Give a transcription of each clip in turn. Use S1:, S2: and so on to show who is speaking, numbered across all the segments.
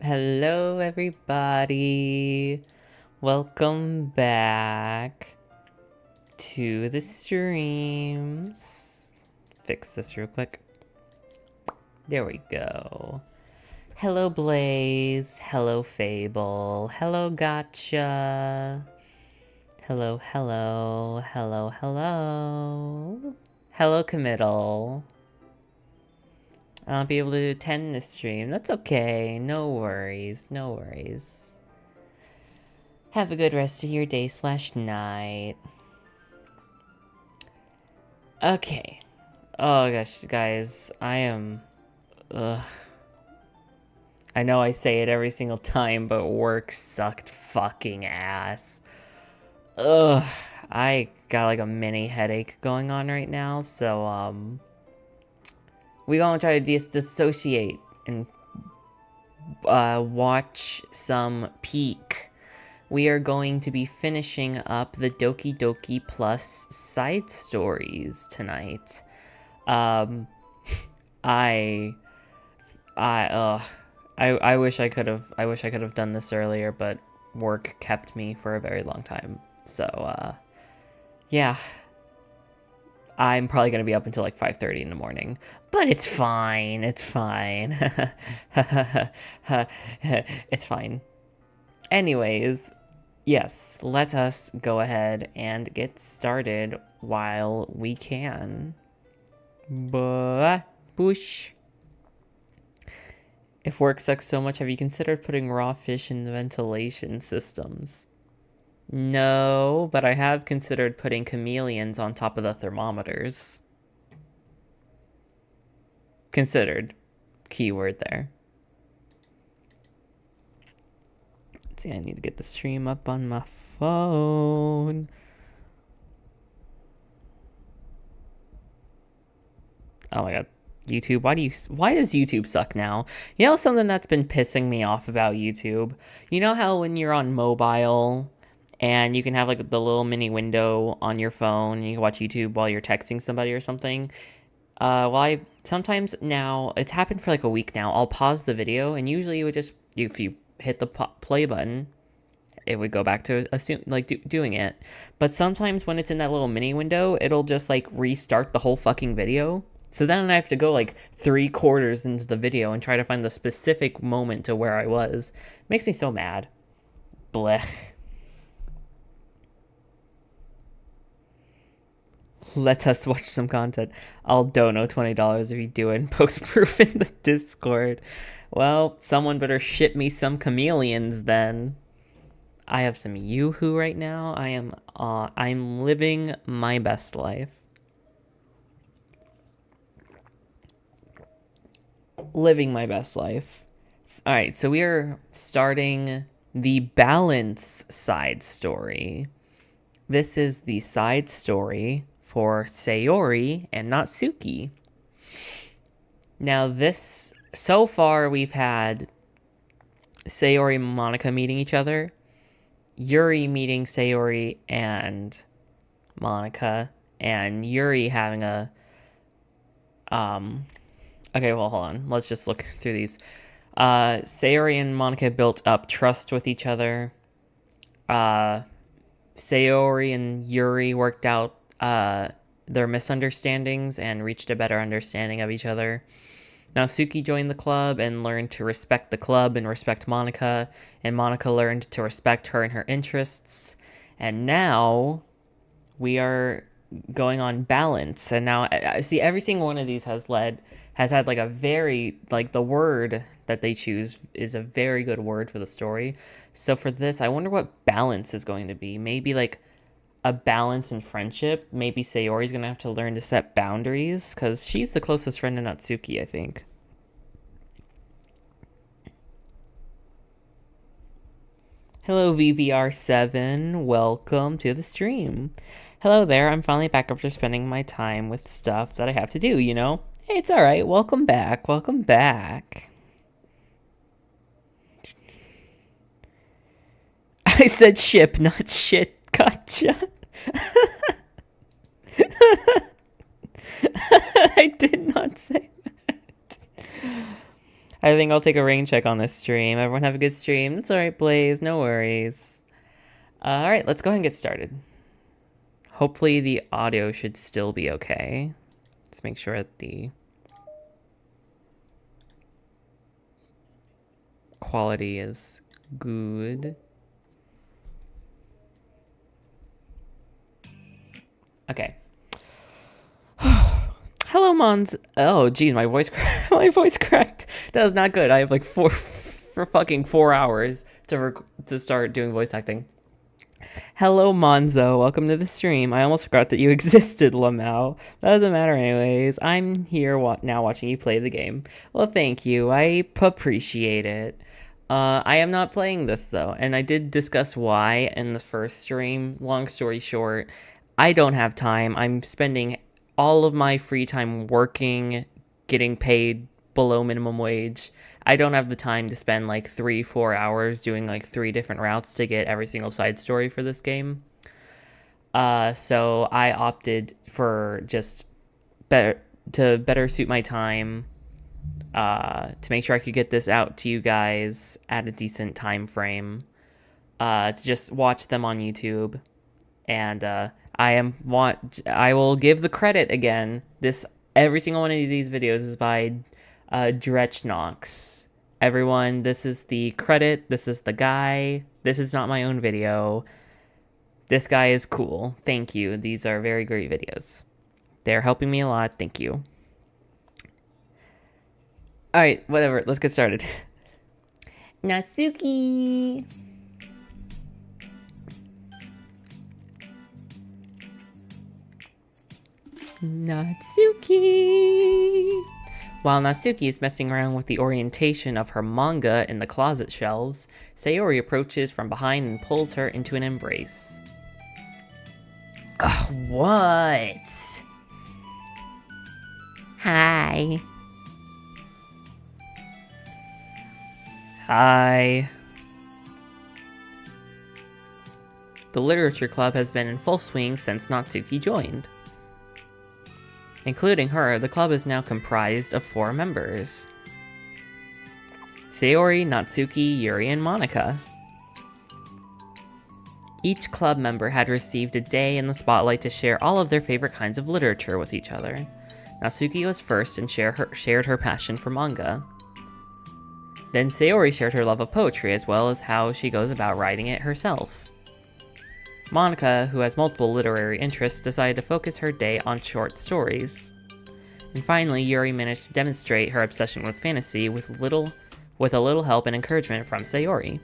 S1: Hello, everybody. Welcome back to the streams. Fix this real quick. There we go. Hello, Blaze. Hello, Fable. Hello, Gotcha. Hello, hello. Hello, hello. Hello, Committal. I won't be able to attend this stream. That's okay. No worries. No worries. Have a good rest of your day / night. Okay. Oh gosh, guys. I am... Ugh. I know I say it every single time, but work sucked fucking ass. Ugh. I got like a mini headache going on right now, so, we gonna try to dissociate and watch some Peak. We are going to be finishing up the Doki Doki Plus side stories tonight. I wish I could have done this earlier, but work kept me for a very long time. So, yeah. I'm probably going to be up until like 5:30 in the morning, but it's fine. It's fine. It's fine. Anyways, yes, let us go ahead and get started while we can. Boosh. If work sucks so much, have you considered putting raw fish in the ventilation systems? No, but I have considered putting chameleons on top of the thermometers. Considered. Keyword there. Let's see, I need to get the stream up on my phone. Oh my god. YouTube, why does YouTube suck now? You know something that's been pissing me off about YouTube? You know how when you're on mobile and you can have like the little mini window on your phone and you can watch YouTube while you're texting somebody or something? Well, I sometimes now, it's happened for like a week now, I'll pause the video and usually it would just, if you hit the play button, it would go back to doing it. But sometimes when it's in that little mini window, it'll just like restart the whole fucking video. So then I have to go like 3/4 into the video and try to find the specific moment to where I was. Makes me so mad. Blech. Let us watch some content. I'll dono $20 if you do it and post proof in the Discord. Well, someone better ship me some chameleons then. I have some yoo-hoo right now. I'm living my best life. Living my best life. Alright, so we are starting the balance side story. This is the side story for Sayori and Natsuki. Now this, so far we've had Sayori and Monika meeting each other, Yuri meeting Sayori and Monika, and Yuri having a, okay, well, hold on. Let's just look through these. Sayori and Monika built up trust with each other. Sayori and Yuri worked out their misunderstandings and reached a better understanding of each other. Natsuki joined the club and learned to respect the club and respect Monika, and Monika learned to respect her and her interests. And now we are going on balance. And now, see, every single one of these has had like a very, like, the word that they choose is a very good word for the story. So for this, I wonder what balance is going to be. Maybe like a balance in friendship. Maybe Sayori's gonna have to learn to set boundaries because she's the closest friend to Natsuki, I think. Hello, VVR7. Welcome to the stream. Hello there. I'm finally back after spending my time with stuff that I have to do, you know? Hey, it's alright. Welcome back. Welcome back. I said ship, not shit. Gotcha. I did not say that. I think I'll take a rain check on this stream. Everyone have a good stream. That's alright, Blaze. No worries. Alright, let's go ahead and get started. Hopefully the audio should still be okay. Let's make sure that the quality is good. Okay. Hello, Mons. Oh, geez, my voice cracked. That was not good. I have like fucking 4 hours to start doing voice acting. Hello, Monzo. Welcome to the stream. I almost forgot that you existed, Lamau. That doesn't matter anyways. I'm here now watching you play the game. Well, thank you. I appreciate it. I am not playing this, though, and I did discuss why in the first stream. Long story short, I don't have time. I'm spending all of my free time working, getting paid below minimum wage. I don't have the time to spend like 3-4 hours doing like 3 different routes to get every single side story for this game. So I opted for just better suit my time, to make sure I could get this out to you guys at a decent time frame, to just watch them on YouTube. And I will give the credit again. Every single one of these videos is by Dretchnox. Everyone, this is the credit. This is the guy. This is not my own video. This guy is cool. Thank you. These are very great videos. They're helping me a lot. Thank you. Alright, whatever. Let's get started. Natsuki! Natsuki! While Natsuki is messing around with the orientation of her manga in the closet shelves, Sayori approaches from behind and pulls her into an embrace. Ugh, what? Hi. Hi. The literature club has been in full swing since Natsuki joined. Including her, the club is now comprised of 4 members: Sayori, Natsuki, Yuri, and Monika. Each club member had received a day in the spotlight to share all of their favorite kinds of literature with each other. Natsuki was first and shared her passion for manga. Then Sayori shared her love of poetry as well as how she goes about writing it herself. Monika, who has multiple literary interests, decided to focus her day on short stories. And finally, Yuri managed to demonstrate her obsession with fantasy with a little help and encouragement from Sayori.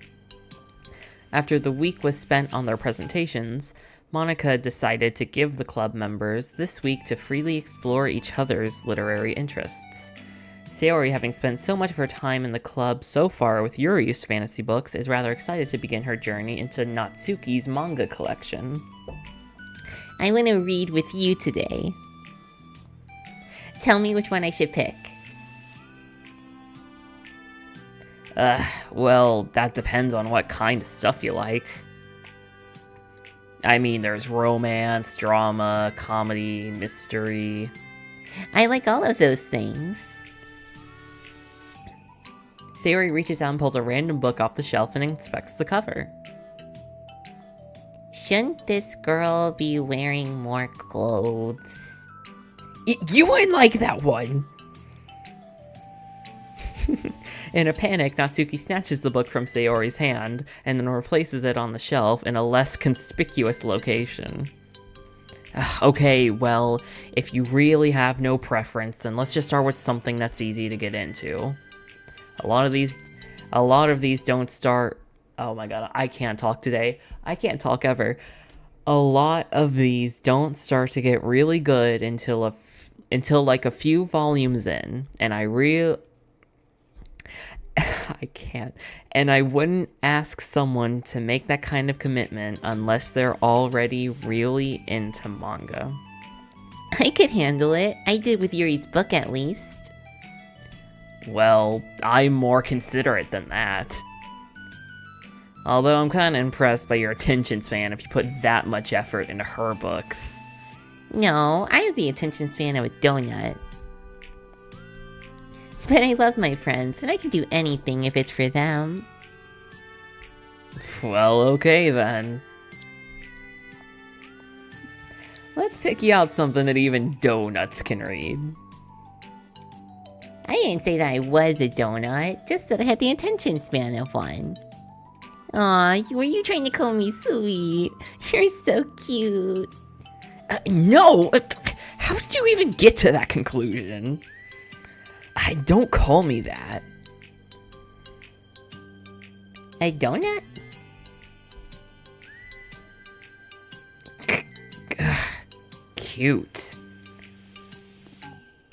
S1: After the week was spent on their presentations, Monika decided to give the club members this week to freely explore each other's literary interests. Sayori, having spent so much of her time in the club so far with Yuri's fantasy books, is rather excited to begin her journey into Natsuki's manga collection. I want to read with you today. Tell me which one I should pick. Well, that depends on what kind of stuff you like. I mean, there's romance, drama, comedy, mystery. I like all of those things. Sayori reaches out and pulls a random book off the shelf and inspects the cover. Shouldn't this girl be wearing more clothes? You wouldn't like that one! In a panic, Natsuki snatches the book from Sayori's hand and then replaces it on the shelf in a less conspicuous location. Okay, well, if you really have no preference, then let's just start with something that's easy to get into. A lot of these don't start... Oh my god, I can't talk today. I can't talk ever. A lot of these don't start to get really good until like a few volumes in, and I can't. And I wouldn't ask someone to make that kind of commitment unless they're already really into manga. I could handle it. I did with Yuri's book at least. Well, I'm more considerate than that. Although I'm kind of impressed by your attention span if you put that much effort into her books. No, I have the attention span of a donut.
S2: But I love my friends, and I can do anything if it's for them.
S1: Well, okay then. Let's pick you out something that even donuts can read.
S2: I didn't say that I was a donut, just that I had the attention span of one. Aw, were you trying to call me sweet? You're so cute.
S1: No! How did you even get to that conclusion? Don't call me that.
S2: A donut?
S1: Cute.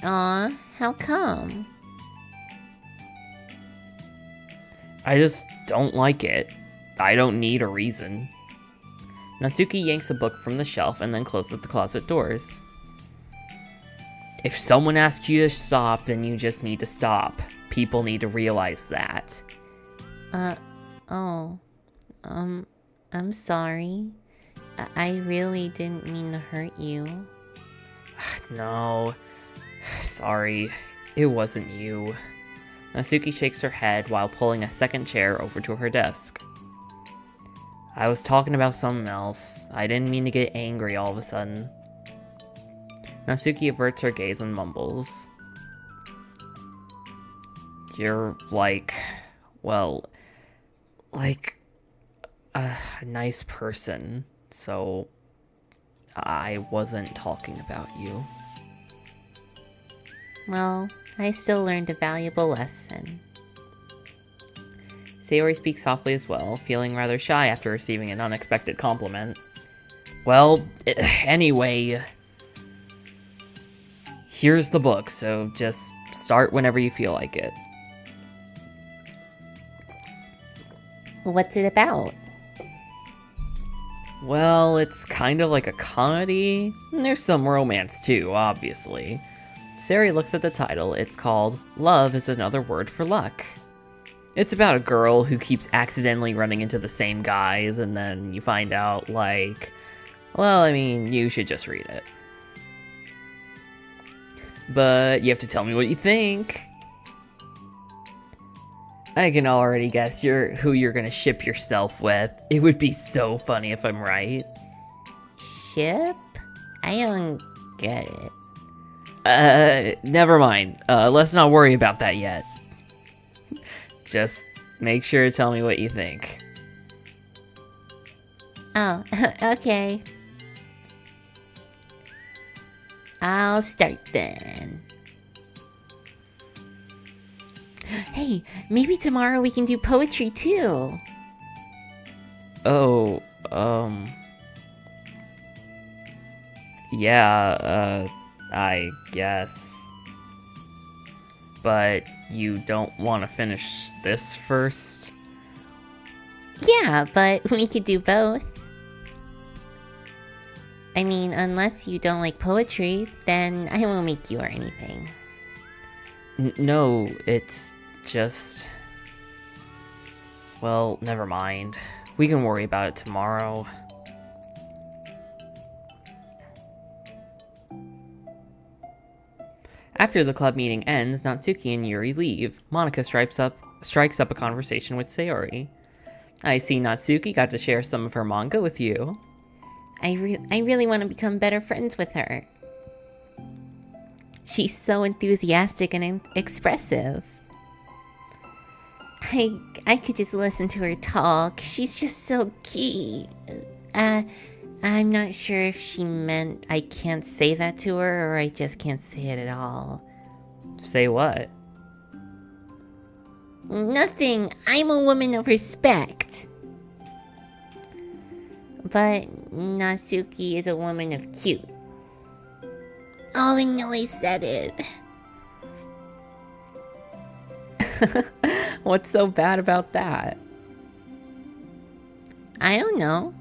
S2: Aw, how come?
S1: I just don't like it. I don't need a reason. Natsuki yanks a book from the shelf and then closes the closet doors. If someone asks you to stop, then you just need to stop. People need to realize that.
S2: I'm sorry. I really didn't mean to hurt you.
S1: No. Sorry. It wasn't you. Natsuki shakes her head while pulling a second chair over to her desk. I was talking about something else. I didn't mean to get angry all of a sudden. Natsuki averts her gaze and mumbles. You're like a nice person, so I wasn't talking about you.
S2: Well, I still learned a valuable lesson.
S1: Sayori speaks softly as well, feeling rather shy after receiving an unexpected compliment. Well, anyway, here's the book, so just start whenever you feel like it.
S2: What's it about?
S1: Well, it's kind of like a comedy, and there's some romance too, obviously. Sayori looks at the title. It's called Love is Another Word for Luck. It's about a girl who keeps accidentally running into the same guys, and then you find out, like, well, I mean, you should just read it. But you have to tell me what you think. I can already guess who you're gonna ship yourself with. It would be so funny if I'm right.
S2: Ship? I don't get it.
S1: Never mind. Let's not worry about that yet. Just make sure to tell me what you think.
S2: Oh, okay. I'll start then. Hey, maybe tomorrow we can do poetry too.
S1: Oh, yeah, I guess. But you don't want to finish this first?
S2: Yeah, but we could do both. I mean, unless you don't like poetry, then I won't make you or anything.
S1: No, it's just... Well, never mind. We can worry about it tomorrow. After the club meeting ends, Natsuki and Yuri leave. Monika strikes up a conversation with Sayori. I see Natsuki got to share some of her manga with you.
S2: I really want to become better friends with her. She's so enthusiastic and expressive. I could just listen to her talk. She's just so cute. I'm not sure if she meant I can't say that to her or I just can't say it at all.
S1: Say what?
S2: Nothing. I'm a woman of respect. But Natsuki is a woman of cute. Oh, I know I said it.
S1: What's so bad about that?
S2: I don't know.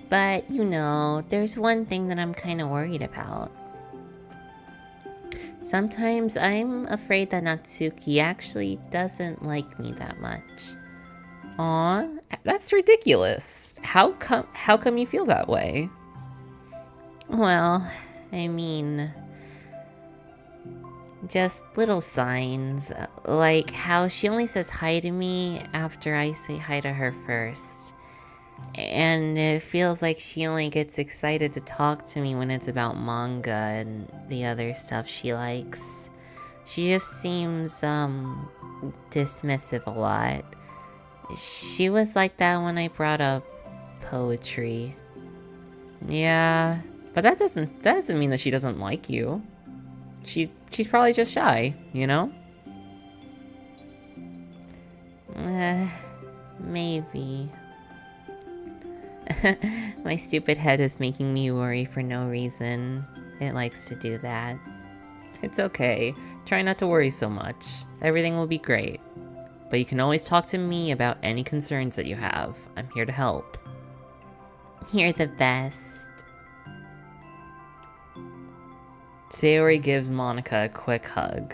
S2: But, you know, there's one thing that I'm kind of worried about. Sometimes I'm afraid that Natsuki actually doesn't like me that much.
S1: Aw, that's ridiculous. How come you feel that way?
S2: Well, I mean... Just little signs, like how she only says hi to me after I say hi to her first. And it feels like she only gets excited to talk to me when it's about manga and the other stuff she likes. She just seems, dismissive a lot. She was like that when I brought up poetry.
S1: Yeah, but that doesn't mean that she doesn't like you. She's probably just shy, you know?
S2: Maybe. My stupid head is making me worry for no reason. It likes to do that.
S1: It's okay. Try not to worry so much. Everything will be great. But you can always talk to me about any concerns that you have. I'm here to help.
S2: You're the best.
S1: Sayori gives Monika a quick hug.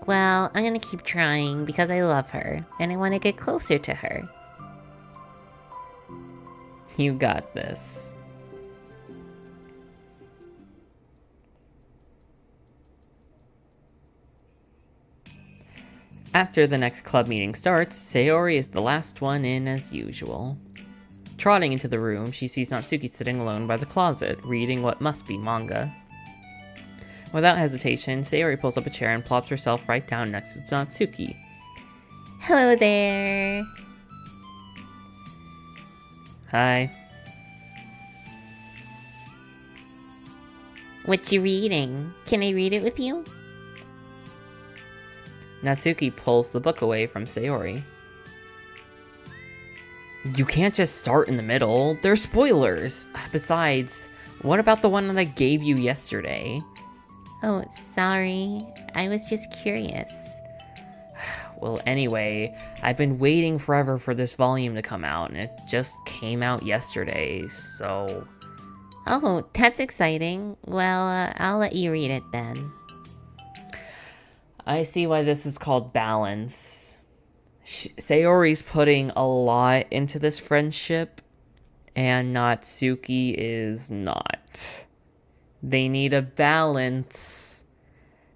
S2: Well, I'm gonna keep trying because I love her and I want to get closer to her.
S1: You got this. After the next club meeting starts, Sayori is the last one in as usual. Trotting into the room, she sees Natsuki sitting alone by the closet, reading what must be manga. Without hesitation, Sayori pulls up a chair and plops herself right down next to Natsuki.
S2: Hello there.
S1: Hi.
S2: What you reading? Can I read it with you?
S1: Natsuki pulls the book away from Sayori. You can't just start in the middle. They're spoilers. Besides, what about the one that I gave you yesterday?
S2: Oh, sorry. I was just curious.
S1: Well, anyway, I've been waiting forever for this volume to come out, and it just came out yesterday, so...
S2: Oh, that's exciting. Well, I'll let you read it then.
S1: I see why this is called balance. Sayori's putting a lot into this friendship, and Natsuki is not. They need a balance.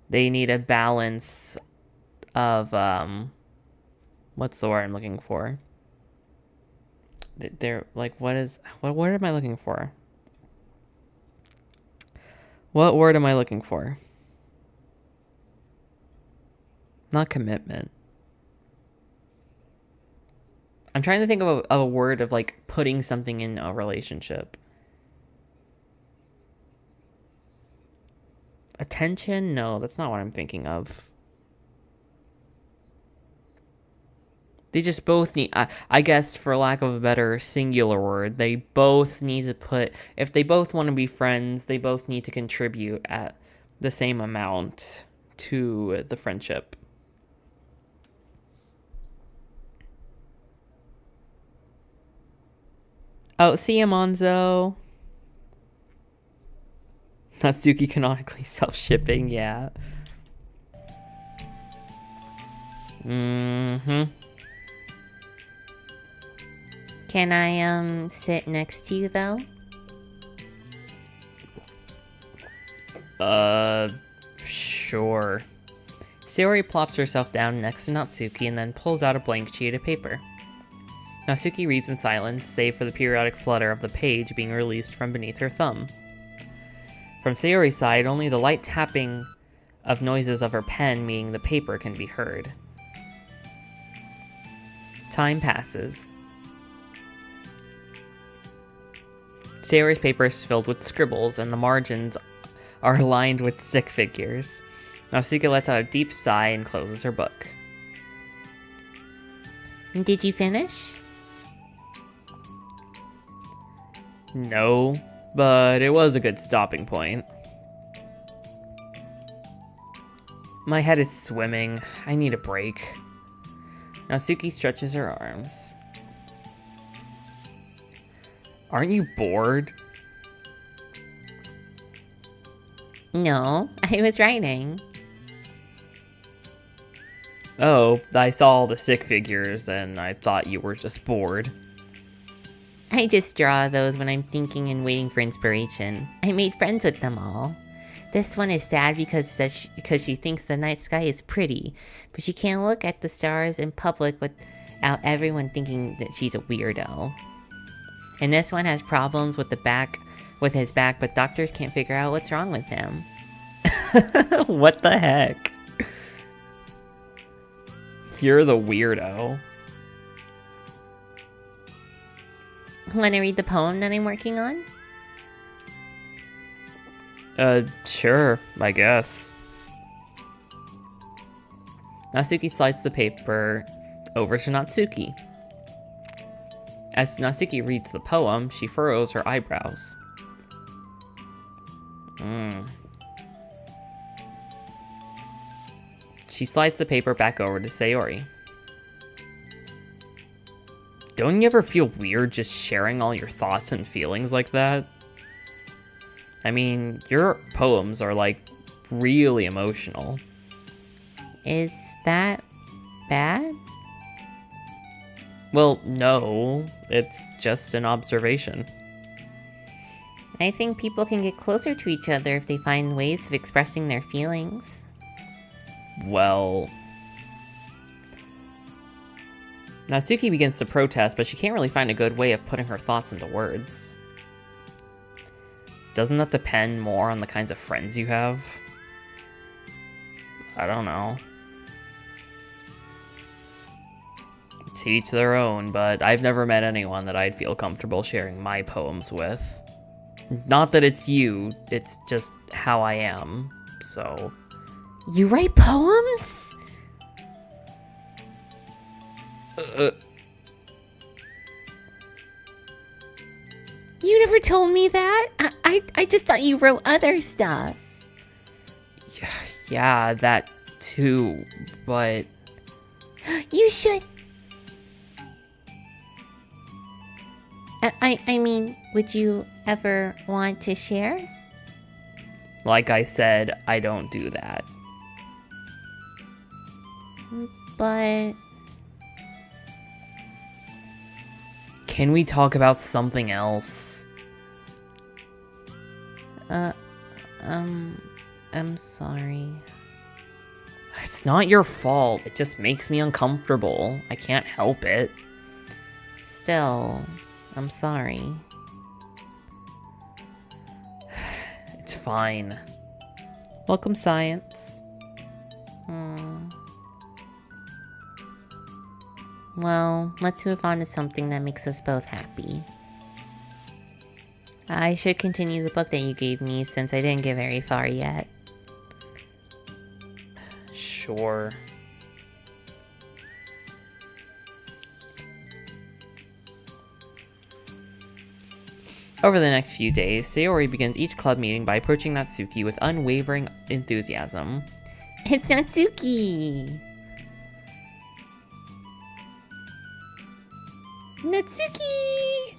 S1: They need a balance of, what's the word I'm looking for? They're, like, what word am I looking for? What word am I looking for? Not commitment. I'm trying to think of a word of, like, putting something in a relationship. Attention? No, that's not what I'm thinking of. They just both need, I guess, for lack of a better singular word, they both need to put, if they both want to be friends, they both need to contribute at the same amount to the friendship. Oh, see ya, Monzo. Natsuki canonically self-shipping, yeah. Mm-hmm.
S2: Can I, sit next to you, though?
S1: Sure. Sayori plops herself down next to Natsuki and then pulls out a blank sheet of paper. Natsuki reads in silence, save for the periodic flutter of the page being released from beneath her thumb. From Sayori's side, only the light tapping of noises of her pen meaning the paper can be heard. Time passes. Sayori's paper is filled with scribbles, and the margins are lined with stick figures. Natsuki lets out a deep sigh and closes her book.
S2: Did you finish?
S1: No, but it was a good stopping point. My head is swimming. I need a break. Natsuki stretches her arms. Aren't you bored?
S2: No, I was writing.
S1: Oh, I saw all the stick figures and I thought you were just bored.
S2: I just draw those when I'm thinking and waiting for inspiration. I made friends with them all. This one is sad because she thinks the night sky is pretty, but she can't look at the stars in public without everyone thinking that she's a weirdo. And this one has problems with his back, but doctors can't figure out what's wrong with him.
S1: What the heck? You're the weirdo.
S2: Want to read the poem that I'm working on?
S1: Sure, I guess. Natsuki slides the paper over to Natsuki. As Natsuki reads the poem, she furrows her eyebrows. She slides the paper back over to Sayori. Don't you ever feel weird just sharing all your thoughts and feelings like that? I mean, your poems are, like, really emotional.
S2: Is that bad?
S1: Well, no. It's just an observation.
S2: I think people can get closer to each other if they find ways of expressing their feelings.
S1: Well... Natsuki begins to protest, but she can't really find a good way of putting her thoughts into words. Doesn't that depend more on the kinds of friends you have? I don't know. To each their own, but I've never met anyone that I'd feel comfortable sharing my poems with. Not that it's you, it's just how I am, so...
S2: You write poems? You never told me that. I just thought you wrote other stuff.
S1: Yeah, that too, but...
S2: You should... I mean, would you ever want to share?
S1: Like I said, I don't do that.
S2: But...
S1: Can we talk about something else?
S2: I'm sorry.
S1: It's not your fault. It just makes me uncomfortable. I can't help it.
S2: Still, I'm sorry.
S1: It's fine. Welcome, science.
S2: Well, let's move on to something that makes us both happy. I should continue the book that you gave me since I didn't get very far yet.
S1: Sure. Over the next few days, Sayori begins each club meeting by approaching Natsuki with unwavering enthusiasm.
S2: It's Natsuki! Natsuki!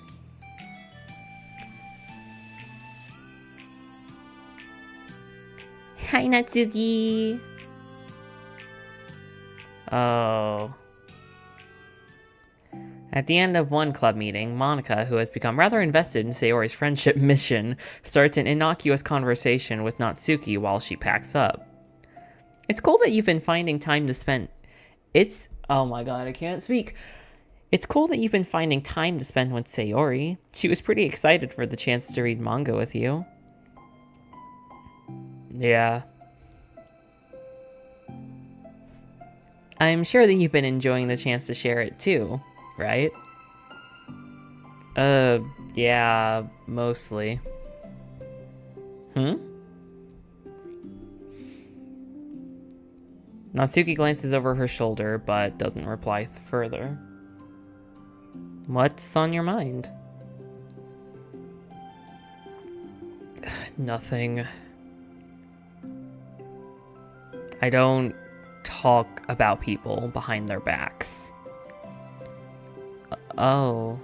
S2: Hi, Natsuki!
S1: Oh. At the end of one club meeting, Monika, who has become rather invested in Sayori's friendship mission, starts an innocuous conversation with Natsuki while she packs up. It's cool that you've been finding time to spend... Oh my god, I can't speak. It's cool that you've been finding time to spend with Sayori. She was pretty excited for the chance to read manga with you. Yeah. I'm sure that you've been enjoying the chance to share it too, right? Yeah, mostly. Natsuki glances over her shoulder, but doesn't reply further. What's on your mind? Nothing. I don't talk about people behind their backs. Oh.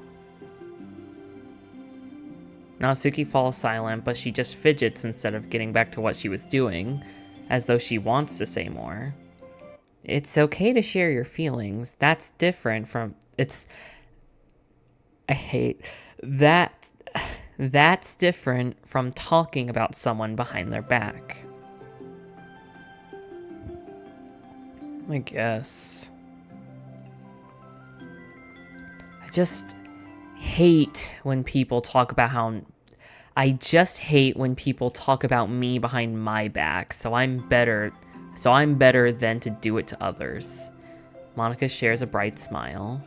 S1: Natsuki falls silent, but she just fidgets instead of getting back to what she was doing, as though she wants to say more. It's okay to share your feelings. That's different from... I hate... That's different from talking about someone behind their back. I guess. I just hate when people talk about how... I just hate when people talk about me behind my back, so I'm better than to do it to others. Monika shares a bright smile.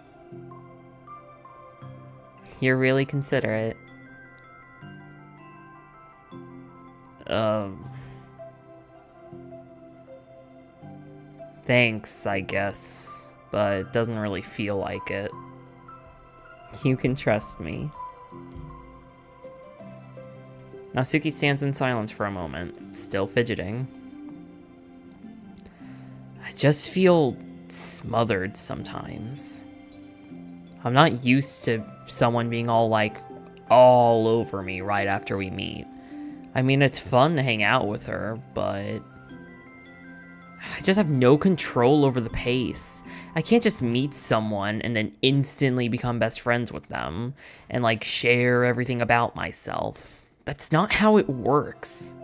S1: You're really considerate. Thanks, I guess, but it doesn't really feel like it. You can trust me. Natsuki stands in silence for a moment, still fidgeting. I just feel smothered sometimes. I'm not used to someone being all over me right after we meet. I mean, it's fun to hang out with her, but I just have no control over the pace. I can't just meet someone and then instantly become best friends with them and share everything about myself. That's not how it works.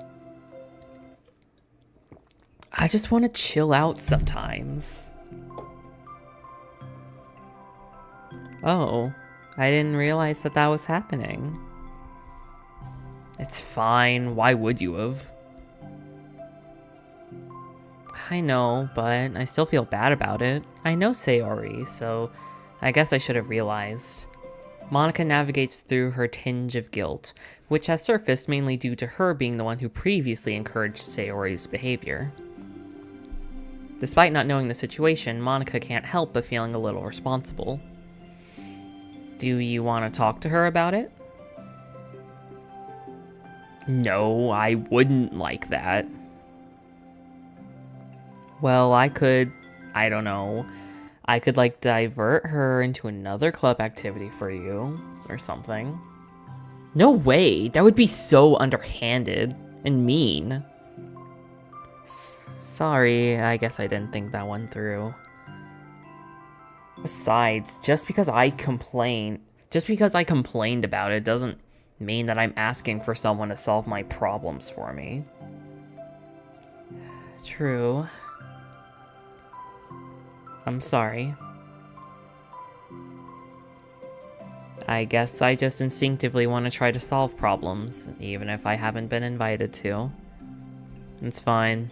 S1: I just want to chill out sometimes. Oh, I didn't realize that was happening. It's fine, why would you have? I know, but I still feel bad about it. I know Sayori, so I guess I should have realized. Monika navigates through her tinge of guilt, which has surfaced mainly due to her being the one who previously encouraged Sayori's behavior. Despite not knowing the situation, Monika can't help but feeling a little responsible. Do you want to talk to her about it? No, I wouldn't like that. Well, I don't know, I could divert her into another club activity for you, or something. No way, that would be so underhanded and mean. Sorry, I guess I didn't think that one through. Besides, just because I complained about it doesn't mean that I'm asking for someone to solve my problems for me. True. I'm sorry. I guess I just instinctively want to try to solve problems, even if I haven't been invited to. It's fine.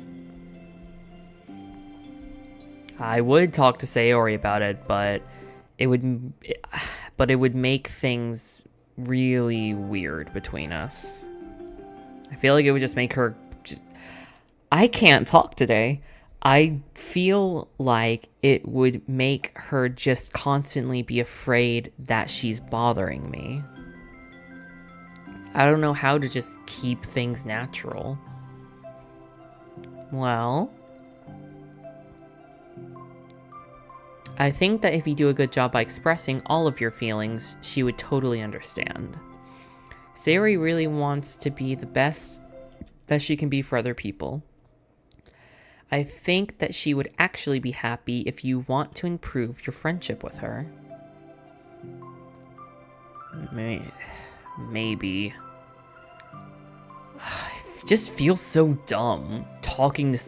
S1: I would talk to Sayori about it, but it would make things really weird between us. I feel like it would just make her I can't talk today. I feel like it would make her just constantly be afraid that she's bothering me. I don't know how to just keep things natural. Well, I think that if you do a good job by expressing all of your feelings, she would totally understand. Sayori really wants to be the best that she can be for other people. I think that she would actually be happy if you want to improve your friendship with her. Maybe. It just feels so dumb talking to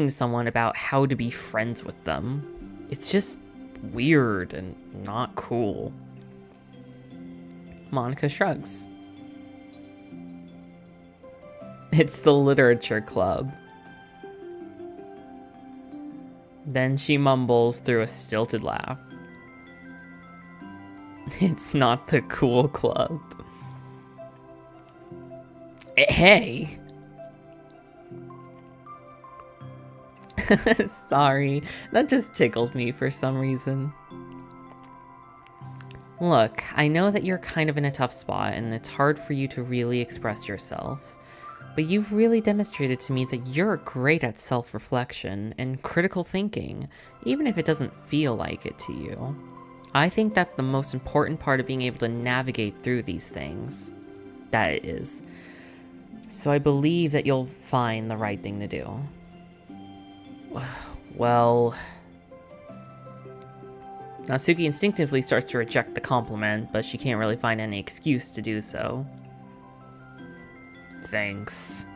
S1: someone about how to be friends with them. It's just weird and not cool. Monika shrugs. It's the literature club. Then she mumbles through a stilted laugh. It's not the cool club. Hey! Sorry, that just tickled me for some reason. Look, I know that you're kind of in a tough spot and it's hard for you to really express yourself. But you've really demonstrated to me that you're great at self-reflection and critical thinking, even if it doesn't feel like it to you. I think that's the most important part of being able to navigate through these things. That it is. So I believe that you'll find the right thing to do. Well, Natsuki instinctively starts to reject the compliment, but she can't really find any excuse to do so. Thanks.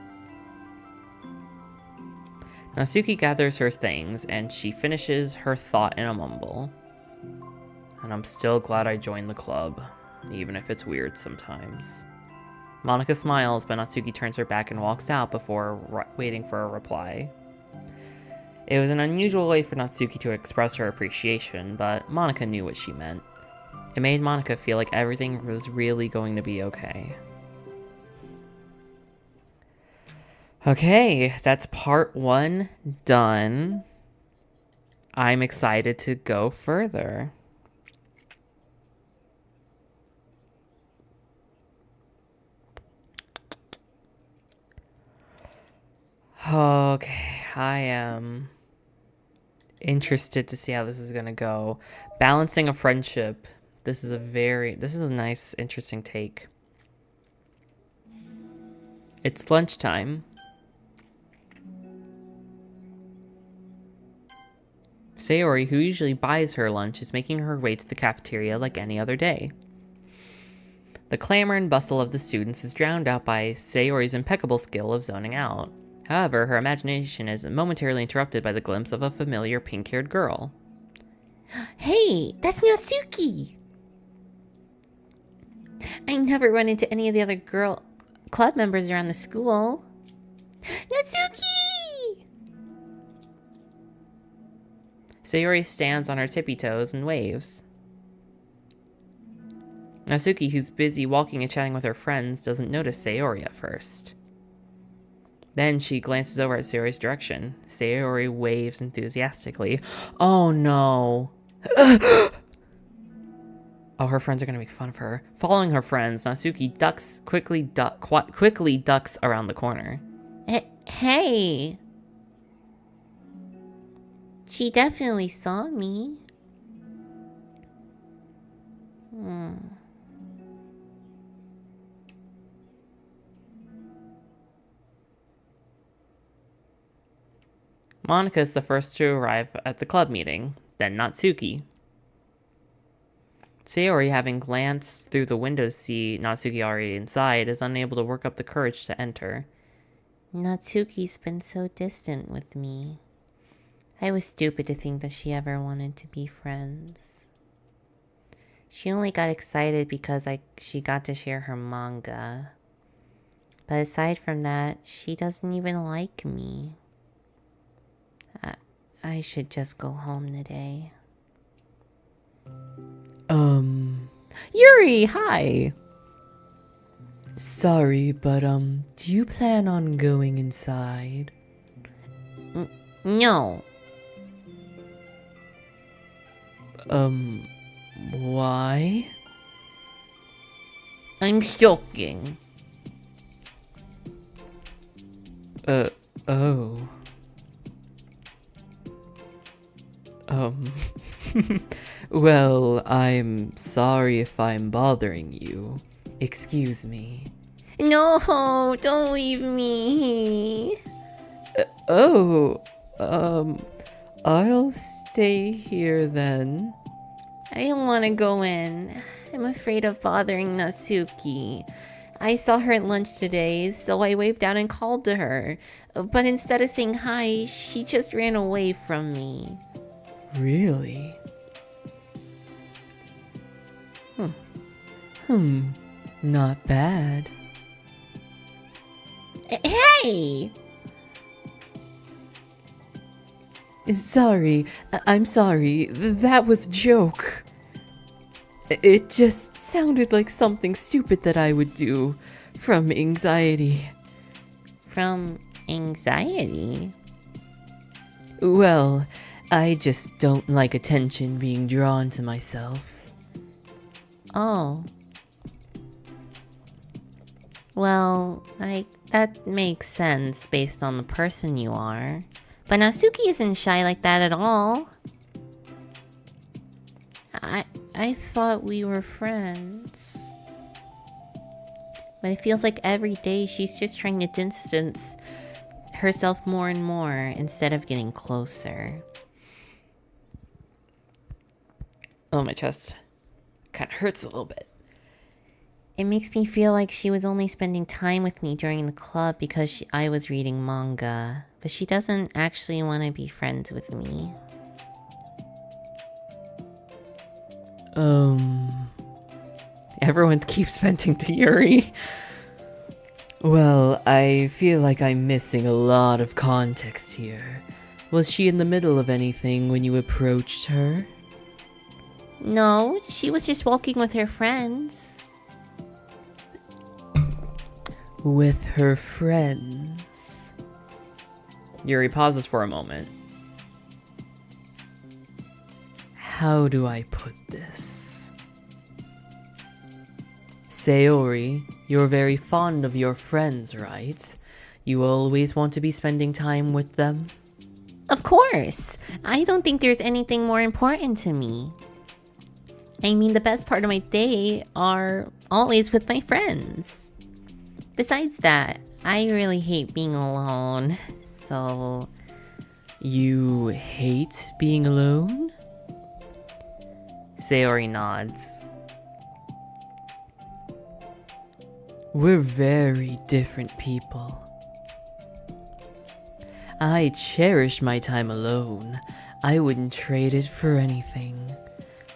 S1: Natsuki gathers her things, and she finishes her thought in a mumble. And I'm still glad I joined the club, even if it's weird sometimes. Monika smiles, but Natsuki turns her back and walks out before waiting for a reply. It was an unusual way for Natsuki to express her appreciation, but Monika knew what she meant. It made Monika feel like everything was really going to be okay. Okay, that's part 1 done. I'm excited to go further. Okay, I am interested to see how this is gonna go. Balancing a friendship. This is a nice, interesting take. It's lunchtime. Sayori, who usually buys her lunch, is making her way to the cafeteria like any other day. The clamor and bustle of the students is drowned out by Sayori's impeccable skill of zoning out. However, her imagination is momentarily interrupted by the glimpse of a familiar pink-haired girl.
S2: Hey, that's Natsuki! I never run into any of the other club members around the school. Natsuki!
S1: Sayori stands on her tippy toes and waves. Natsuki, who's busy walking and chatting with her friends, doesn't notice Sayori at first. Then she glances over at Sayori's direction. Sayori waves enthusiastically. Oh no! Oh, her friends are gonna make fun of her. Following her friends, Natsuki quickly ducks around the corner.
S2: Hey! She definitely saw me.
S1: Monika is the first to arrive at the club meeting, then Natsuki. Sayori, having glanced through the window to see Natsuki already inside, is unable to work up the courage to enter.
S2: Natsuki's been so distant with me. I was stupid to think that she ever wanted to be friends. She only got excited because she got to share her manga. But aside from that, she doesn't even like me. I should just go home today.
S1: Yuri, hi! Sorry, but, do you plan on going inside?
S2: No.
S1: Why?
S2: I'm joking.
S1: Oh. Well, I'm sorry if I'm bothering you. Excuse me.
S2: No, don't leave me.
S1: I'll stay here then.
S2: I don't want to go in. I'm afraid of bothering Natsuki. I saw her at lunch today, so I waved down and called to her. But instead of saying hi, she just ran away from me.
S1: Really? Not bad.
S2: Hey!
S1: Sorry, I'm sorry. That was a joke. It just sounded like something stupid that I would do from anxiety.
S2: From anxiety?
S1: Well, I just don't like attention being drawn to myself.
S2: Oh. Well, that makes sense based on the person you are. But Natsuki isn't shy like that at all. I thought we were friends. But it feels like every day she's just trying to distance herself more and more instead of getting closer.
S1: Oh, my chest kind of hurts a little bit.
S2: It makes me feel like she was only spending time with me during the club because I was reading manga. But she doesn't actually want to be friends with me.
S1: Everyone keeps venting to Yuri. Well, I feel like I'm missing a lot of context here. Was she in the middle of anything when you approached her?
S2: No, she was just walking with her friends.
S1: With her friends? Yuri pauses for a moment. How do I put this? Sayori, you're very fond of your friends, right? You always want to be spending time with them?
S2: Of course. I don't think there's anything more important to me. I mean, the best part of my day are always with my friends. Besides that, I really hate being alone, so...
S1: You hate being alone? Sayori nods. We're very different people. I cherish my time alone. I wouldn't trade it for anything.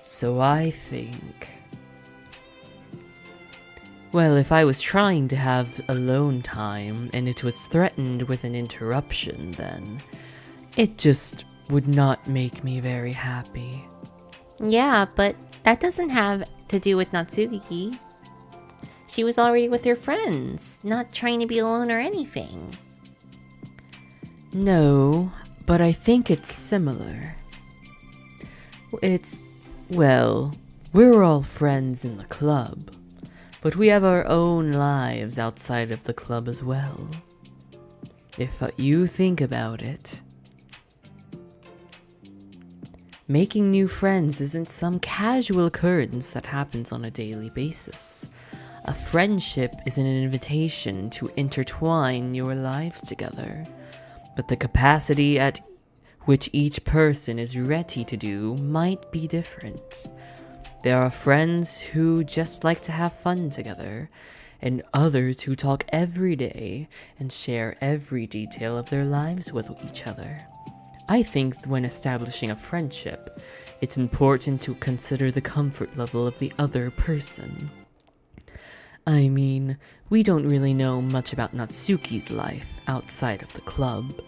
S1: So I think... Well, if I was trying to have alone time and it was threatened with an interruption, then it just would not make me very happy.
S2: Yeah, but that doesn't have to do with Natsuki. She was already with her friends, not trying to be alone or anything.
S1: No, but I think it's similar. Well, we're all friends in the club, but we have our own lives outside of the club as well. If you think about it, making new friends isn't some casual occurrence that happens on a daily basis. A friendship is an invitation to intertwine your lives together, but the capacity at which each person is ready to do might be different. There are friends who just like to have fun together, and others who talk every day and share every detail of their lives with each other. I think when establishing a friendship, it's important to consider the comfort level of the other person. I mean, we don't really know much about Natsuki's life outside of the club.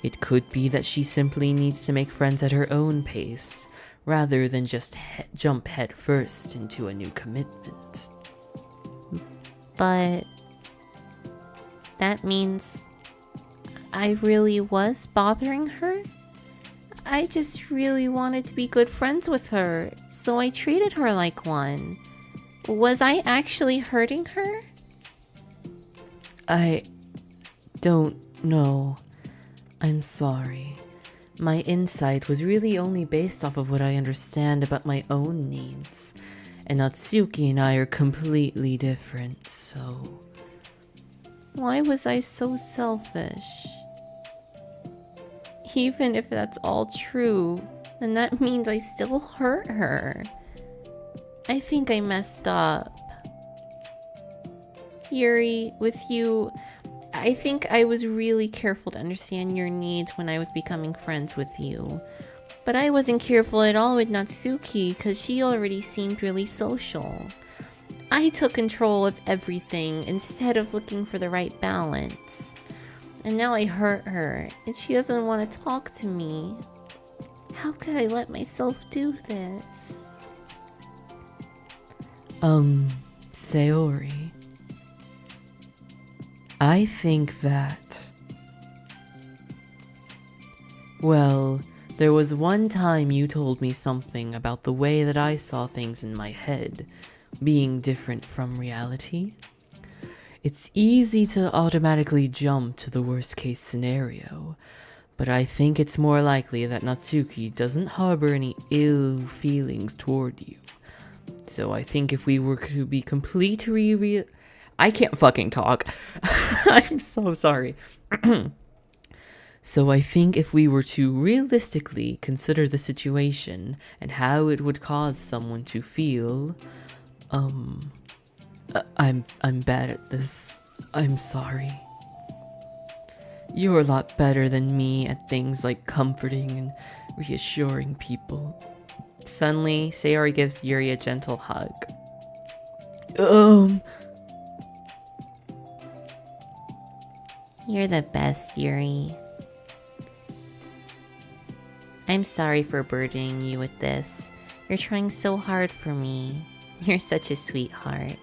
S1: It could be that she simply needs to make friends at her own pace, rather than just jump head first into a new commitment.
S2: But that means I really was bothering her? I just really wanted to be good friends with her, so I treated her like one. Was I actually hurting her?
S1: I don't know. I'm sorry. My insight was really only based off of what I understand about my own needs. And Natsuki and I are completely different, so...
S2: Why was I so selfish? Even if that's all true, then that means I still hurt her. I think I messed up. Yuri, with you, I think I was really careful to understand your needs when I was becoming friends with you. But I wasn't careful at all with Natsuki because she already seemed really social. I took control of everything instead of looking for the right balance. And now I hurt her, and she doesn't want to talk to me. How could I let myself do this?
S1: Sayori. I think that... Well, there was one time you told me something about the way that I saw things in my head being different from reality. It's easy to automatically jump to the worst case scenario, but I think it's more likely that Natsuki doesn't harbor any ill feelings toward you. So I think if we were to be completely I can't fucking talk. I'm so sorry. So I think if we were to realistically consider the situation and how it would cause someone to feel, I'm bad at this. I'm sorry. You're a lot better than me at things like comforting and reassuring people. Suddenly, Sayori gives Yuri a gentle hug.
S2: You're the best, Yuri. I'm sorry for burdening you with this. You're trying so hard for me. You're such a sweetheart.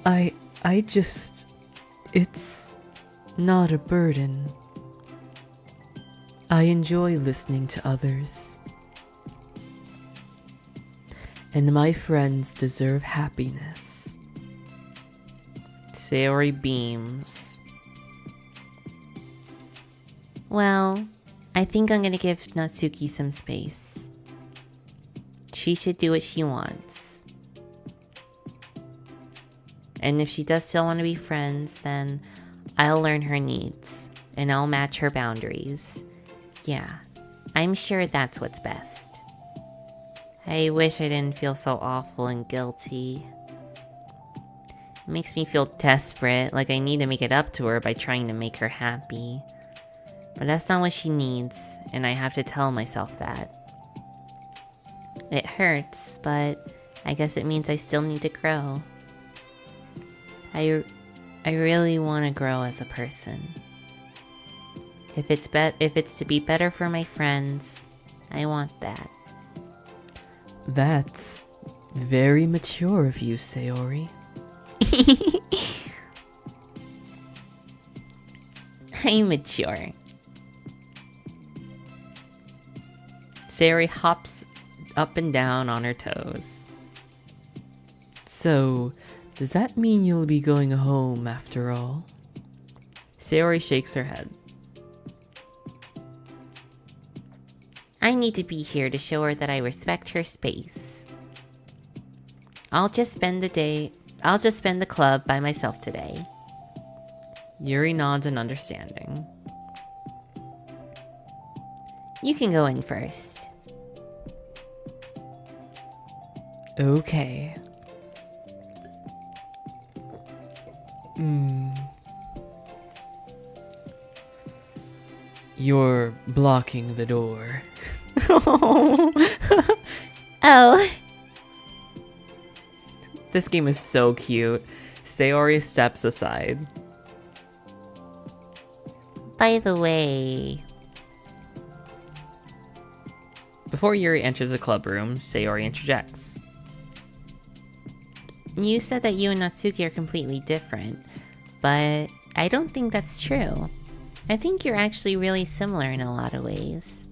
S1: I just... It's not a burden. I enjoy listening to others. And my friends deserve happiness. Sayori beams.
S2: Well, I think I'm gonna give Natsuki some space. She should do what she wants. And if she does still want to be friends, then I'll learn her needs, and I'll match her boundaries. Yeah, I'm sure that's what's best. I wish I didn't feel so awful and guilty. It makes me feel desperate, like I need to make it up to her by trying to make her happy. But that's not what she needs, and I have to tell myself that. It hurts, but I guess it means I still need to grow. I really want to grow as a person. If it's to be better for my friends, I want that.
S1: That's very mature of you, Sayori.
S2: I'm mature.
S1: Sayori hops up and down on her toes. So, does that mean you'll be going home after all? Sayori shakes her head.
S2: I need to be here to show her that I respect her space. I'll just spend the club by myself today.
S1: Yuri nods in understanding.
S2: You can go in first.
S1: Okay. You're blocking the door.
S2: Oh.
S1: This game is so cute. Sayori steps aside.
S2: By the way...
S1: Before Yuri enters the club room, Sayori interjects.
S2: You said that you and Natsuki are completely different, but I don't think that's true. I think you're actually really similar in a lot of ways.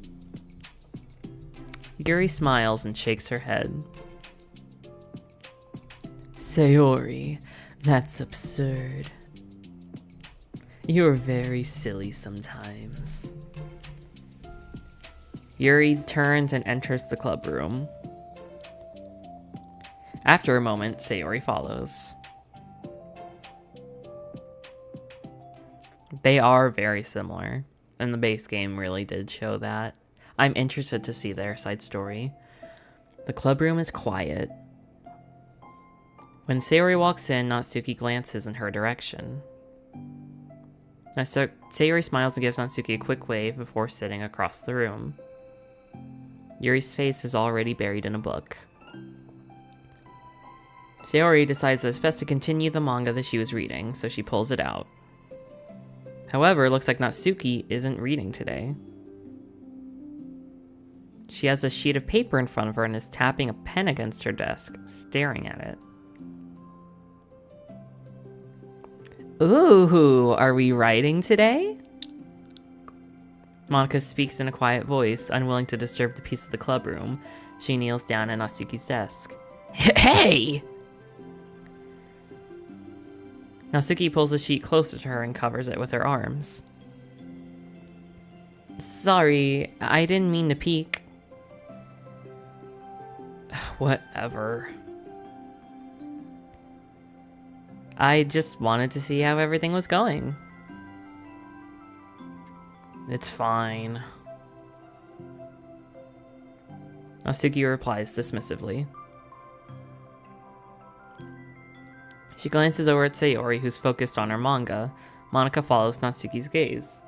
S1: Yuri smiles and shakes her head. Sayori, that's absurd. You're very silly sometimes. Yuri turns and enters the club room. After a moment, Sayori follows. They are very similar, and the base game really did show that. I'm interested to see their side story. The club room is quiet. When Sayori walks in, Natsuki glances in her direction. Sayori smiles and gives Natsuki a quick wave before sitting across the room. Yuri's face is already buried in a book. Sayori decides that it's best to continue the manga that she was reading, so she pulls it out. However, it looks like Natsuki isn't reading today. She has a sheet of paper in front of her and is tapping a pen against her desk, staring at it. Ooh, are we writing today? Monika speaks in a quiet voice, unwilling to disturb the peace of the club room. She kneels down at Natsuki's desk. Hey! Natsuki pulls the sheet closer to her and covers it with her arms. Sorry, I didn't mean to peek. Whatever. I just wanted to see how everything was going. It's fine. Natsuki replies dismissively. She glances over at Sayori, who's focused on her manga. Monika follows Natsuki's gaze.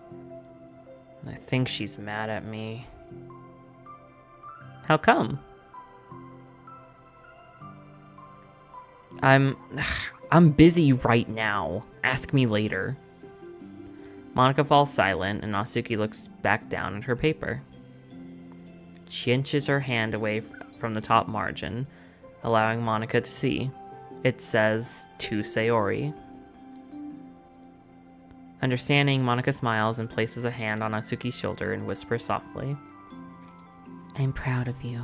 S1: I think she's mad at me. How come? I'm busy right now. Ask me later. Monika falls silent, and Natsuki looks back down at her paper. She inches her hand away from the top margin, allowing Monika to see. It says, "To Sayori." Understanding, Monika smiles and places a hand on Natsuki's shoulder and whispers softly, "I'm proud of you."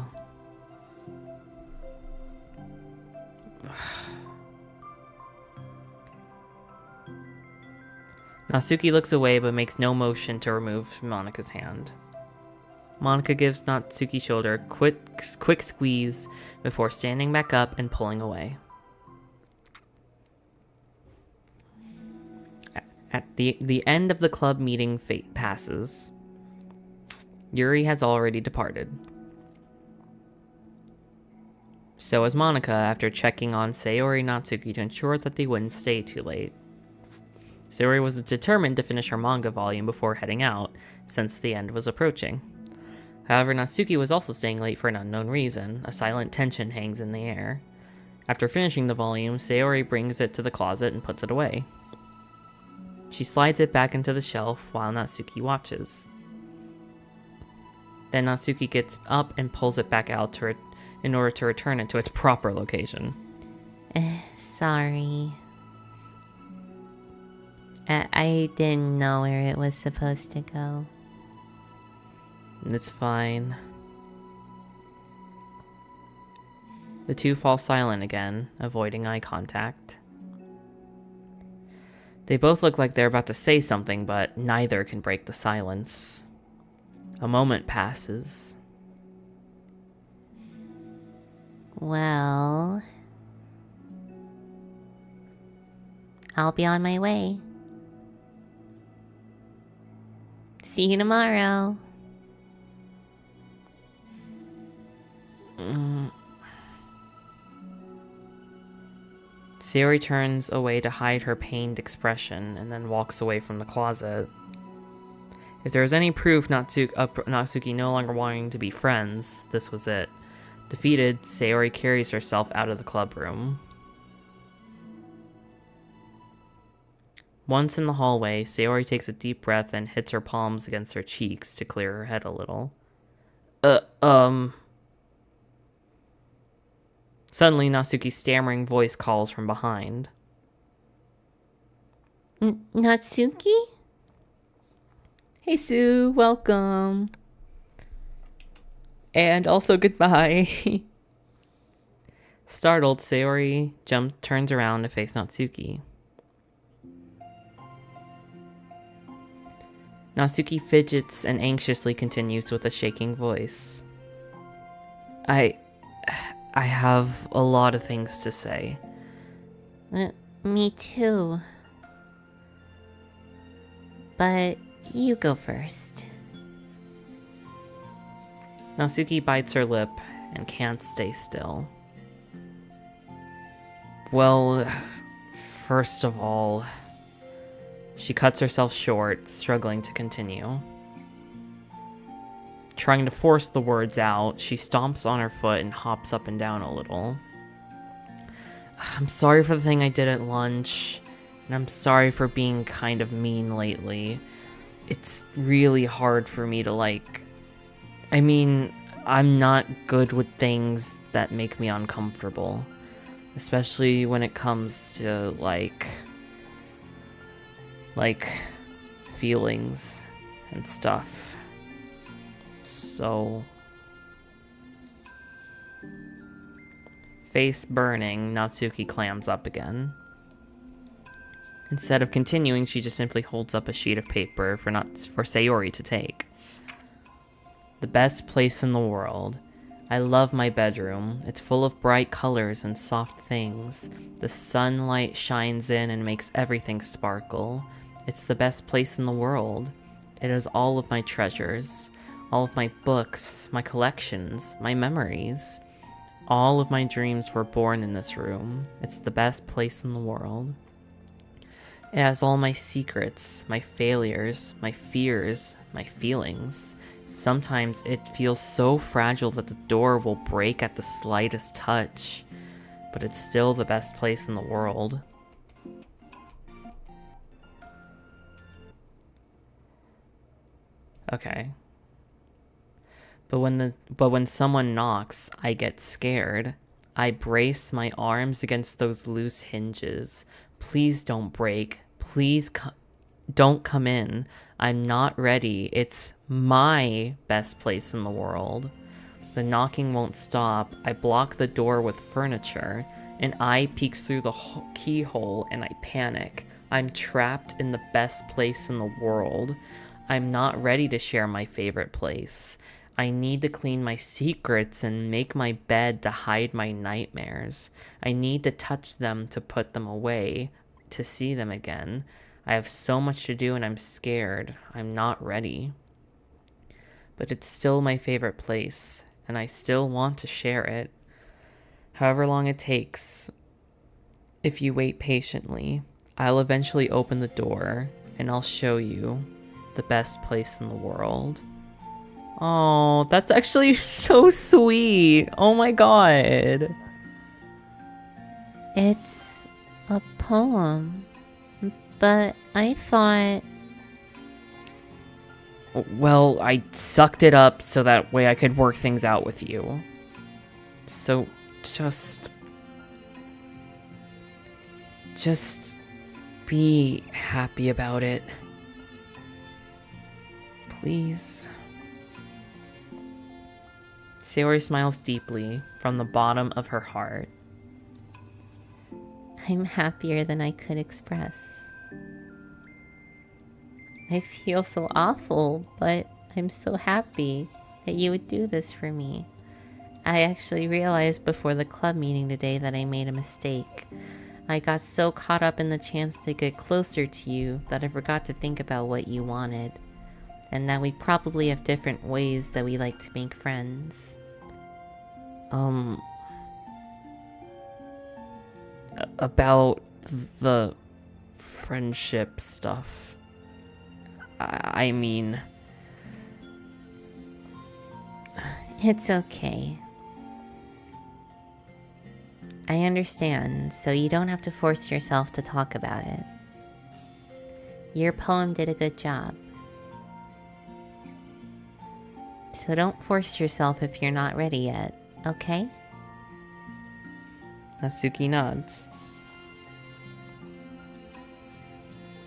S1: Natsuki looks away but makes no motion to remove Monika's hand. Monika gives Natsuki's shoulder a quick squeeze before standing back up and pulling away. At the end of the club meeting passes. Yuri has already departed. So has Monika after checking on Sayori and Natsuki to ensure that they wouldn't stay too late. Sayori was determined to finish her manga volume before heading out, since the end was approaching. However, Natsuki was also staying late for an unknown reason. A silent tension hangs in the air. After finishing the volume, Sayori brings it to the closet and puts it away. She slides it back into the shelf while Natsuki watches. Then Natsuki gets up and pulls it back out in order to return it to its proper location.
S2: Sorry. I didn't know where it was supposed to go.
S1: It's fine. The two fall silent again, avoiding eye contact. They both look like they're about to say something, but neither can break the silence. A moment passes.
S2: Well, I'll be on my way. See you tomorrow.
S1: Sayori turns away to hide her pained expression and then walks away from the closet. If there was any proof Natsuki no longer wanting to be friends, this was it. Defeated, Sayori carries herself out of the club room. Once in the hallway, Sayori takes a deep breath and hits her palms against her cheeks to clear her head a little. Suddenly, Natsuki's stammering voice calls from behind.
S2: Natsuki?
S1: Hey Sue, welcome. And also goodbye. Startled, Sayori turns around to face Natsuki. Natsuki fidgets and anxiously continues with a shaking voice. I have a lot of things to say.
S2: Me too. But you go first.
S1: Natsuki bites her lip and can't stay still. Well, first of all, she cuts herself short, struggling to continue. Trying to force the words out, she stomps on her foot and hops up and down a little. I'm sorry for the thing I did at lunch, and I'm sorry for being kind of mean lately. It's really hard for me to I'm not good with things that make me uncomfortable. Especially when it comes to, feelings and stuff. So... Face burning, Natsuki clams up again. Instead of continuing, she just simply holds up a sheet of paper for Sayori to take. The best place in the world. I love my bedroom. It's full of bright colors and soft things. The sunlight shines in and makes everything sparkle. It's the best place in the world. It has all of my treasures, all of my books, my collections, my memories. All of my dreams were born in this room. It's the best place in the world. It has all my secrets, my failures, my fears, my feelings. Sometimes it feels so fragile that the door will break at the slightest touch, but it's still the best place in the world. Okay. But when someone knocks, I get scared. I brace my arms against those loose hinges. Please don't break. Please don't come in. I'm not ready. It's my best place in the world. The knocking won't stop. I block the door with furniture. An eye peeks through the keyhole and I panic. I'm trapped in the best place in the world. I'm not ready to share my favorite place. I need to clean my secrets and make my bed to hide my nightmares. I need to touch them to put them away, to see them again. I have so much to do and I'm scared. I'm not ready. But it's still my favorite place, and I still want to share it. However long it takes, if you wait patiently, I'll eventually open the door and I'll show you the best place in the world. Oh, that's actually so sweet. Oh my god.
S2: It's a poem, but I thought...
S1: Well, I sucked it up so that way I could work things out with you. So, just be happy about it. Please. Sayori smiles deeply from the bottom of her heart.
S2: I'm happier than I could express. I feel so awful, but I'm so happy that you would do this for me. I actually realized before the club meeting today that I made a mistake. I got so caught up in the chance to get closer to you that I forgot to think about what you wanted. And that we probably have different ways that we like to make friends.
S1: About the friendship stuff. I mean...
S2: It's okay. I understand, so you don't have to force yourself to talk about it. Your poem did a good job. So don't force yourself if you're not ready yet, okay?
S1: Natsuki nods.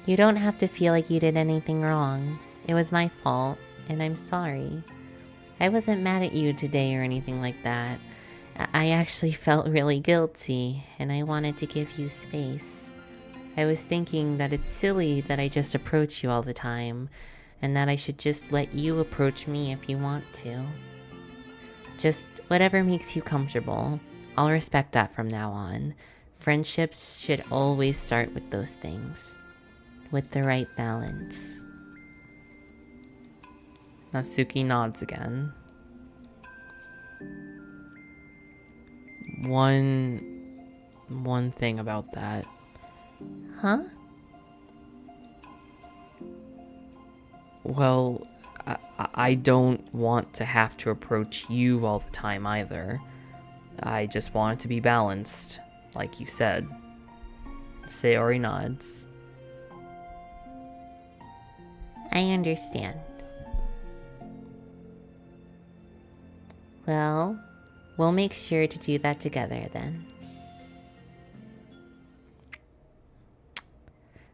S2: You don't have to feel like you did anything wrong. It was my fault, and I'm sorry. I wasn't mad at you today or anything like that. I actually felt really guilty, and I wanted to give you space. I was thinking that it's silly that I just approach you all the time, and that I should just let you approach me if you want to. Just whatever makes you comfortable. I'll respect that from now on. Friendships should always start with those things. With the right balance.
S1: Natsuki nods again. One thing about that.
S2: Huh?
S1: Well, I don't want to have to approach you all the time either. I just want it to be balanced, like you said. Sayori nods.
S2: I understand. Well, we'll make sure to do that together then.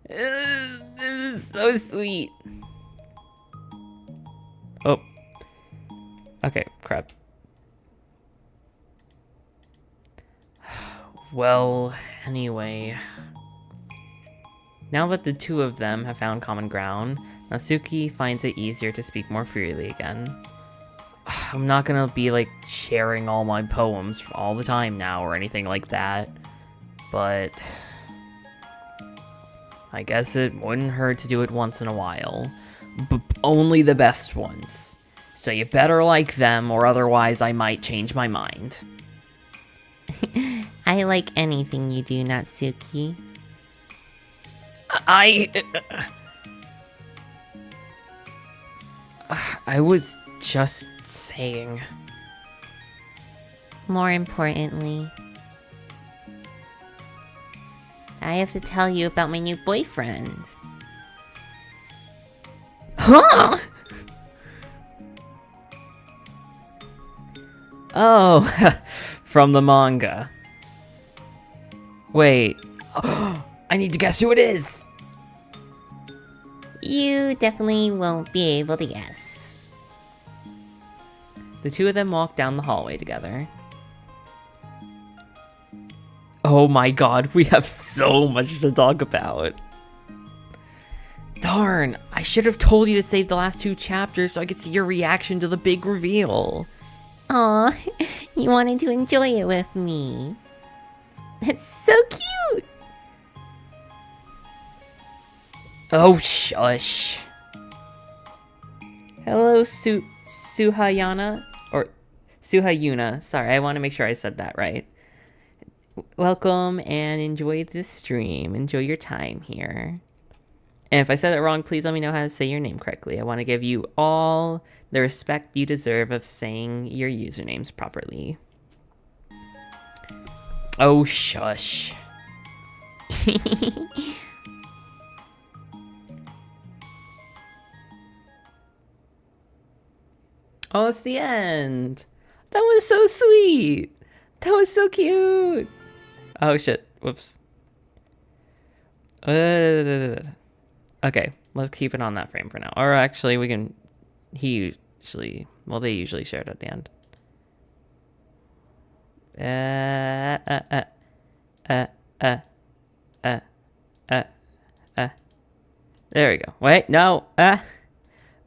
S1: This is so sweet. Oh. Okay, crap. Well, anyway. Now that the two of them have found common ground, Natsuki finds it easier to speak more freely again. I'm not gonna be like sharing all my poems all the time now or anything like that, but I guess it wouldn't hurt to do it once in a while. only the best ones. So you better like them, or otherwise I might change my mind.
S2: I like anything you do, Natsuki.
S1: I was just saying.
S2: More importantly, I have to tell you about my new boyfriend.
S1: Huh? Oh, from the manga. Wait. I need to guess who it is.
S2: You definitely won't be able to guess.
S1: The two of them walk down the hallway together. Oh my god, we have so much to talk about. Darn, I should have told you to save the last 2 chapters so I could see your reaction to the big reveal.
S2: Aw, you wanted to enjoy it with me. It's so cute!
S1: Oh, shush. Hello, Suhayana? Or Suhayuna. Sorry, I want to make sure I said that right. Welcome and enjoy this stream. Enjoy your time here. And if I said it wrong, please let me know how to say your name correctly. I want to give you all the respect you deserve of saying your usernames properly. Oh, shush. Oh, it's the end. That was so sweet. That was so cute. Oh, shit. Whoops. Okay, let's keep it on that frame for now. Or actually, we can... They usually share it at the end. There we go. Wait, no. I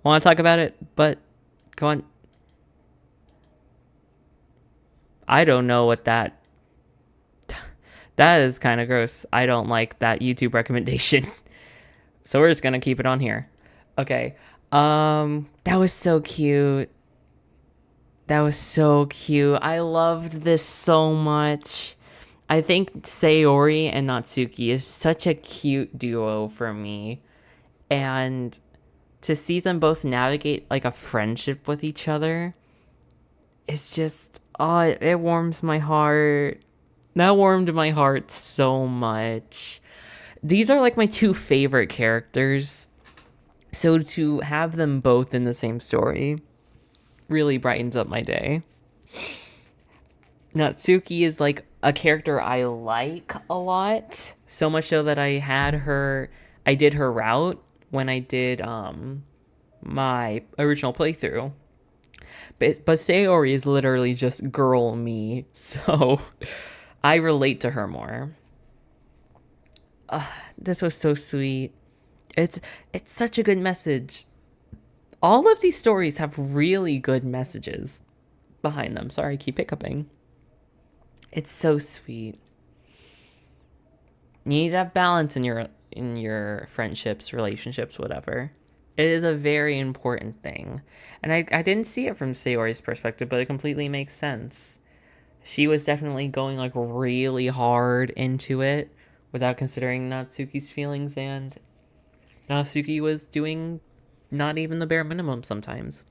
S1: want to talk about it, but go on. I don't know what that... That is kind of gross. I don't like that YouTube recommendation. So we're just going to keep it on here. Okay. That was so cute. That was so cute. I loved this so much. I think Sayori and Natsuki is such a cute duo for me. And to see them both navigate like a friendship with each other, it's just, oh, it warms my heart. That warmed my heart so much. These are like my 2 favorite characters. So to have them both in the same story really brightens up my day. Natsuki is like a character I like a lot. So much so that I did her route when I did my original playthrough. But Sayori is literally just girl me. So I relate to her more. This was so sweet. It's such a good message. All of these stories have really good messages behind them. Sorry, I keep hiccuping. It's so sweet. You need to have balance in your friendships, relationships, whatever. It is a very important thing. And I didn't see it from Sayori's perspective, but it completely makes sense. She was definitely going like really hard into it without considering Natsuki's feelings, and Natsuki was doing not even the bare minimum sometimes.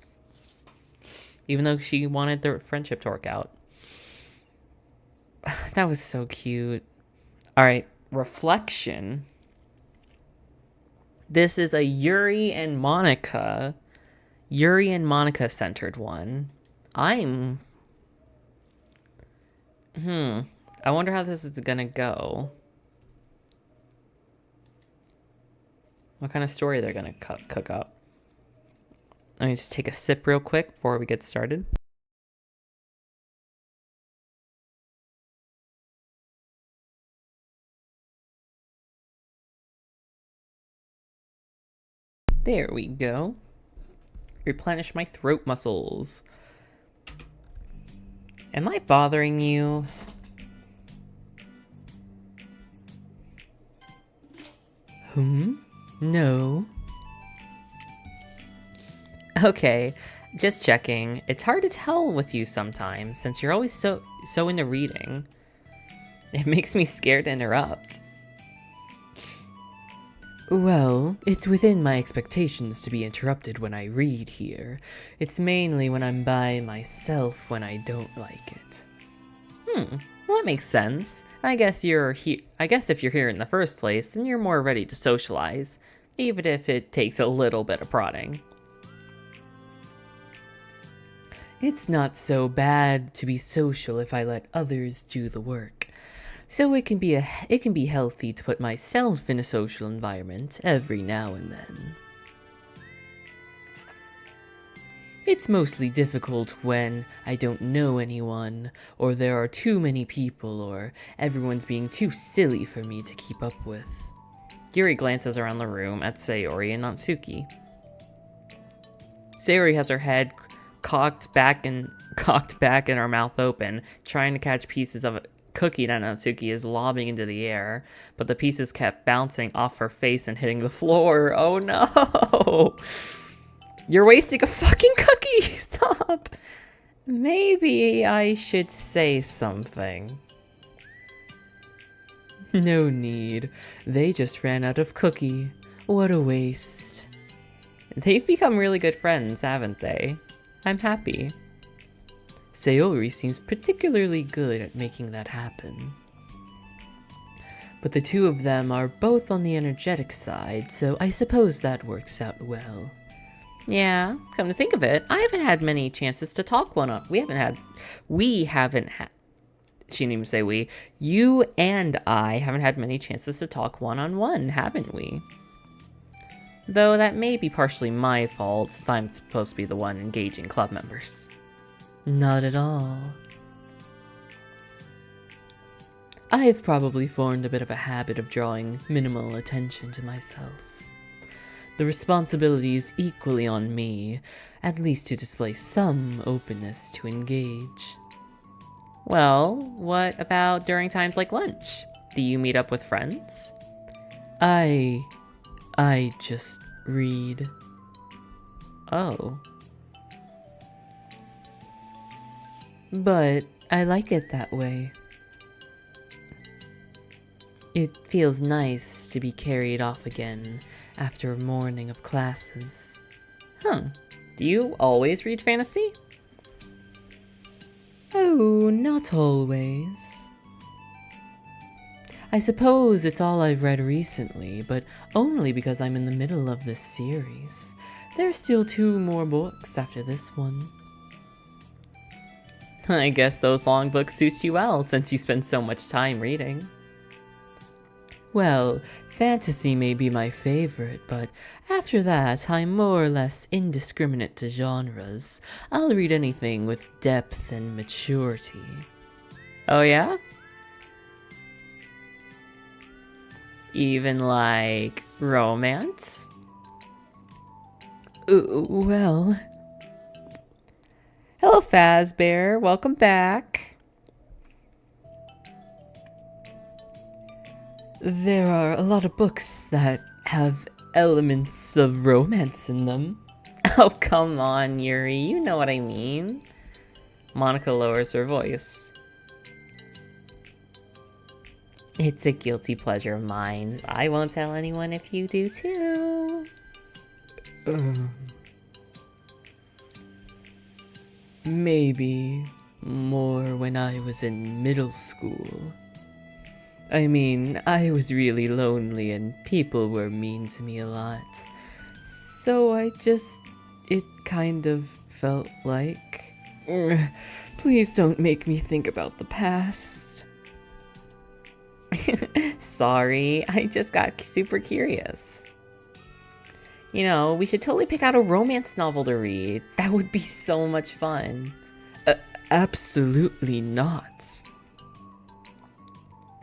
S1: Even though she wanted their friendship to work out. That was so cute. Alright, reflection. This is a Yuri and Monika centered one. I wonder how this is gonna go. What kind of story they're gonna cook up. Let me just take a sip real quick before we get started. There we go. Replenish my throat muscles. Am I bothering you? No. Okay, just checking. It's hard to tell with you sometimes, since you're always so into reading. It makes me scared to interrupt. Well, it's within my expectations to be interrupted when I read here. It's mainly when I'm by myself when I don't like it. Well, that makes sense. I guess if you're here in the first place, then you're more ready to socialize, even if it takes a little bit of prodding. It's not so bad to be social if I let others do the work. So it can be healthy to put myself in a social environment every now and then. It's mostly difficult when I don't know anyone, or there are too many people, or everyone's being too silly for me to keep up with. Yuri glances around the room at Sayori and Natsuki. Sayori has her head cocked back and her mouth open, trying to catch pieces of a cookie that Natsuki is lobbing into the air, but the pieces kept bouncing off her face and hitting the floor. Oh no! You're wasting a fucking cookie! Stop! Maybe I should say something. No need. They just ran out of cookie. What a waste. They've become really good friends, haven't they? I'm happy. Sayori seems particularly good at making that happen. But the two of them are both on the energetic side, so I suppose that works out well. Yeah, come to think of it, I haven't had many chances to talk we haven't had, she didn't even say we, you and I haven't had many chances to talk one-on-one, haven't we? Though that may be partially my fault, since I'm supposed to be the one engaging club members. Not at all. I've probably formed a bit of a habit of drawing minimal attention to myself. The responsibility is equally on me, at least to display some openness to engage. Well, what about during times like lunch? Do you meet up with friends? I just read. Oh. But I like it that way. It feels nice to be carried off again after a morning of classes. Huh. Do you always read fantasy? Oh, not always. I suppose it's all I've read recently, but only because I'm in the middle of this series. There's still 2 more books after this one. I guess those long books suit you well, since you spend so much time reading. Well, fantasy may be my favorite, but after that, I'm more or less indiscriminate to genres. I'll read anything with depth and maturity. Oh yeah? Even like romance? Well... Hello, Fazbear. Welcome back. There are a lot of books that have elements of romance in them. Oh, come on, Yuri. You know what I mean. Monika lowers her voice. It's a guilty pleasure of mine. I won't tell anyone if you do too. Maybe more when I was in middle school. I mean, I was really lonely and people were mean to me a lot. So it kind of felt like... Please don't make me think about the past. Sorry, I just got super curious. You know, we should totally pick out a romance novel to read. That would be so much fun. Absolutely not.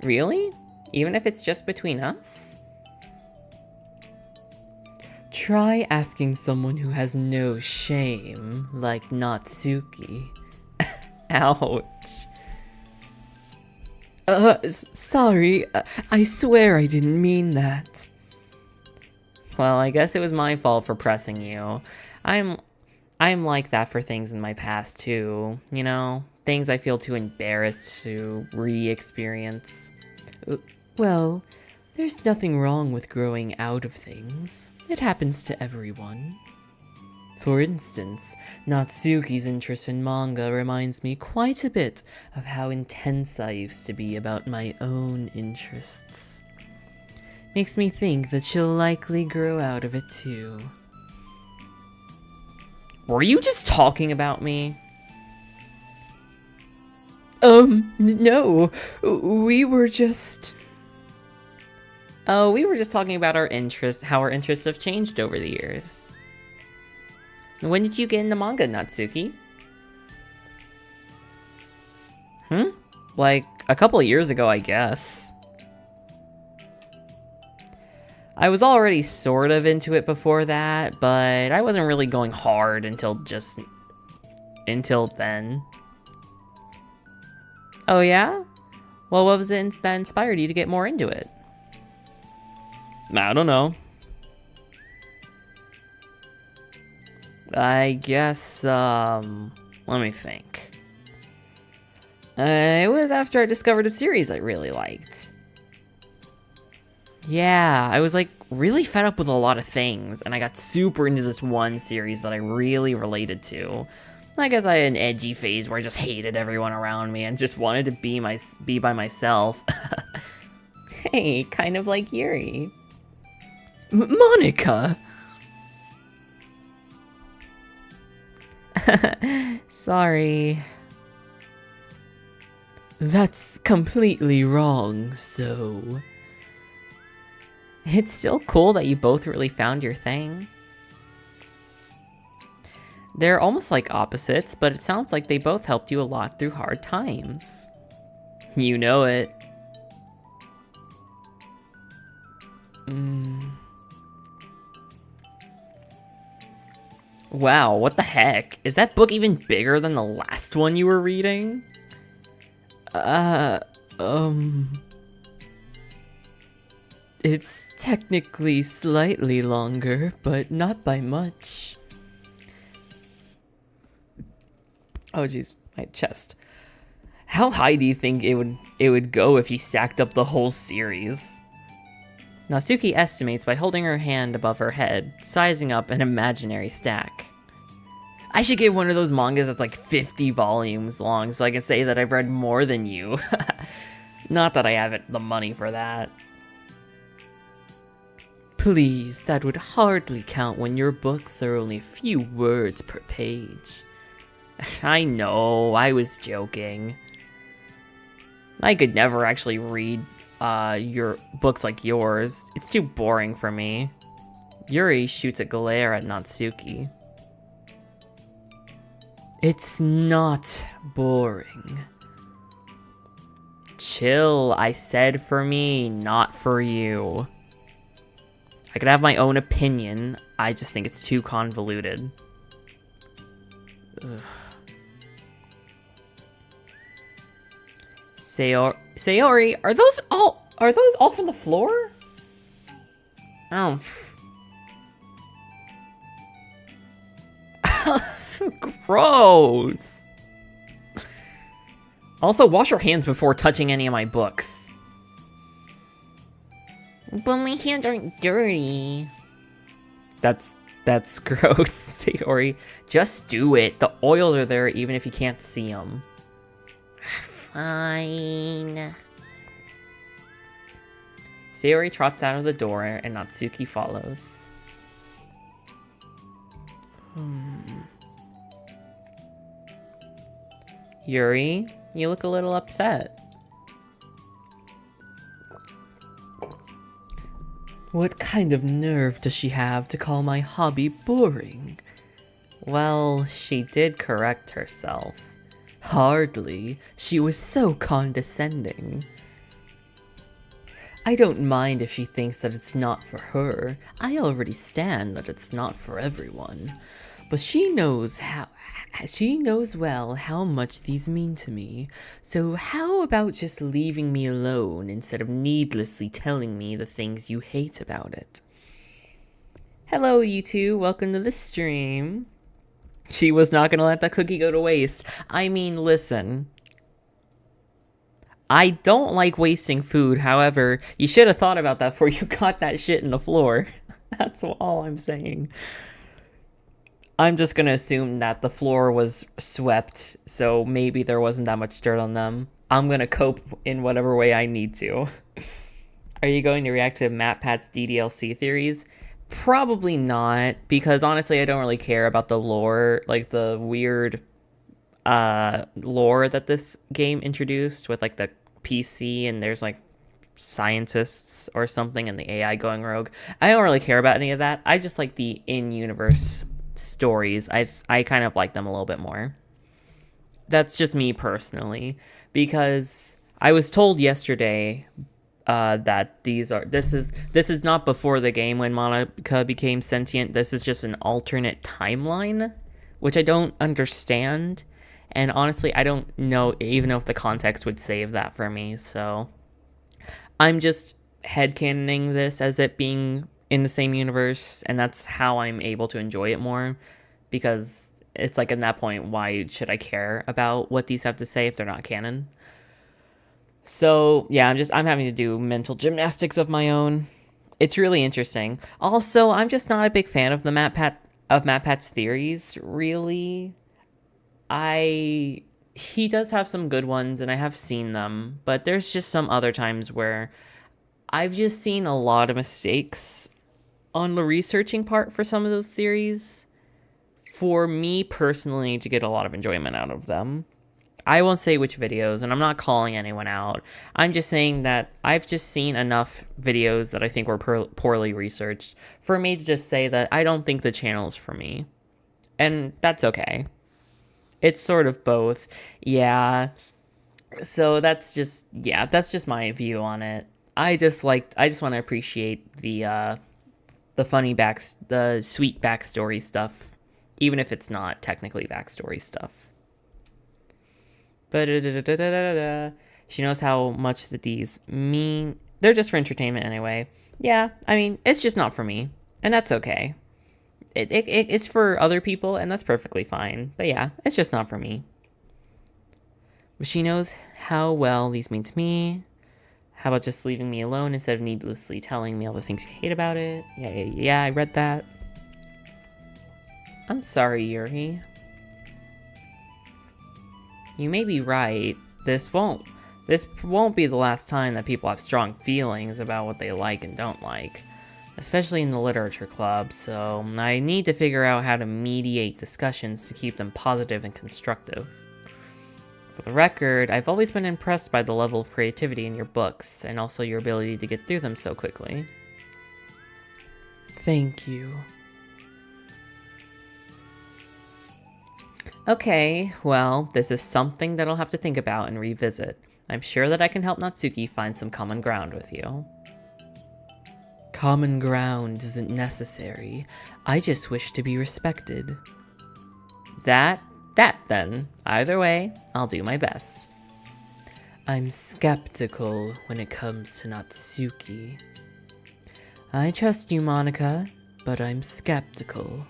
S1: Really? Even if it's just between us? Try asking someone who has no shame, like Natsuki. Ouch. Sorry, I swear I didn't mean that. Well, I guess it was my fault for pressing you. I'm I'm like that for things in my past too, you know? Things I feel too embarrassed to re-experience. Well, there's nothing wrong with growing out of things. It happens to everyone. For instance, Natsuki's interest in manga reminds me quite a bit of how intense I used to be about my own interests. Makes me think that she'll likely grow out of it too. Were you just talking about me? No. We were just... Oh, we were just talking about our interests, how our interests have changed over the years. When did you get into manga, Natsuki? Like, a couple of years ago, I guess. I was already sort of into it before that, but I wasn't really going hard until then. Oh yeah? Well, what was it that inspired you to get more into it? I don't know. I guess, let me think. It was after I discovered a series I really liked. Yeah, I was like really fed up with a lot of things, and I got super into this one series that I really related to. I guess I had an edgy phase where I just hated everyone around me and just wanted to be by myself. Hey, kind of like Yuri. Monika! Sorry. That's completely wrong, so... It's still cool that you both really found your thing. They're almost like opposites, but it sounds like they both helped you a lot through hard times. You know it. Wow, what the heck? Is that book even bigger than the last one you were reading? It's technically slightly longer, but not by much. Oh jeez, my chest. How high do you think it would go if you stacked up the whole series? Natsuki estimates by holding her hand above her head, sizing up an imaginary stack. I should get one of those mangas that's like 50 volumes long so I can say that I've read more than you. Not that I have the money for that. Please, that would hardly count when your books are only a few words per page. I know, I was joking. I could never actually read your books like yours. It's too boring for me. Yuri shoots a glare at Natsuki. It's not boring. Chill, I said for me, not for you. I could have my own opinion, I just think it's too convoluted. Ugh. Sayori, are those all from the floor? Oh. Gross. Also, wash your hands before touching any of my books.
S2: But my hands aren't dirty.
S1: That's gross, Sayori. Just do it. The oils are there even if you can't see them.
S2: Fine.
S1: Sayori trots out of the door and Natsuki follows. Yuri, you look a little upset. What kind of nerve does she have to call my hobby boring? Well, she did correct herself. Hardly. She was so condescending. I don't mind if she thinks that it's not for her. I already stand that it's not for everyone. But she knows well how much these mean to me. So how about just leaving me alone instead of needlessly telling me the things you hate about it? Hello, you two. Welcome to the stream. She was not gonna let that cookie go to waste. I mean, listen. I don't like wasting food. However, you should have thought about that before you got that shit in the floor. That's all I'm saying. I'm just gonna assume that the floor was swept, so maybe there wasn't that much dirt on them. I'm gonna cope in whatever way I need to. Are you going to react to MatPat's DDLC theories? Probably not, because honestly, I don't really care about the lore, like the weird lore that this game introduced with like the PC and there's like scientists or something and the AI going rogue. I don't really care about any of that. I just like the in-universe stories. I kind of like them a little bit more. That's just me personally, because I was told yesterday that this is not before the game when Monika became sentient. This is just an alternate timeline, which I don't understand. And honestly, I don't know even know if the context would save that for me. So I'm just headcanoning this as it being in the same universe, and that's how I'm able to enjoy it more. Because it's like, at that point, why should I care about what these have to say if they're not canon? So yeah, I'm having to do mental gymnastics of my own. It's really interesting. Also, I'm just not a big fan of the MatPat's theories, really. He does have some good ones and I have seen them, but there's just some other times where I've just seen a lot of mistakes on the researching part for some of those theories for me personally to get a lot of enjoyment out of them. I won't say which videos, and I'm not calling anyone out. I'm just saying that I've just seen enough videos that I think were poorly researched for me to just say that I don't think the channel is for me. And that's okay. It's sort of both. Yeah. So that's just my view on it. I just want to appreciate the the sweet backstory stuff, even if it's not technically backstory stuff. But she knows how much the D's mean. They're just for entertainment anyway. Yeah, I mean, it's just not for me, and that's okay. It's for other people, and that's perfectly fine. But yeah, it's just not for me. But she knows how well these mean to me. How about just leaving me alone instead of needlessly telling me all the things you hate about it? Yeah, I read that. I'm sorry, Yuri. You may be right. This won't be the last time that people have strong feelings about what they like and don't like, especially in the literature club, so I need to figure out how to mediate discussions to keep them positive and constructive. For the record, I've always been impressed by the level of creativity in your books, and also your ability to get through them so quickly. Thank you. Okay, well, this is something that I'll have to think about and revisit. I'm sure that I can help Natsuki find some common ground with you. Common ground isn't necessary. I just wish to be respected. That then. Either way, I'll do my best. I'm skeptical when it comes to Natsuki. I trust you, Monika, but I'm skeptical.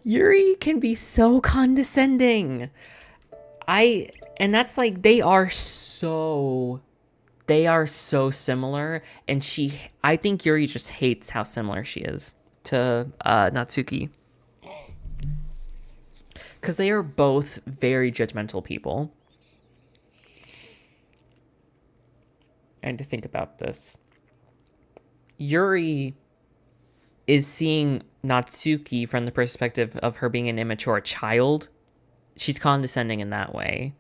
S1: Yuri can be so condescending. And that's like, they are so similar, and I think Yuri just hates how similar she is to Natsuki. Because they are both very judgmental people. And to think about this, Yuri is seeing Natsuki from the perspective of her being an immature child. She's condescending in that way.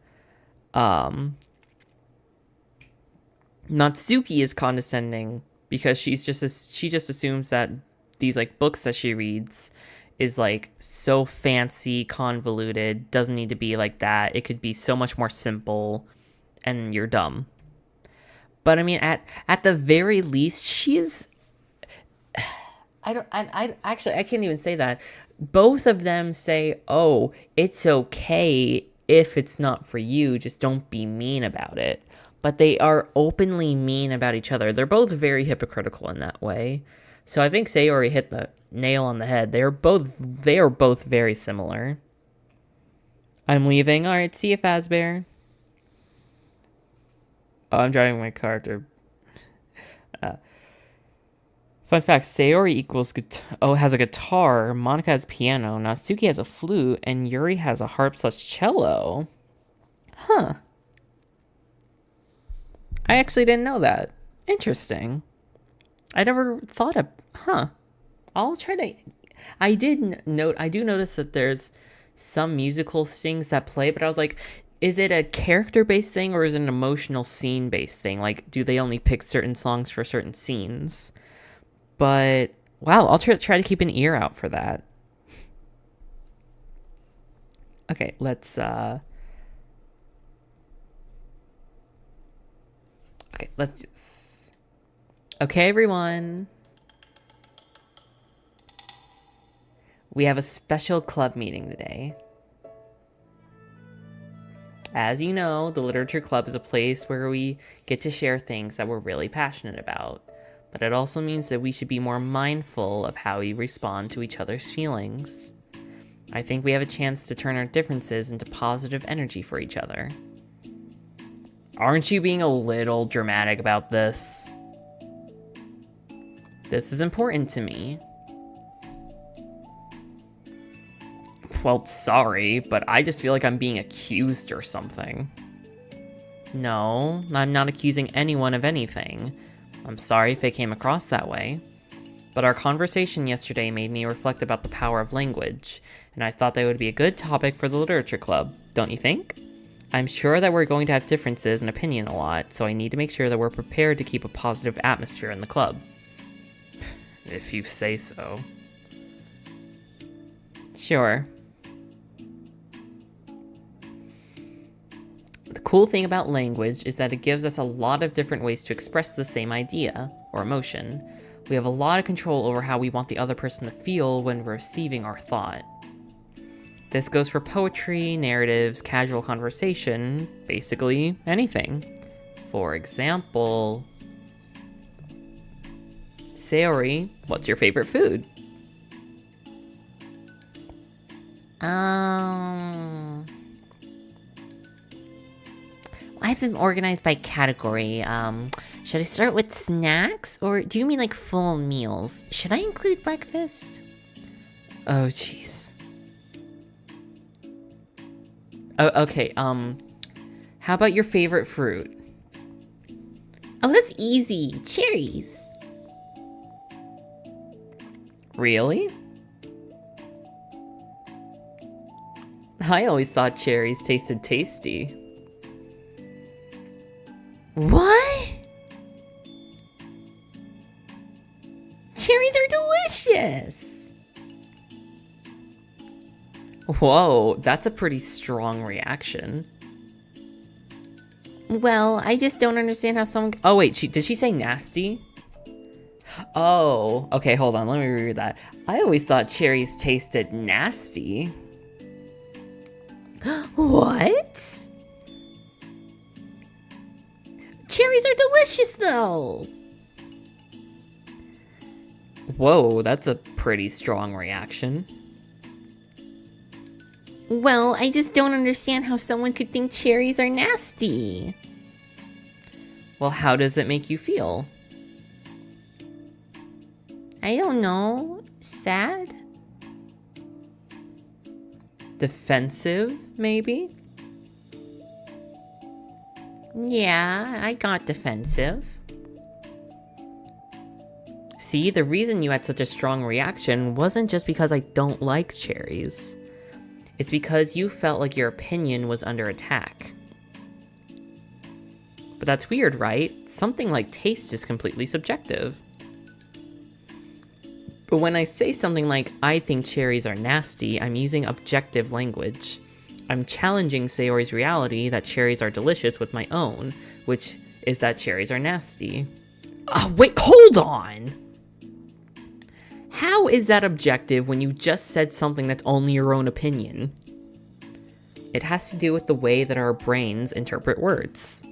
S1: Natsuki is condescending because she just assumes that these like books that she reads is like so fancy, convoluted, doesn't need to be like that. It could be so much more simple, and you're dumb. But I mean, at the very least, she is. I can't even say that. Both of them say, "Oh, it's okay if it's not for you. Just don't be mean about it." But they are openly mean about each other. They're both very hypocritical in that way. So I think Sayori hit the nail on the head. They are both very similar. I'm leaving. All right, see you, Fazbear. Oh, I'm driving my car to. Fun fact: Sayori has a guitar. Monika has piano. Natsuki has a flute, and Yuri has a harp/cello. Huh. I actually didn't know that. Interesting. I never thought of. Huh. I'll try to. I do notice that there's some musical things that play, but I was like, is it a character-based thing or is it an emotional scene-based thing? Like, do they only pick certain songs for certain scenes? But wow, I'll try to keep an ear out for that. Okay, let's okay, let's do this. Okay, everyone. We have a special club meeting today. As you know, the Literature Club is a place where we get to share things that we're really passionate about. But it also means that we should be more mindful of how we respond to each other's feelings. I think we have a chance to turn our differences into positive energy for each other. Aren't you being a little dramatic about this? This is important to me. Well, sorry, but I just feel like I'm being accused or something. No, I'm not accusing anyone of anything. I'm sorry if it came across that way. But our conversation yesterday made me reflect about the power of language, and I thought that would be a good topic for the Literature Club, don't you think? I'm sure that we're going to have differences in opinion a lot, so I need to make sure that we're prepared to keep a positive atmosphere in the club. If you say so. Sure. The cool thing about language is that it gives us a lot of different ways to express the same idea or emotion. We have a lot of control over how we want the other person to feel when we're receiving our thought. This goes for poetry, narratives, casual conversation, basically anything. For example, Sayori, what's your favorite food?
S2: I have them organized by category. Should I start with snacks? Or do you mean like full meals? Should I include breakfast?
S1: Oh, jeez. Oh, okay, how about your favorite fruit?
S2: Oh, that's easy. Cherries.
S1: Really? I always thought cherries tasted tasty.
S2: What? Cherries are delicious!
S1: Whoa, that's a pretty strong reaction.
S2: Well, I just don't understand how someone...
S1: Oh wait, did she say nasty? Oh, okay, hold on, let me reread that. I always thought cherries tasted nasty.
S2: What? Cherries are delicious, though!
S1: Whoa, that's a pretty strong reaction.
S2: Well, I just don't understand how someone could think cherries are nasty.
S1: Well, how does it make you feel?
S2: I don't know. Sad?
S1: Defensive, maybe?
S2: Yeah, I got defensive.
S1: See, the reason you had such a strong reaction wasn't just because I don't like cherries. It's because you felt like your opinion was under attack. But that's weird, right? Something like taste is completely subjective. But when I say something like, I think cherries are nasty, I'm using objective language. I'm challenging Sayori's reality that cherries are delicious with my own, which is that cherries are nasty. Wait, hold on! How is that objective when you just said something that's only your own opinion? It has to do with the way that our brains interpret words.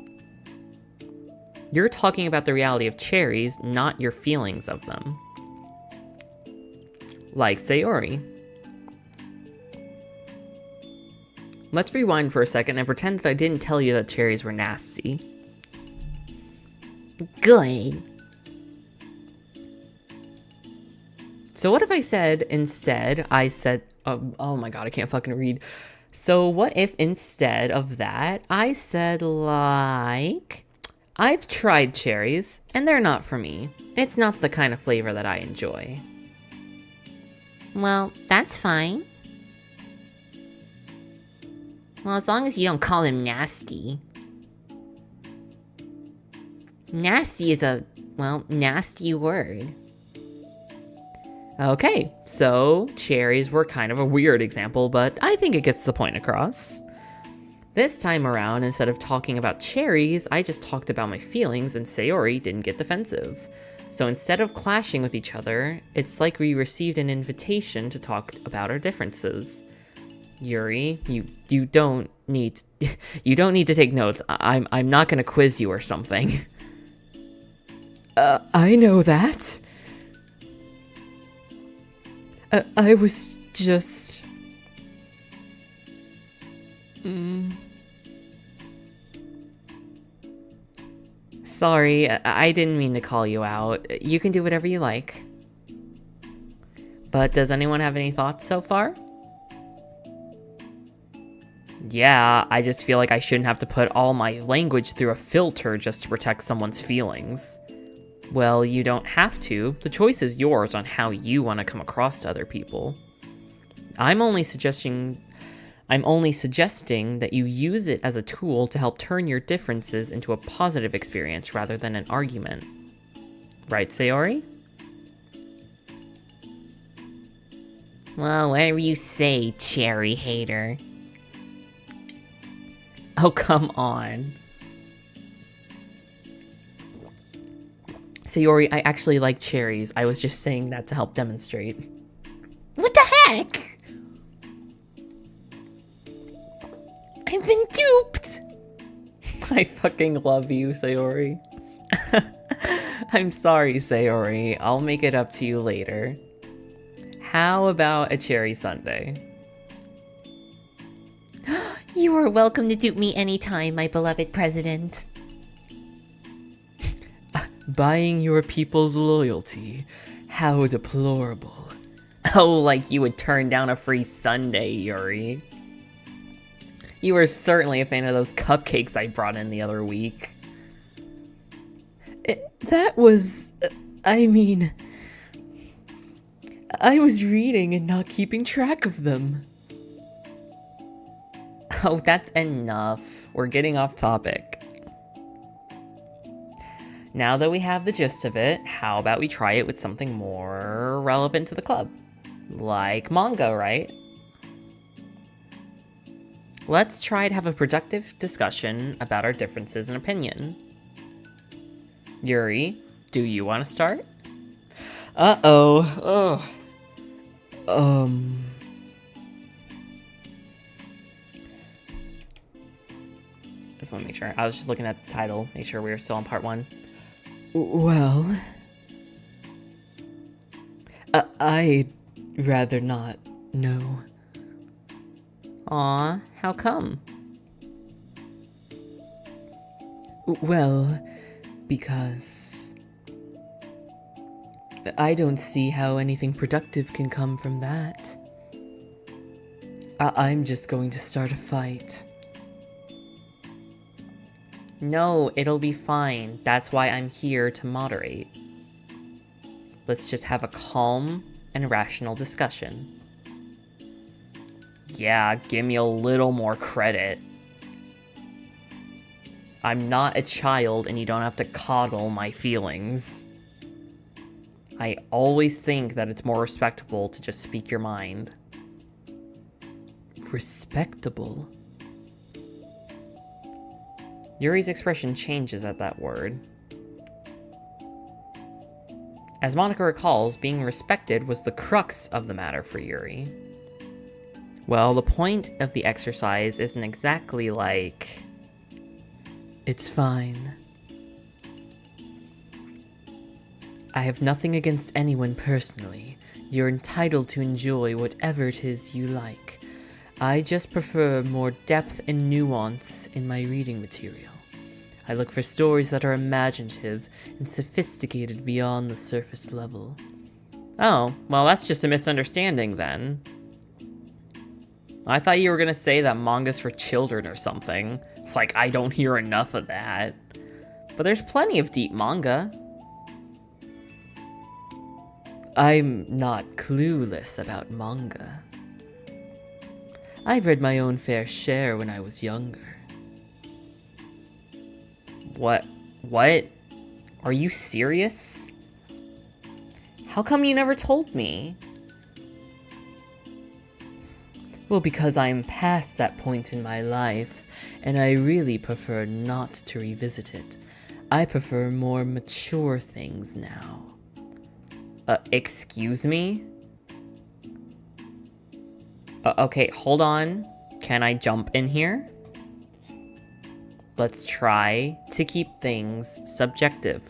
S1: You're talking about the reality of cherries, not your feelings of them. like Sayori. Let's rewind for a second and pretend that I didn't tell you that cherries were nasty.
S2: Good.
S1: So what if I said instead, oh my god, I can't fucking read. So what if instead of that, I said like, I've tried cherries and they're not for me. It's not the kind of flavor that I enjoy.
S2: Well, that's fine. Well, as long as you don't call him nasty. Nasty is a, well, nasty word.
S1: Okay, so cherries were kind of a weird example, but I think it gets the point across. This time around, instead of talking about cherries, I just talked about my feelings and Sayori didn't get defensive. So instead of clashing with each other, it's like we received an invitation to talk about our differences. Yuri, you don't need to take notes. I'm not gonna quiz you or something. I know that. I was just... Sorry, I didn't mean to call you out. You can do whatever you like. But does anyone have any thoughts so far? Yeah, I just feel like I shouldn't have to put all my language through a filter just to protect someone's feelings. Well, you don't have to. The choice is yours on how you want to come across to other people. I'm only suggesting that you use it as a tool to help turn your differences into a positive experience rather than an argument. Right, Sayori?
S2: Well, whatever you say, cherry hater.
S1: Oh, come on. Sayori, I actually like cherries. I was just saying that to help demonstrate.
S2: What the heck? I've been duped!
S1: I fucking love you, Sayori. I'm sorry, Sayori. I'll make it up to you later. How about a cherry sundae?
S2: You are welcome to dupe me anytime, my beloved president.
S1: Buying your people's loyalty. How deplorable. Oh, like you would turn down a free sundae, Yuri. You were certainly a fan of those cupcakes I brought in the other week. That was... I mean... I was reading and not keeping track of them. Oh, that's enough. We're getting off topic. Now that we have the gist of it, how about we try it with something more relevant to the club? Like manga, right? Let's try to have a productive discussion about our differences in opinion. Yuri, do you want to start? Uh-oh. Just want to make sure. I was just looking at the title, make sure we were still on part 1. Well... I'd rather not know.
S2: Aw, how come?
S1: Well, because... I don't see how anything productive can come from that. I'm just going to start a fight. No, it'll be fine. That's why I'm here to moderate. Let's just have a calm and rational discussion. Yeah, give me a little more credit. I'm not a child and you don't have to coddle my feelings. I always think that it's more respectable to just speak your mind. Respectable? Yuri's expression changes at that word. As Monika recalls, being respected was the crux of the matter for Yuri. Well, the point of the exercise isn't exactly like... It's fine. I have nothing against anyone personally. You're entitled to enjoy whatever it is you like. I just prefer more depth and nuance in my reading material. I look for stories that are imaginative and sophisticated beyond the surface level. Oh, well, that's just a misunderstanding then. I thought you were gonna say that manga's for children or something. Like, I don't hear enough of that. But there's plenty of deep manga. I'm not clueless about manga. I've read my own fair share when I was younger. What? Are you serious? How come you never told me? Well, because I'm past that point in my life, and I really prefer not to revisit it. I prefer more mature things now. Excuse me? Okay, hold on. Can I jump in here? Let's try to keep things subjective.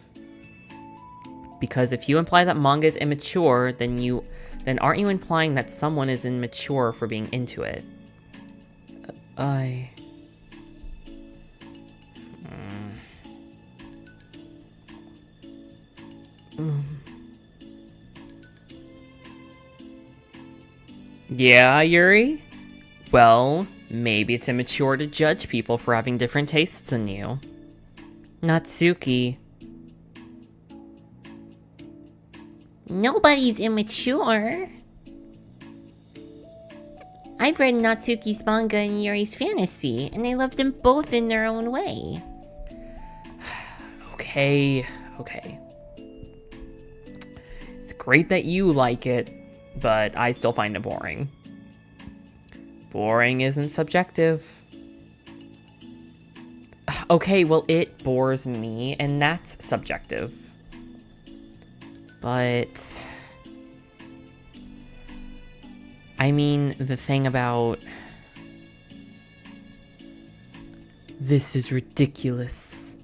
S1: Because if you imply that manga is immature, then aren't you implying that someone is immature for being into it? Yeah, Yuri? Well, maybe it's immature to judge people for having different tastes than you. Natsuki.
S2: Nobody's immature. I've read Natsuki's manga and Yuri's fantasy, and I love them both in their own way.
S1: Okay. It's great that you like it, but I still find it boring. Boring isn't subjective. Okay, well, it bores me, and that's subjective. But I mean, the thing about this is ridiculous.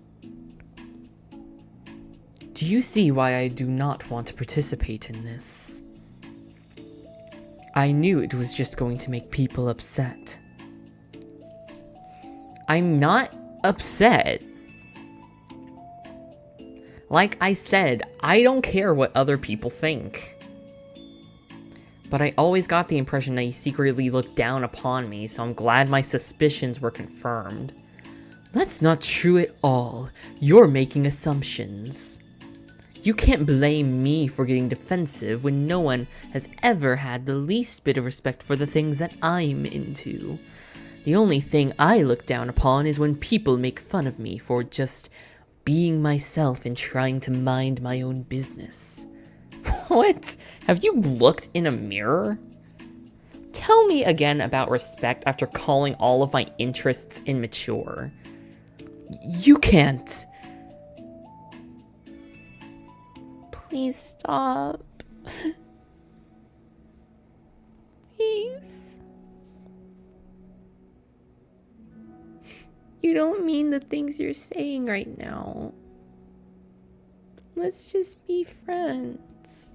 S1: Do you see why I do not want to participate in this? I knew it was just going to make people upset. I'm not upset. Like I said, I don't care what other people think. But I always got the impression that you secretly looked down upon me, so I'm glad my suspicions were confirmed. That's not true at all. You're making assumptions. You can't blame me for getting defensive when no one has ever had the least bit of respect for the things that I'm into. The only thing I look down upon is when people make fun of me for just being myself and trying to mind my own business. What? Have you looked in a mirror? Tell me again about respect after calling all of my interests immature. You can't.
S2: Please stop. Please. You don't mean the things you're saying right now. Let's just be friends.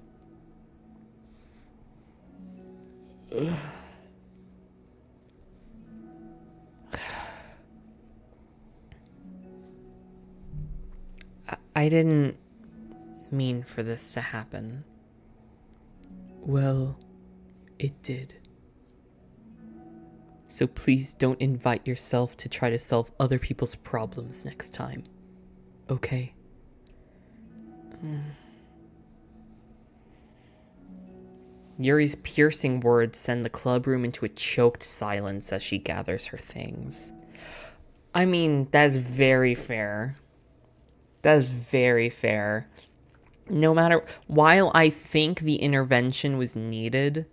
S1: I didn't mean for this to happen. Well, it did. So please don't invite yourself to try to solve other people's problems next time. Okay? Yuri's piercing words send the club room into a choked silence as she gathers her things. I mean, that is very fair. That is very fair. No matter, while I think the intervention was needed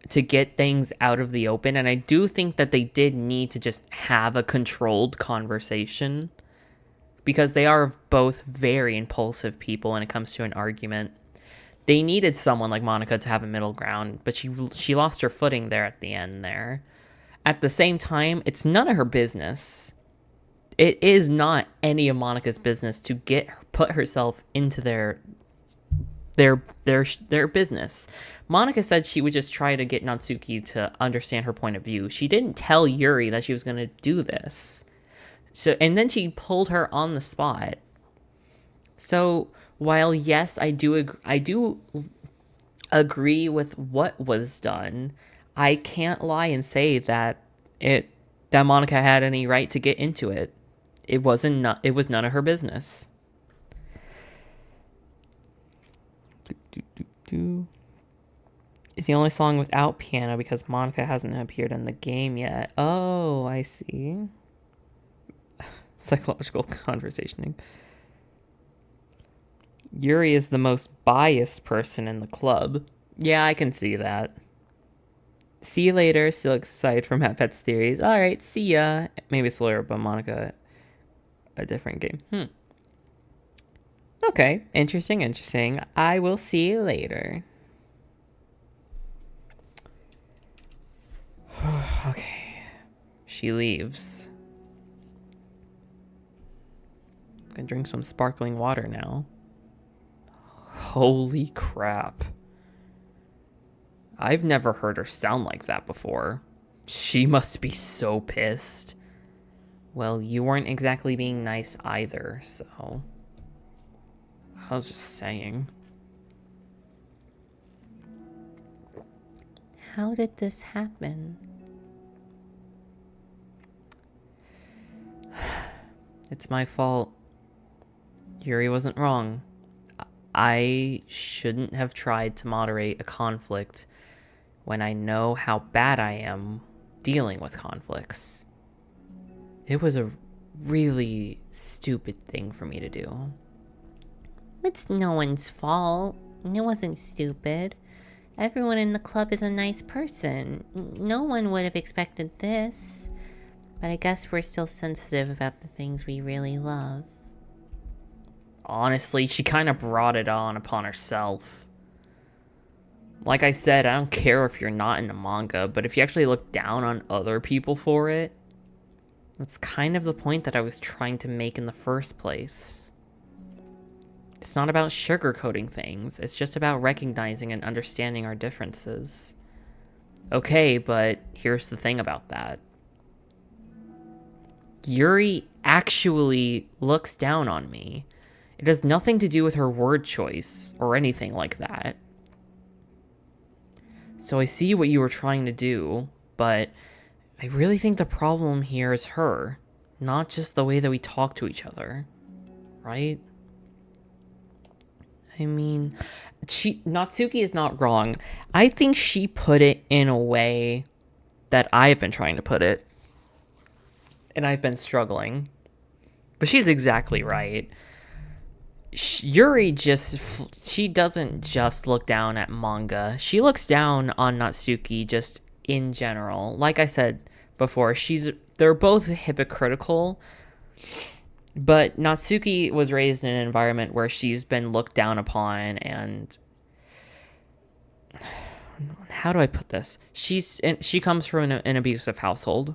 S1: to get things out of the open, and I do think that they did need to just have a controlled conversation, because they are both very impulsive people when it comes to an argument. They needed someone like Monika to have a middle ground, but she lost her footing there at the end there. At the same time, it's none of her business. It is not any of Monika's business to put herself into their their business. Monika said she would just try to get Natsuki to understand her point of view. She didn't tell Yuri that she was going to do this. So, and then she pulled her on the spot. So, while yes, I do agree with what was done, I can't lie and say that Monika had any right to get into it. It was none of her business. It's the only song without piano because Monika hasn't appeared in the game yet. Oh, I see. Psychological conversationing. Yuri is the most biased person in the club. Yeah, I can see that. See you later. Still excited for Matt Pet's theories. All right, see ya. Maybe it's Lawyer, but Monika, a different game. Okay, interesting. I will see you later. Okay, she leaves. I'm gonna drink some sparkling water now. Holy crap. I've never heard her sound like that before. She must be so pissed. Well, you weren't exactly being nice either, so... I was just saying.
S2: How did this happen?
S1: It's my fault. Yuri wasn't wrong. I shouldn't have tried to moderate a conflict when I know how bad I am dealing with conflicts. It was a really stupid thing for me to do.
S2: It's no one's fault. It wasn't stupid. Everyone in the club is a nice person. No one would have expected this. But I guess we're still sensitive about the things we really love.
S1: Honestly, she kind of brought it on upon herself. Like I said, I don't care if you're not into manga, but if you actually look down on other people for it, that's kind of the point that I was trying to make in the first place. It's not about sugarcoating things, it's just about recognizing and understanding our differences. Okay, but here's the thing about that. Yuri actually looks down on me. It has nothing to do with her word choice or anything like that. So I see what you were trying to do, but I really think the problem here is her, not just the way that we talk to each other, right? I mean, Natsuki is not wrong. I think she put it in a way that I've been trying to put it, and I've been struggling. But she's exactly right. Yuri she doesn't just look down at manga. She looks down on Natsuki just in general. Like I said before, they're both hypocritical, but Natsuki was raised in an environment where she's been looked down upon, and how do I put this? She comes from an abusive household.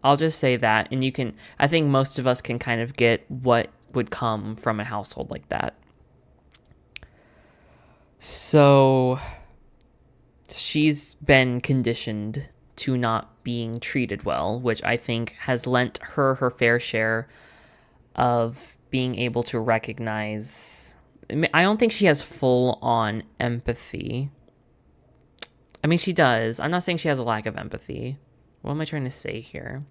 S1: I'll just say that, and I think most of us can kind of get what would come from a household like that. So she's been conditioned to not being treated well, which I think has lent her fair share of being able to recognize... I don't think she has full-on empathy. I mean, she does. I'm not saying she has a lack of empathy. What am I trying to say here?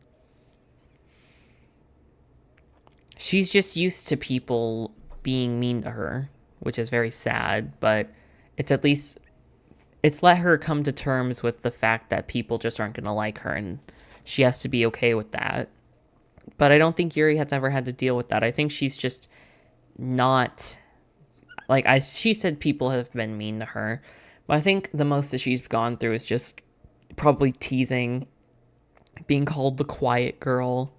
S1: She's just used to people being mean to her, which is very sad, but it's let her come to terms with the fact that people just aren't going to like her, and she has to be okay with that. But I don't think Yuri has ever had to deal with that. I think she's just not... she said people have been mean to her, but I think the most that she's gone through is just probably teasing, being called the quiet girl.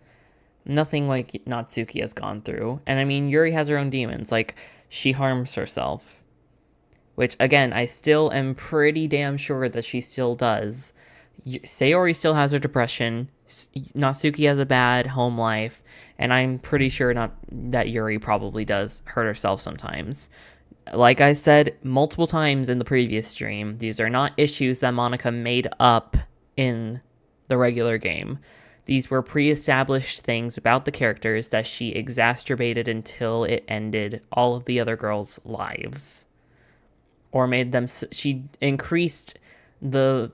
S1: Nothing like Natsuki has gone through. And I mean, Yuri has her own demons. She harms herself. Which, again, I still am pretty damn sure that she still does. Sayori still has her depression. Natsuki has a bad home life. And I'm pretty sure that Yuri probably does hurt herself sometimes. like I said multiple times in the previous stream, these are not issues that Monika made up in the regular game. These were pre-established things about the characters that she exacerbated until it ended all of the other girls' lives. Or made them, she increased them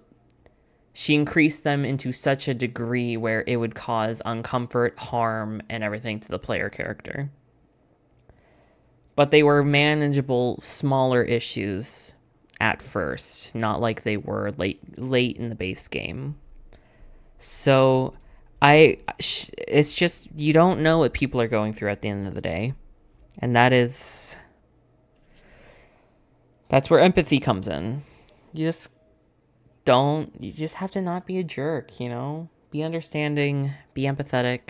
S1: into such a degree where it would cause uncomfort, harm, and everything to the player character. But they were manageable, smaller issues at first, not like they were late in the base game. So it's just, you don't know what people are going through at the end of the day. And that's where empathy comes in. You just have to not be a jerk, you know? Be understanding, be empathetic,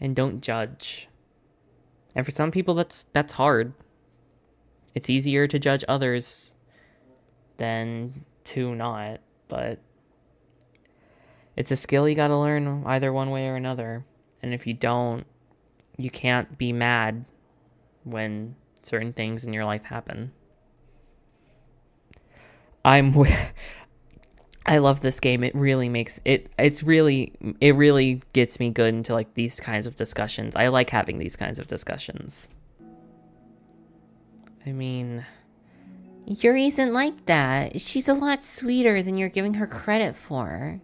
S1: and don't judge. And for some people, that's hard. It's easier to judge others than to not, but it's a skill you gotta learn either one way or another. And if you don't, you can't be mad when certain things in your life happen. I love this game. It really makes it really gets me good into like these kinds of discussions. I like having these kinds of discussions. I mean,
S2: Yuri isn't like that. She's a lot sweeter than you're giving her credit for.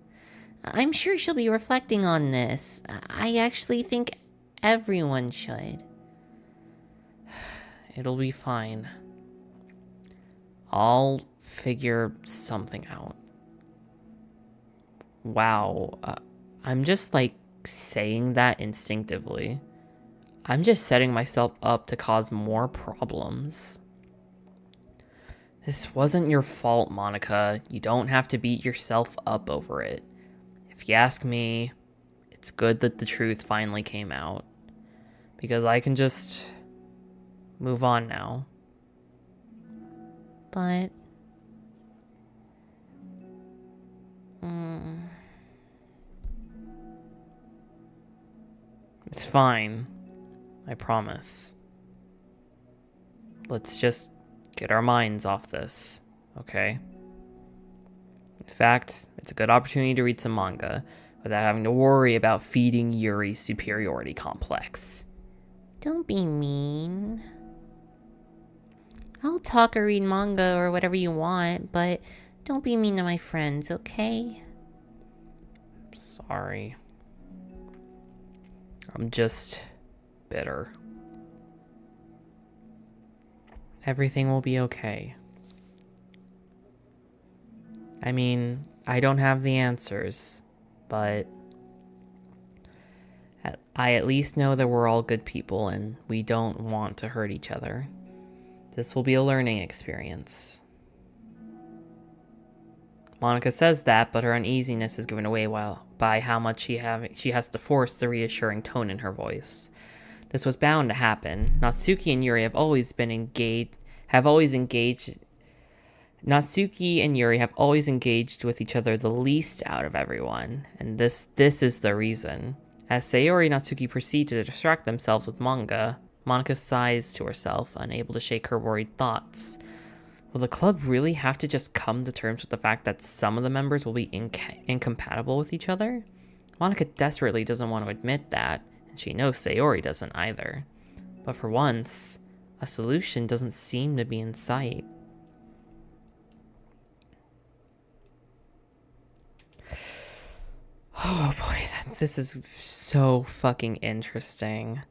S2: I'm sure she'll be reflecting on this. I actually think everyone should.
S1: It'll be fine. I'll figure something out. Wow, I'm just like saying that instinctively. I'm just setting myself up to cause more problems. This wasn't your fault, Monika. You don't have to beat yourself up over it. If you ask me, it's good that the truth finally came out. Because I can just move on now.
S2: But...
S1: It's fine. I promise. Let's just get our minds off this, okay? In fact, it's a good opportunity to read some manga without having to worry about feeding Yuri's superiority complex.
S2: Don't be mean. I'll talk or read manga or whatever you want, but don't be mean to my friends, okay?
S1: Sorry. I'm just bitter. Everything will be okay. I mean, I don't have the answers, but I at least know that we're all good people and we don't want to hurt each other. This will be a learning experience. Monika says that, but her uneasiness is given away by how much she has to force the reassuring tone in her voice. This was bound to happen. Natsuki and Yuri have always engaged with each other the least out of everyone, and this is the reason. As Sayori and Natsuki proceed to distract themselves with manga, Monika sighs to herself, unable to shake her worried thoughts. Will the club really have to just come to terms with the fact that some of the members will be incompatible with each other? Monika desperately doesn't want to admit that, and she knows Sayori doesn't either. But for once, a solution doesn't seem to be in sight. Oh boy, this is so fucking interesting.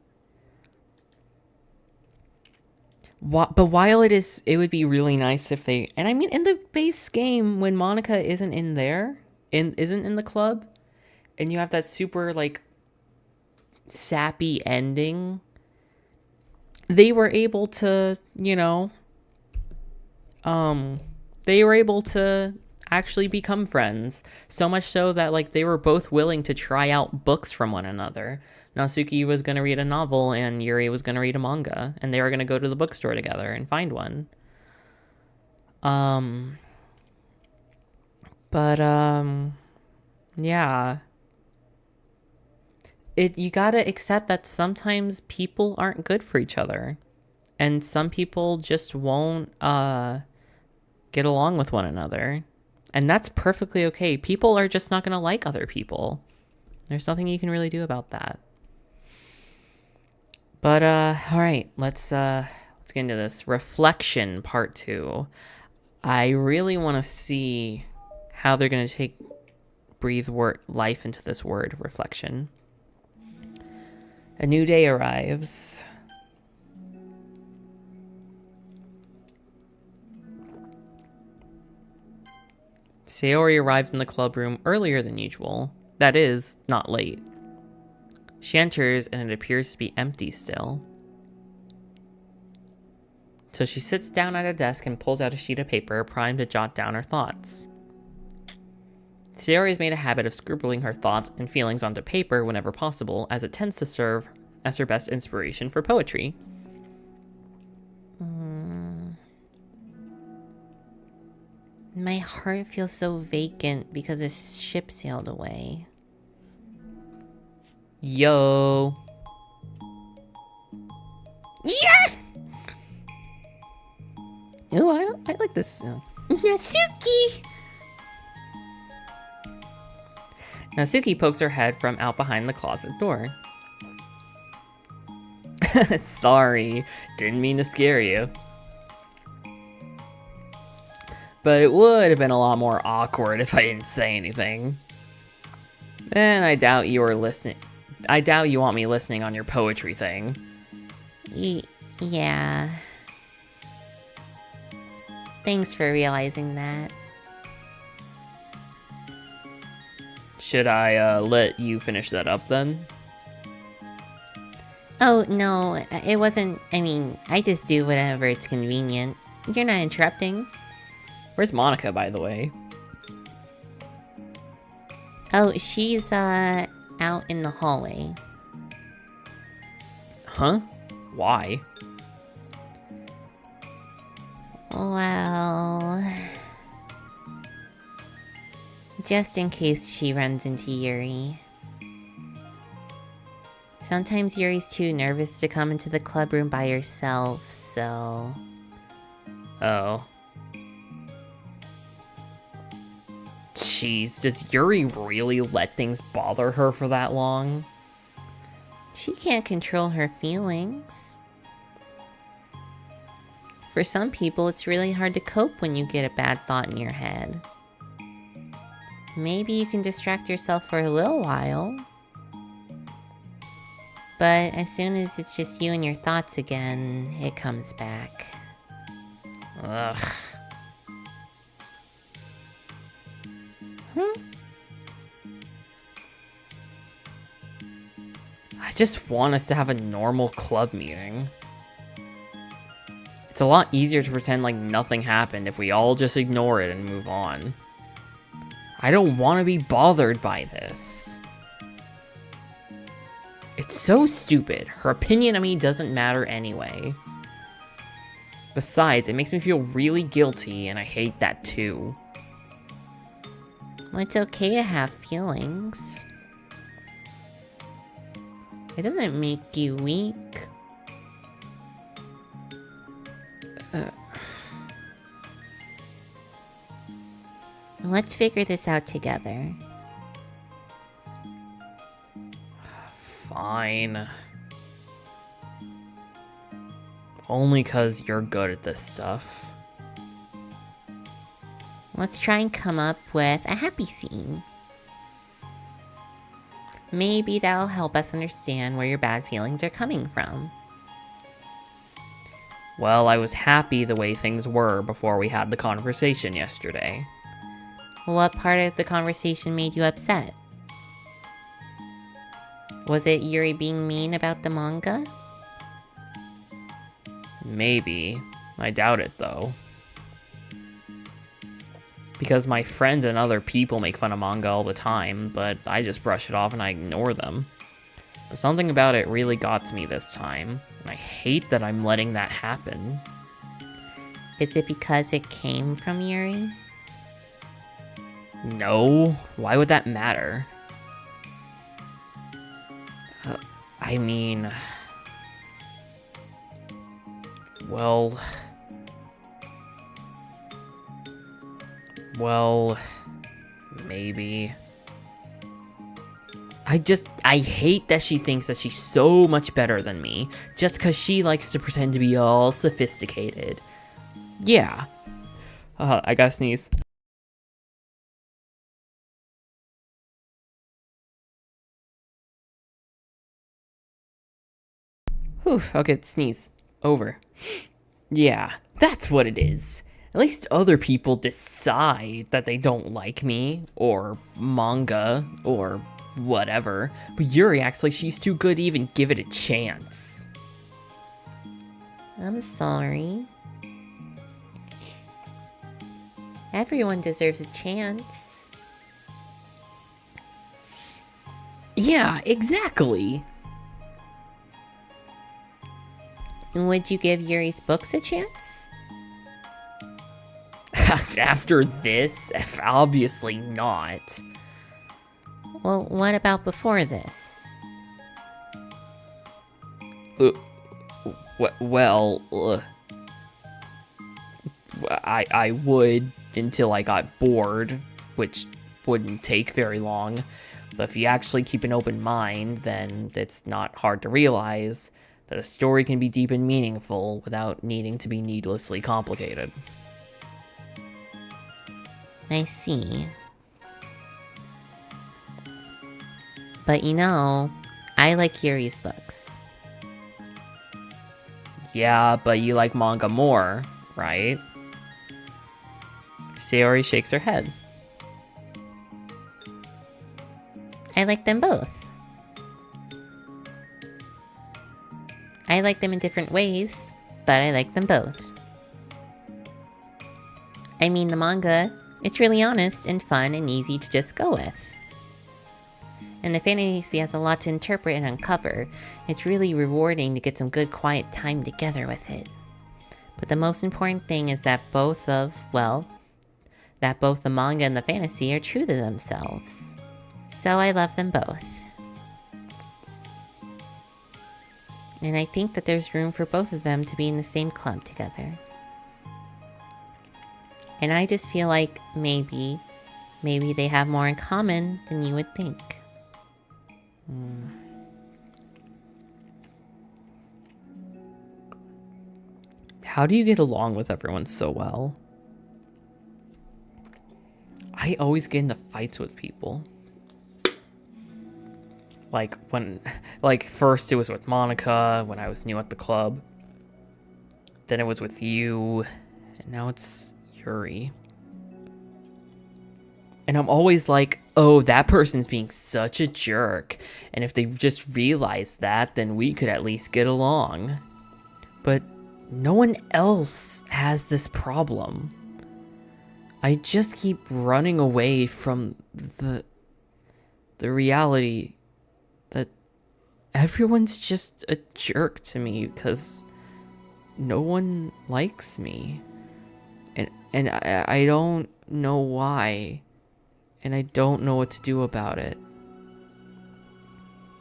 S1: But while it would be really nice if they, and I mean in the base game when Monika isn't in the club, and you have that super like sappy ending, they were able to, actually become friends. So much so that like they were both willing to try out books from one another. Natsuki was going to read a novel and Yuri was going to read a manga, and they were going to go to the bookstore together and find one. Yeah. You gotta accept that sometimes people aren't good for each other. and some people just won't get along with one another. And that's perfectly okay. People are just not going to like other people. There's nothing you can really do about that. But all right, let's get into this reflection part 2. I really want to see how they're going to breathe life into this word reflection. A new day arrives. Sayori arrives in the club room earlier than usual. That is, not late. She enters and it appears to be empty still. So she sits down at a desk and pulls out a sheet of paper, primed to jot down her thoughts. Sayori has made a habit of scribbling her thoughts and feelings onto paper whenever possible, as it tends to serve as her best inspiration for poetry.
S2: My heart feels so vacant because the ship sailed away.
S1: Yo.
S2: Yes!
S1: Ooh, I like this.
S2: Natsuki!
S1: Natsuki pokes her head from out behind the closet door. Sorry, didn't mean to scare you. But it would have been a lot more awkward if I didn't say anything. And I doubt you were listening. I doubt you want me listening on your poetry thing.
S2: Yeah. Thanks for realizing that.
S1: Should I let you finish that up then?
S2: Oh, no, it wasn't. I mean, I just do whatever it's convenient. You're not interrupting.
S1: Where's Monika, by the way?
S2: Oh, she's, out in the hallway.
S1: Huh? Why?
S2: Well... just in case she runs into Yuri. Sometimes Yuri's too nervous to come into the club room by herself, so...
S1: Oh. Jeez, does Yuri really let things bother her for that long?
S2: She can't control her feelings. For some people, it's really hard to cope when you get a bad thought in your head. Maybe you can distract yourself for a little while. But as soon as it's just you and your thoughts again, it comes back.
S1: Ugh. I just want us to have a normal club meeting. It's a lot easier to pretend like nothing happened if we all just ignore it and move on. I don't want to be bothered by this. It's so stupid. Her opinion of me doesn't matter anyway. Besides, it makes me feel really guilty, and I hate that too.
S2: Well, it's okay to have feelings. It doesn't make you weak. Let's figure this out together.
S1: Fine. Only 'cause you're good at this stuff.
S2: Let's try and come up with a happy scene. Maybe that'll help us understand where your bad feelings are coming from.
S1: Well, I was happy the way things were before we had the conversation yesterday.
S2: What part of the conversation made you upset? Was it Yuri being mean about the manga?
S1: Maybe. I doubt it, though. Because my friends and other people make fun of manga all the time, but I just brush it off and I ignore them. But something about it really got to me this time, and I hate that I'm letting that happen.
S2: Is it because it came from Yuri?
S1: No, why would that matter? I mean... Well... Well... Maybe... I hate that she thinks that she's so much better than me, just because she likes to pretend to be all sophisticated. Yeah. I gotta sneeze. Whew, okay, sneeze. Over. Yeah, that's what it is. At least other people decide that they don't like me, or manga, or whatever. But Yuri acts like she's too good to even give it a chance.
S2: I'm sorry. Everyone deserves a chance.
S1: Yeah, exactly.
S2: Would you give Yuri's books a chance?
S1: After this, obviously not.
S2: Well, what about before this?
S1: I would until I got bored, which wouldn't take very long. But if you actually keep an open mind, then it's not hard to realize that a story can be deep and meaningful without needing to be needlessly complicated.
S2: I see. But you know, I like Yuri's books.
S1: Yeah, but you like manga more, right? Sayori shakes her head.
S2: I like them both. I like them in different ways, but I like them both. I mean, the manga, it's really honest and fun and easy to just go with. And the fantasy has a lot to interpret and uncover. It's really rewarding to get some good quiet time together with it. But the most important thing is that both the manga and the fantasy are true to themselves. So I love them both. And I think that there's room for both of them to be in the same club together. And I just feel like maybe they have more in common than you would think.
S1: How do you get along with everyone so well? I always get into fights with people. First it was with Monika when I was new at the club. Then it was with you, and now it's Yuri. And I'm always like, oh, that person's being such a jerk. And if they just realized that, then we could at least get along. But no one else has this problem. I just keep running away from the reality that everyone's just a jerk to me because no one likes me. And I don't know why. And I don't know what to do about it.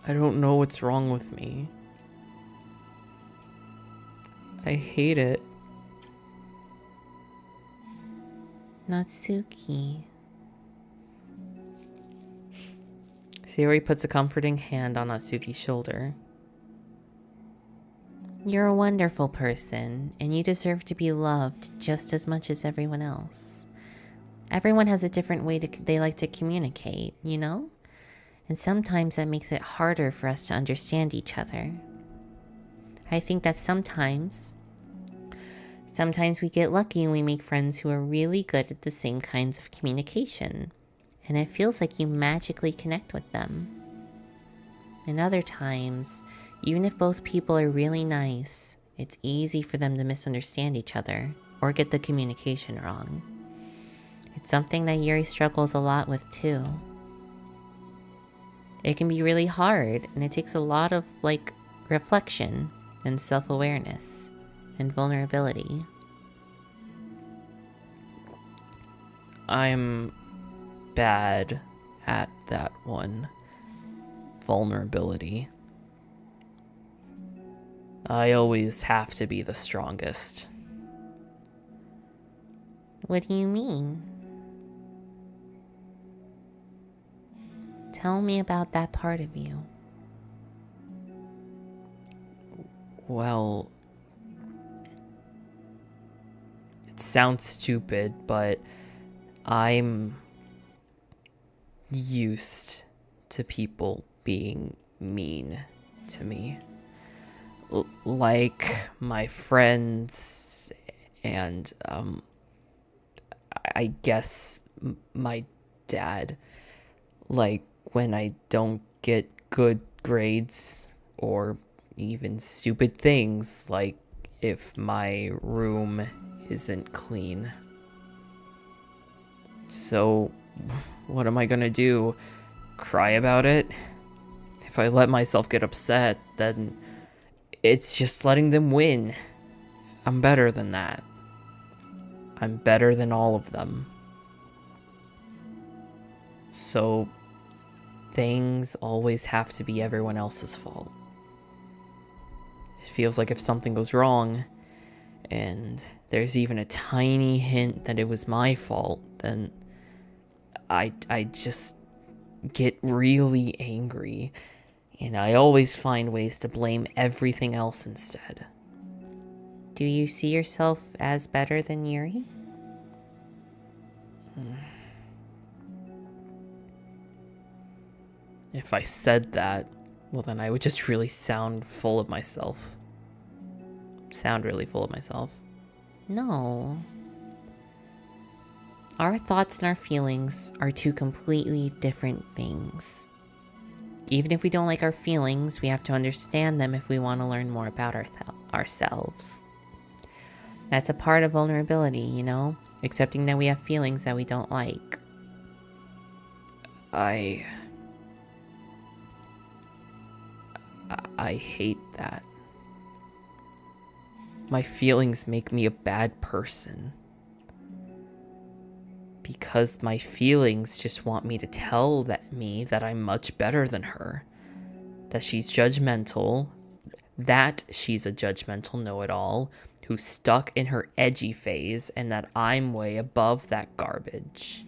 S1: I don't know what's wrong with me. I hate it.
S2: Natsuki.
S1: Sayori puts a comforting hand on Natsuki's shoulder.
S2: You're a wonderful person, and you deserve to be loved just as much as everyone else. Everyone has a different way they like to communicate, you know? And sometimes that makes it harder for us to understand each other. I think that sometimes we get lucky and we make friends who are really good at the same kinds of communication. And it feels like you magically connect with them. And other times, even if both people are really nice, it's easy for them to misunderstand each other or get the communication wrong. It's something that Yuri struggles a lot with too. It can be really hard, and it takes a lot of, reflection and self-awareness and vulnerability.
S1: I'm bad at that one. Vulnerability. I always have to be the strongest.
S2: What do you mean? Tell me about that part of you.
S1: Well, it sounds stupid, but I'm used to people being mean to me. Like my friends and, I guess my dad. Like when I don't get good grades or even stupid things, like if my room isn't clean. So, what am I gonna do? Cry about it? If I let myself get upset, then it's just letting them win. I'm better than that. I'm better than all of them. So, things always have to be everyone else's fault. It feels like if something goes wrong, and there's even a tiny hint that it was my fault, then I just get really angry, and I always find ways to blame everything else instead.
S2: Do you see yourself as better than Yuri?
S1: If I said that, well, then I would just really sound full of myself. Sound really full of myself.
S2: No. Our thoughts and our feelings are two completely different things. Even if we don't like our feelings, we have to understand them if we want to learn more about ourselves. That's a part of vulnerability, you know? Accepting that we have feelings that we don't like.
S1: I hate that. My feelings make me a bad person. Because my feelings just want me to tell me that I'm much better than her. That she's judgmental. That she's a judgmental know-it-all who's stuck in her edgy phase, and that I'm way above that garbage.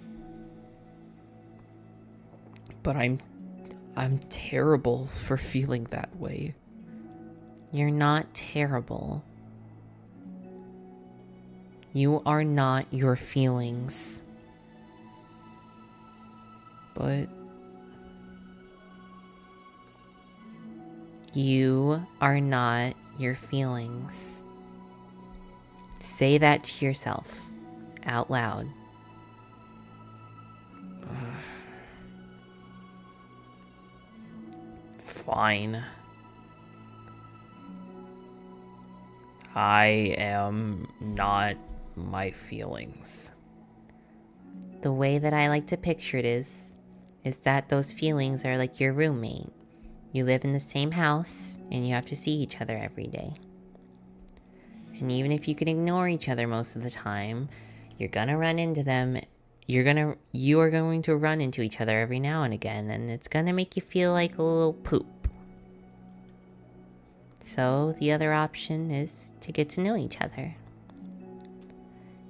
S1: But I'm terrible for feeling that way.
S2: You're not terrible. You are not your feelings.
S1: But
S2: you are not your feelings. Say that to yourself out loud.
S1: Fine. I am not my feelings.
S2: The way that I like to picture it is that those feelings are like your roommate. You live in the same house and you have to see each other every day. And even if you can ignore each other most of the time, you're gonna run into them. You are going to run into each other every now and again, and it's gonna make you feel like a little poop. So the other option is to get to know each other.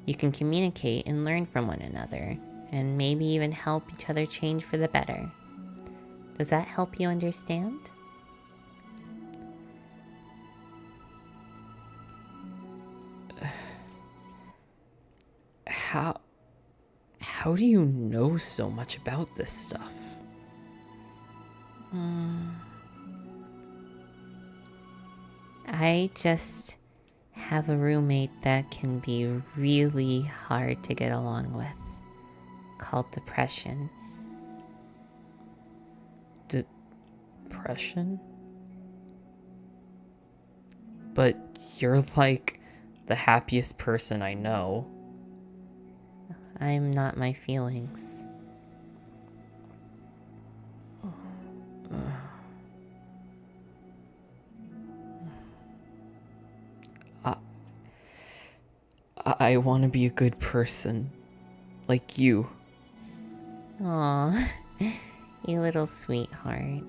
S2: You can communicate and learn from one another, and maybe even help each other change for the better. Does that help you understand?
S1: How do you know so much about this stuff?
S2: I just have a roommate that can be really hard to get along with, called depression.
S1: Depression? But you're like the happiest person I know.
S2: I'm not my feelings.
S1: I want to be a good person. Like you.
S2: Aw, you little sweetheart.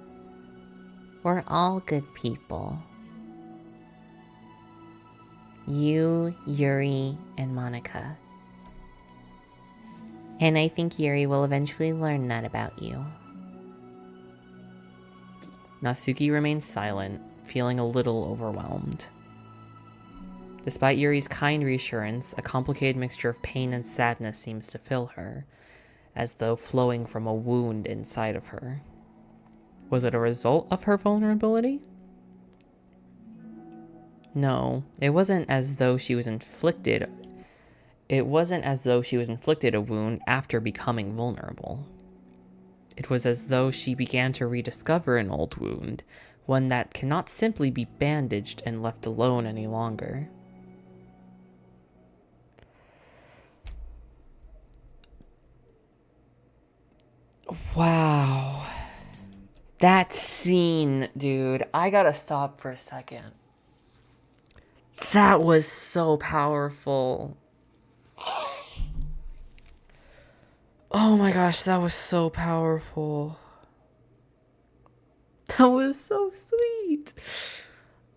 S2: We're all good people. You, Yuri, and Monika. And I think Yuri will eventually learn that about you.
S1: Natsuki remains silent, feeling a little overwhelmed. Despite Yuri's kind reassurance, a complicated mixture of pain and sadness seems to fill her, as though flowing from a wound inside of her. Was it a result of her vulnerability? No, it wasn't as though she was inflicted. It wasn't as though she was inflicted a wound after becoming vulnerable. It was as though she began to rediscover an old wound, one that cannot simply be bandaged and left alone any longer. Wow. That scene, dude. I gotta stop for a second. That was so powerful. Oh my gosh, that was so powerful. That was so sweet.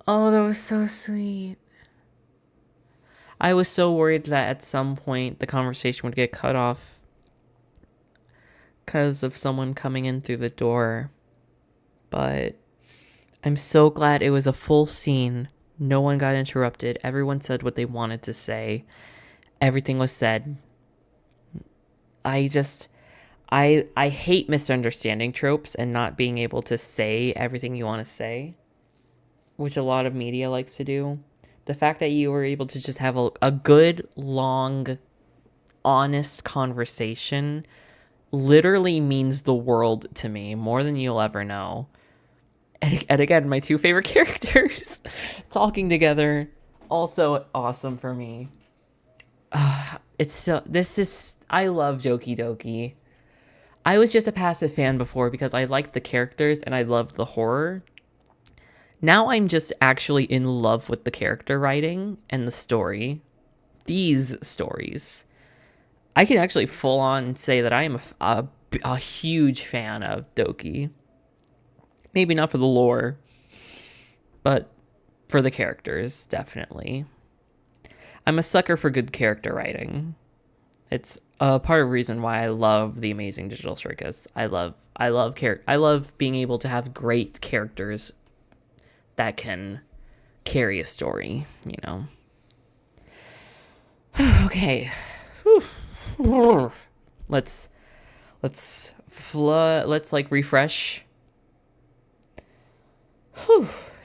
S1: Oh, that was so sweet. I was so worried that at some point the conversation would get cut off because of someone coming in through the door. But I'm so glad it was a full scene. No one got interrupted. Everyone said what they wanted to say. Everything was said. I hate misunderstanding tropes and not being able to say everything you want to say, which a lot of media likes to do. The fact that you were able to just have a good, long, honest conversation literally means the world to me, more than you'll ever know. And again, my two favorite characters talking together, also awesome for me. I love Doki Doki. I was just a passive fan before because I liked the characters and I loved the horror. Now I'm just actually in love with the character writing and the story. These stories. I can actually full on say that I am a huge fan of Doki. Maybe not for the lore, but for the characters, definitely. I'm a sucker for good character writing. It's a part of the reason why I love the Amazing Digital Circus. I love being able to have great characters that can carry a story, you know. Okay. Let's refresh.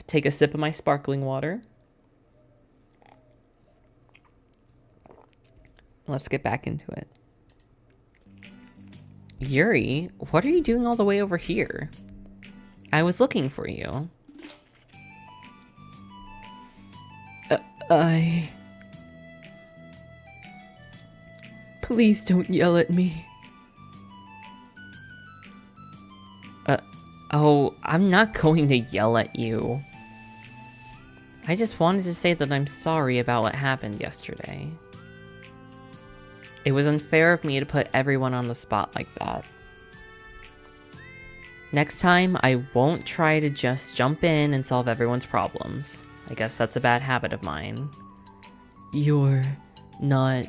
S1: Take a sip of my sparkling water. Let's get back into it. Yuri, what are you doing all the way over here? I was looking for you. Please don't yell at me. Oh, I'm not going to yell at you. I just wanted to say that I'm sorry about what happened yesterday. It was unfair of me to put everyone on the spot like that. Next time, I won't try to just jump in and solve everyone's problems. I guess that's a bad habit of mine. You're not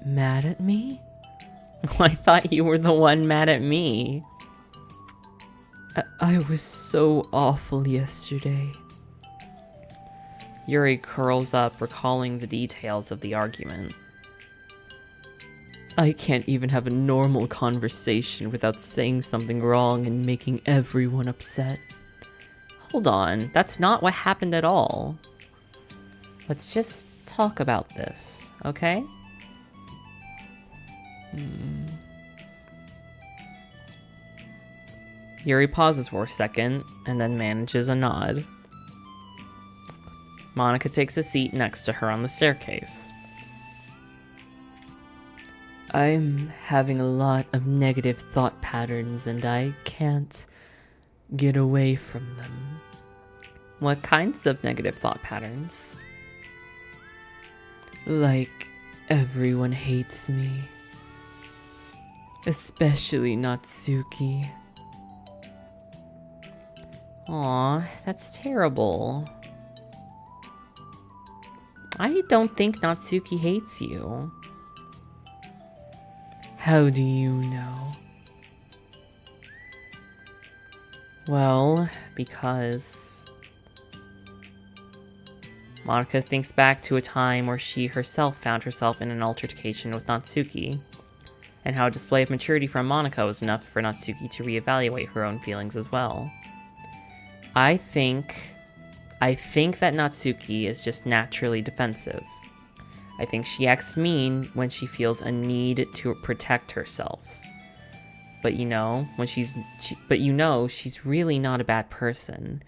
S1: mad at me? I thought you were the one mad at me. I was so awful yesterday. Yuri curls up, recalling the details of the argument. I can't even have a normal conversation without saying something wrong and making everyone upset. Hold on, that's not what happened at all. Let's just talk about this, okay? Yuri pauses for a second, and then manages a nod. Monika takes a seat next to her on the staircase. I'm having a lot of negative thought patterns, and I can't get away from them. What kinds of negative thought patterns? Like, everyone hates me. Especially Natsuki. Aw, that's terrible. I don't think Natsuki hates you. How do you know? Well, because Monika thinks back to a time where she herself found herself in an altercation with Natsuki, and how a display of maturity from Monika was enough for Natsuki to reevaluate her own feelings as well. I think that Natsuki is just naturally defensive. I think she acts mean when she feels a need to protect herself. But she's really not a bad person.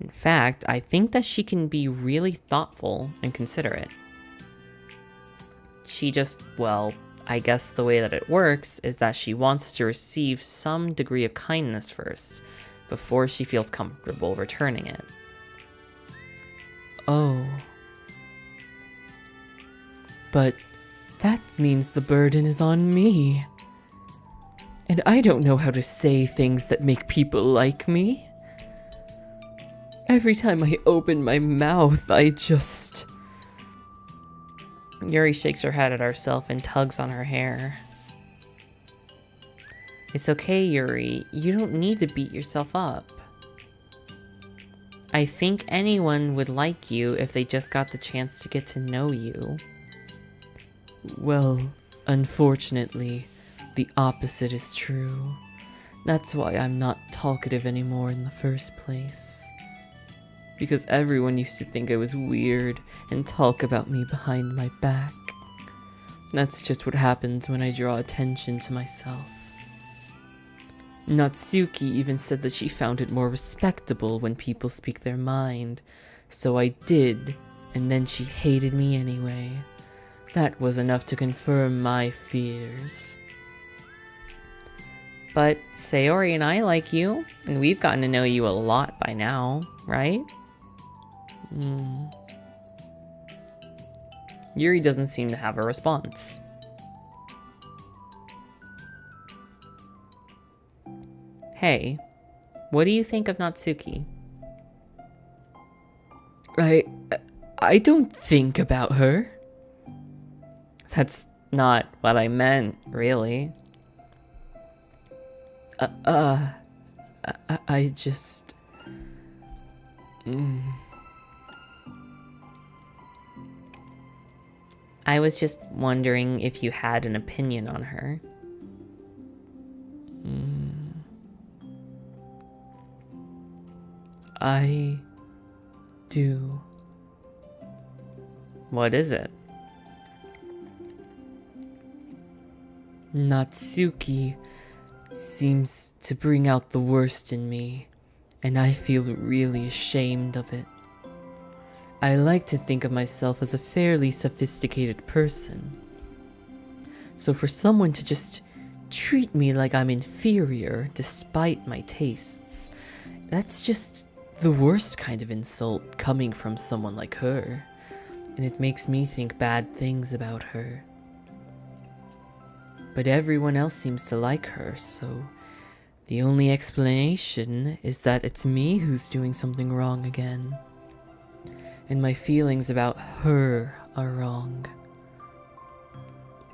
S1: In fact, I think that she can be really thoughtful and considerate. She just, well, I guess the way that it works is that she wants to receive some degree of kindness first, before she feels comfortable returning it. Oh. But that means the burden is on me. And I don't know how to say things that make people like me. Every time I open my mouth, I just... Yuri shakes her head at herself and tugs on her hair. It's okay, Yuri. You don't need to beat yourself up. I think anyone would like you if they just got the chance to get to know you. Well, unfortunately, the opposite is true. That's why I'm not talkative anymore in the first place. Because everyone used to think I was weird and talk about me behind my back. That's just what happens when I draw attention to myself. Natsuki even said that she found it more respectable when people speak their mind, so I did, and then she hated me anyway. That was enough to confirm my fears. But Sayori and I like you, and we've gotten to know you a lot by now, right? Yuri doesn't seem to have a response. Hey, what do you think of Natsuki? I don't think about her. That's not what I meant, really. I just... I was just wondering if you had an opinion on her. I do. What is it? Natsuki seems to bring out the worst in me, and I feel really ashamed of it. I like to think of myself as a fairly sophisticated person. So for someone to just treat me like I'm inferior despite my tastes, that's just the worst kind of insult coming from someone like her, and it makes me think bad things about her. But everyone else seems to like her, so the only explanation is that it's me who's doing something wrong again. And my feelings about her are wrong.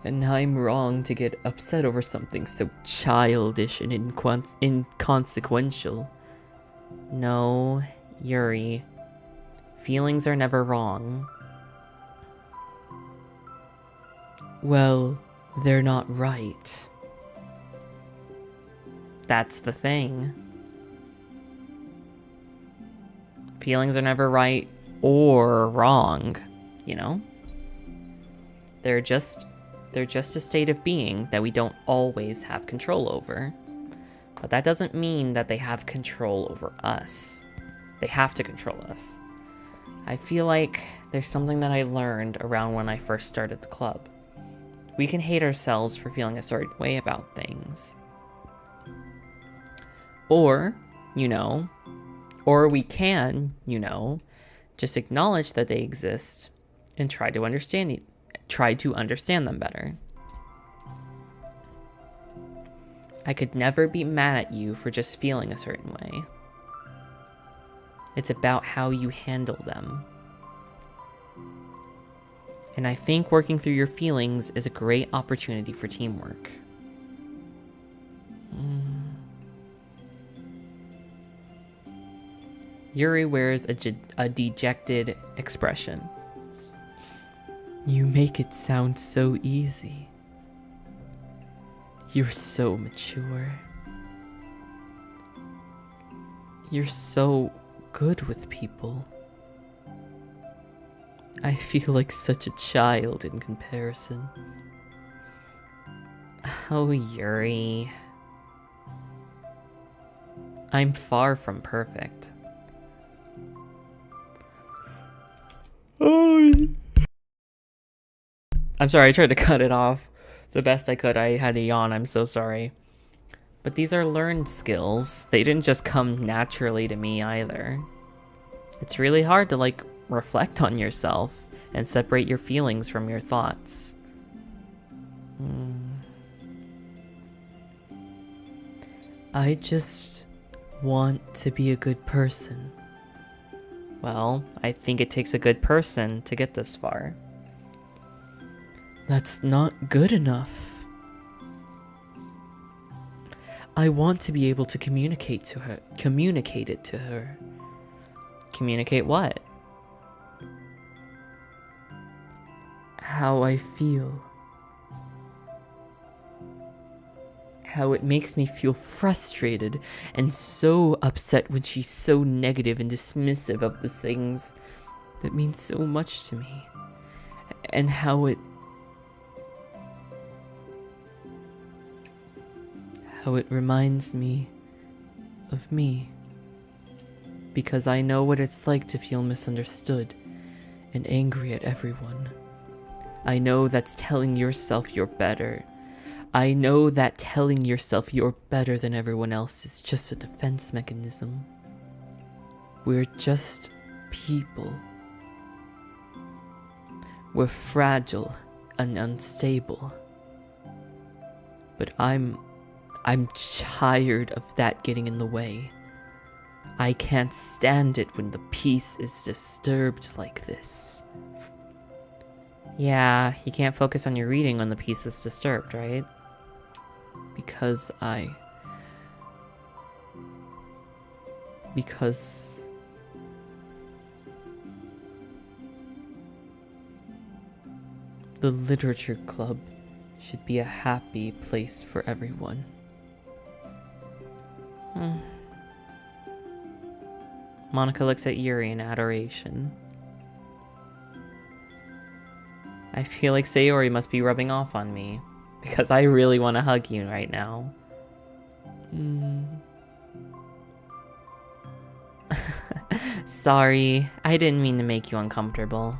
S1: And I'm wrong to get upset over something so childish and inconsequential. No, Yuri. Feelings are never wrong. Well, they're not right. That's the thing. Feelings are never right or wrong, you know? They're just a state of being that we don't always have control over. But that doesn't mean that they have control over us. They have to control us. I feel like there's something that I learned around when I first started the club. We can hate ourselves for feeling a certain way about things. Or we can, just acknowledge that they exist and try to understand them better. I could never be mad at you for just feeling a certain way. It's about how you handle them. And I think working through your feelings is a great opportunity for teamwork. Yuri wears a dejected expression. You make it sound so easy. You're so mature. You're so good with people. I feel like such a child in comparison. Oh, Yuri. I'm far from perfect. Oh. I'm sorry, I tried to cut it off the best I could. I had a yawn, I'm so sorry. But these are learned skills. They didn't just come naturally to me either. It's really hard to, like, reflect on yourself and separate your feelings from your thoughts. I just want to be a good person. Well, I think it takes a good person to get this far. That's not good enough. I want to be able to communicate to her. Communicate it to her. Communicate what? How I feel. How it makes me feel frustrated and so upset when she's so negative and dismissive of the things that mean so much to me. And how it reminds me of me. Because I know what it's like to feel misunderstood and angry at everyone. I know that's telling yourself you're better. I know that telling yourself you're better than everyone else is just a defense mechanism. We're just people. We're fragile and unstable. But I'm tired of that getting in the way. I can't stand it when the peace is disturbed like this. Yeah, you can't focus on your reading when the peace is disturbed, right? Because the literature club should be a happy place for everyone. Monika looks at Yuri in adoration. I feel like Sayori must be rubbing off on me, because I really want to hug you right now. Sorry, I didn't mean to make you uncomfortable.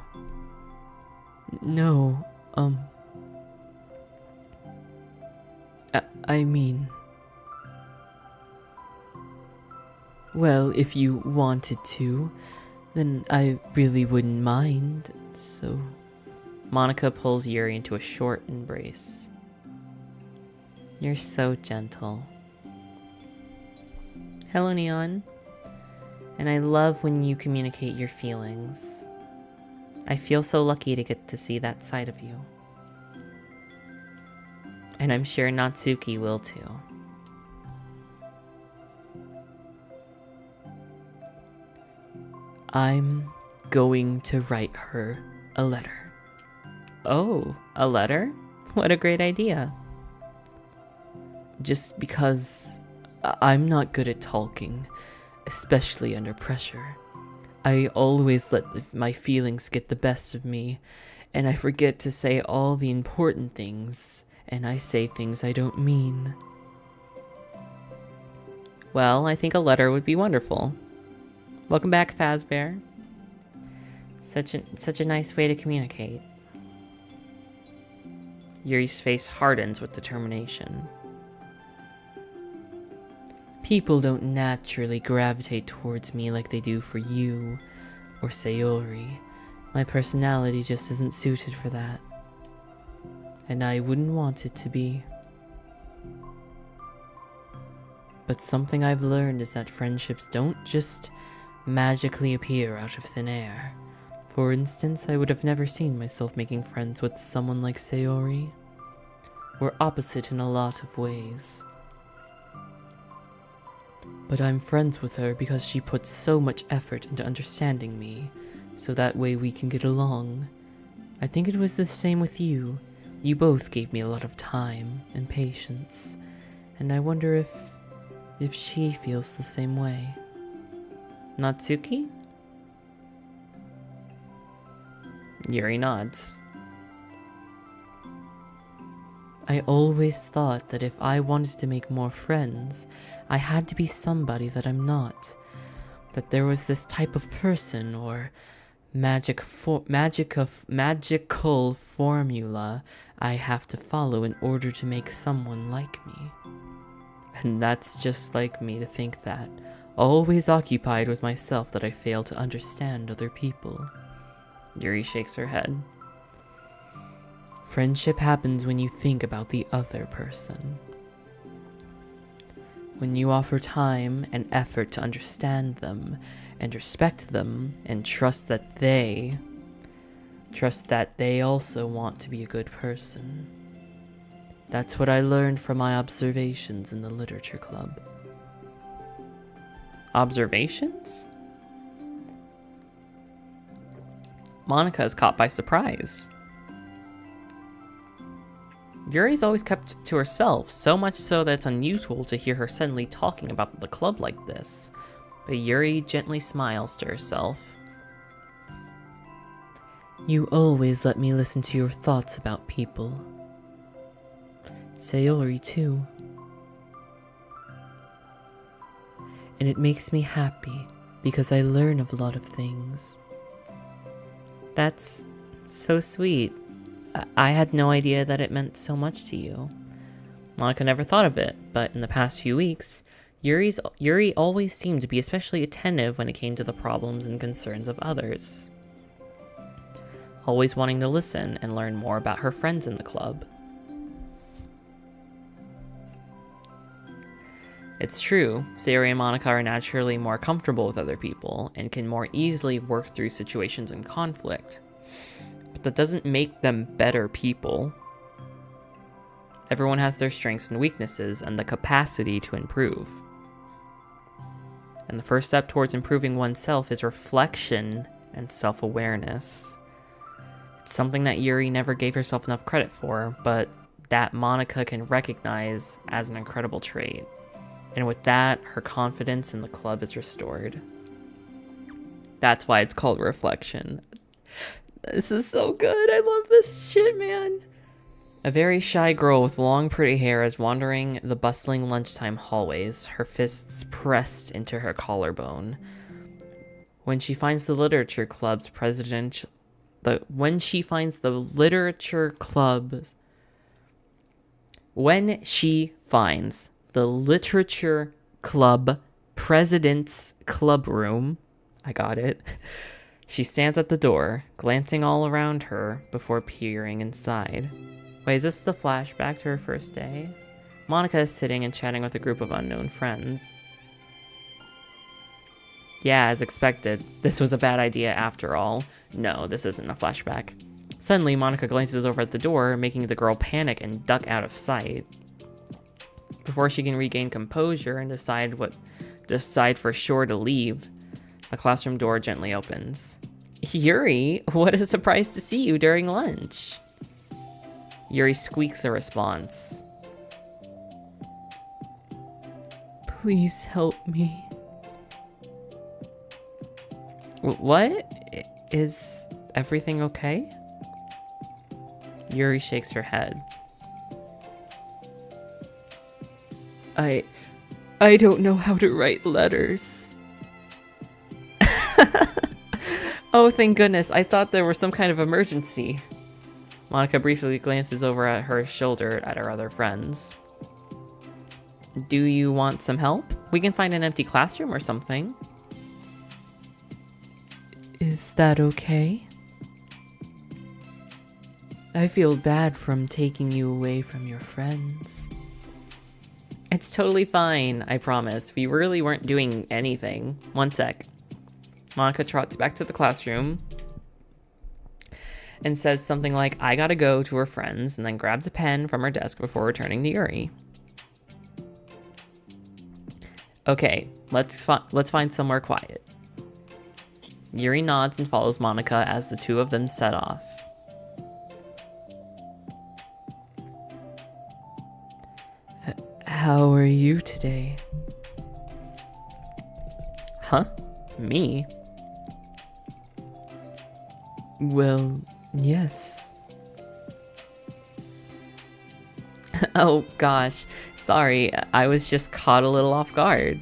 S1: No, I mean... Well, if you wanted to, then I really wouldn't mind, so... Monika pulls Yuri into a short embrace. You're so gentle. Hello, Neon. And I love when you communicate your feelings. I feel so lucky to get to see that side of you. And I'm sure Natsuki will too. I'm going to write her a letter. Oh, a letter? What a great idea. Just because I'm not good at talking, especially under pressure. I always let my feelings get the best of me, and I forget to say all the important things, and I say things I don't mean. Well, I think a letter would be wonderful. Welcome back, Fazbear. Such a nice way to communicate. Yuri's face hardens with determination. People don't naturally gravitate towards me like they do for you or Sayori. My personality just isn't suited for that. And I wouldn't want it to be. But something I've learned is that friendships don't just magically appear out of thin air. For instance, I would have never seen myself making friends with someone like Sayori. We're opposite in a lot of ways. But I'm friends with her because she puts so much effort into understanding me, so that way we can get along. I think it was the same with you. You both gave me a lot of time and patience, and I wonder if she feels the same way. Natsuki? Yuri nods. I always thought that if I wanted to make more friends, I had to be somebody that I'm not. That there was this type of person or magical formula I have to follow in order to make someone like me. And that's just like me to think that, always occupied with myself, that I fail to understand other people. Yuri shakes her head. Friendship happens when you think about the other person. When you offer time and effort to understand them, and respect them, and trust that they also want to be a good person. That's what I learned from my observations in the literature club. Observations? Monika is caught by surprise. Yuri's always kept to herself, so much so that it's unusual to hear her suddenly talking about the club like this. But Yuri gently smiles to herself. You always let me listen to your thoughts about people. Sayori too. And it makes me happy, because I learn of a lot of things. That's so sweet. I had no idea that it meant so much to you. Monika never thought of it, but in the past few weeks, Yuri always seemed to be especially attentive when it came to the problems and concerns of others. Always wanting to listen and learn more about her friends in the club. It's true, Sayori and Monika are naturally more comfortable with other people and can more easily work through situations in conflict. But that doesn't make them better people. Everyone has their strengths and weaknesses and the capacity to improve. And the first step towards improving oneself is reflection and self-awareness. It's something that Yuri never gave herself enough credit for, but that Monika can recognize as an incredible trait. And with that, her confidence in the club is restored. That's why it's called reflection. This is so good. I love this shit, man. A very shy girl with long pretty hair is wandering the bustling lunchtime hallways, her fists pressed into her collarbone. When she finds the literature club's president's club room, I got it. She stands at the door, glancing all around her before peering inside. Wait, is this the flashback to her first day? Monika is sitting and chatting with a group of unknown friends. Yeah, as expected. This was a bad idea after all. No, this isn't a flashback. Suddenly, Monika glances over at the door, making the girl panic and duck out of sight. Before she can regain composure and decide for sure to leave, the classroom door gently opens. Yuri, what a surprise to see you during lunch. Yuri squeaks a response. Please help me. What? Is everything okay? Yuri shakes her head. I don't know how to write letters. Oh, thank goodness. I thought there was some kind of emergency. Monika briefly glances over at her shoulder at her other friends. Do you want some help? We can find an empty classroom or something. Is that okay? I feel bad from taking you away from your friends. It's totally fine, I promise. We really weren't doing anything. One sec. Monika trots back to the classroom, and says something like, I gotta go to her friends, and then grabs a pen from her desk before returning to Yuri. Okay, let's find somewhere quiet. Yuri nods and follows Monika as the two of them set off. How are you today? Huh? Me? Well, yes. Oh gosh, sorry, I was just caught a little off guard.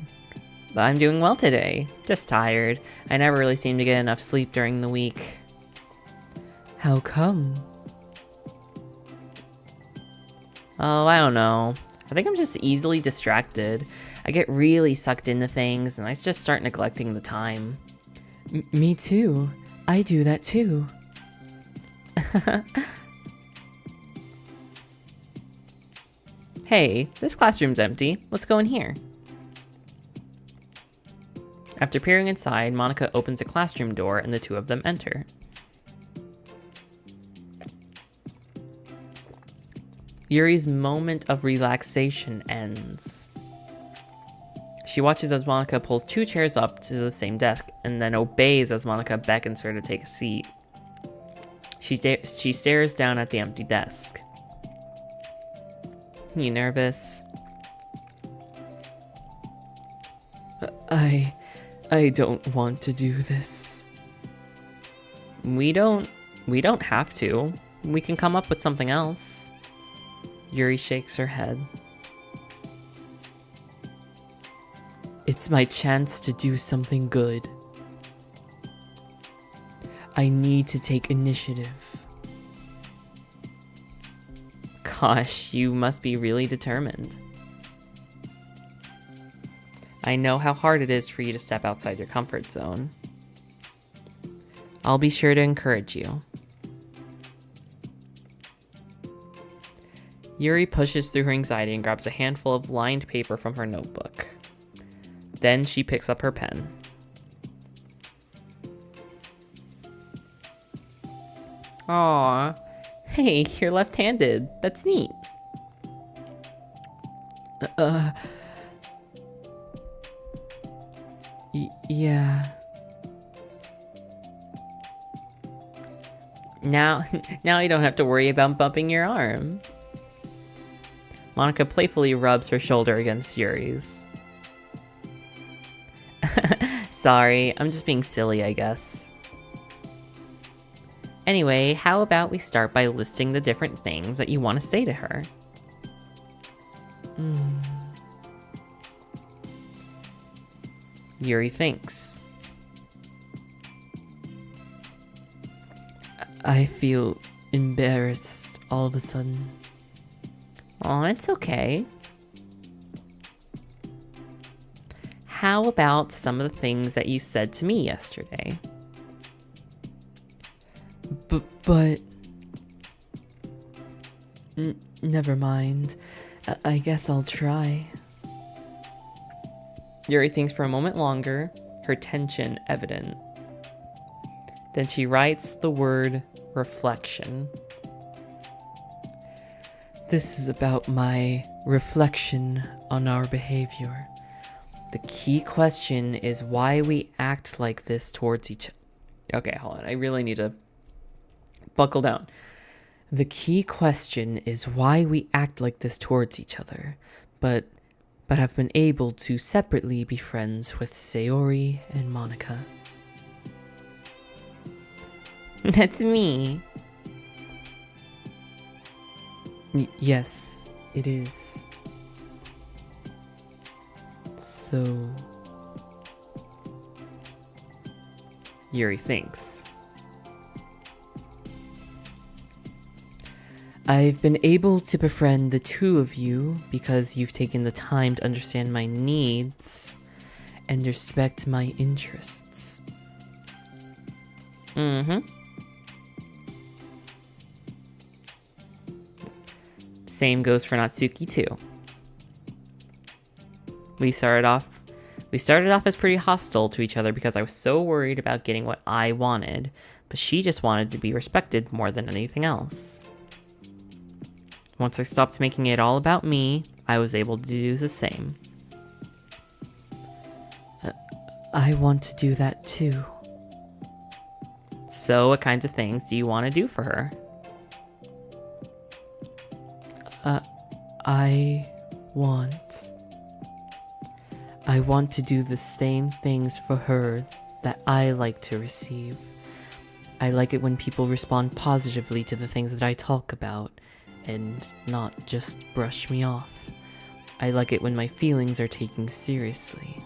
S1: I'm doing well today, just tired. I never really seem to get enough sleep during the week. How come? Oh, I don't know. I think I'm just easily distracted. I get really sucked into things and I just start neglecting the time. Me too. I do that too. Hey, this classroom's empty. Let's go in here. After peering inside, Monika opens a classroom door and the two of them enter. Yuri's moment of relaxation ends. She watches as Monika pulls two chairs up to the same desk and then obeys as Monika beckons her to take a seat. She stares down at the empty desk. You nervous? I don't want to do this. We don't have to. We can come up with something else. Yuri shakes her head. It's my chance to do something good. I need to take initiative. Gosh, you must be really determined. I know how hard it is for you to step outside your comfort zone. I'll be sure to encourage you. Yuri pushes through her anxiety and grabs a handful of lined paper from her notebook. Then she picks up her pen. Aww. Hey, you're left-handed. That's neat. Yeah. Now you don't have to worry about bumping your arm. Monika playfully rubs her shoulder against Yuri's. Sorry, I'm just being silly, I guess. Anyway, how about we start by listing the different things that you want to say to her? Yuri thinks. I feel embarrassed all of a sudden. Oh, it's okay. How about some of the things that you said to me yesterday? But... never mind. I guess I'll try. Yuri thinks for a moment longer, her tension evident. Then she writes the word reflection. This is about my reflection on our behavior. The key question is why we act like this towards each other. Okay, hold on. I really need to buckle down. The key question is why we act like this towards each other, but have been able to separately be friends with Sayori and Monika. That's me. Yes, it is. So... Yuri thinks. I've been able to befriend the two of you because you've taken the time to understand my needs and respect my interests. Same goes for Natsuki too. We started off as pretty hostile to each other because I was so worried about getting what I wanted, but she just wanted to be respected more than anything else. Once I stopped making it all about me, I was able to do the same. I want to do that too. So, what kinds of things do you want to do for her? I want to do the same things for her that I like to receive. I like it when people respond positively to the things that I talk about, and not just brush me off. I like it when my feelings are taken seriously.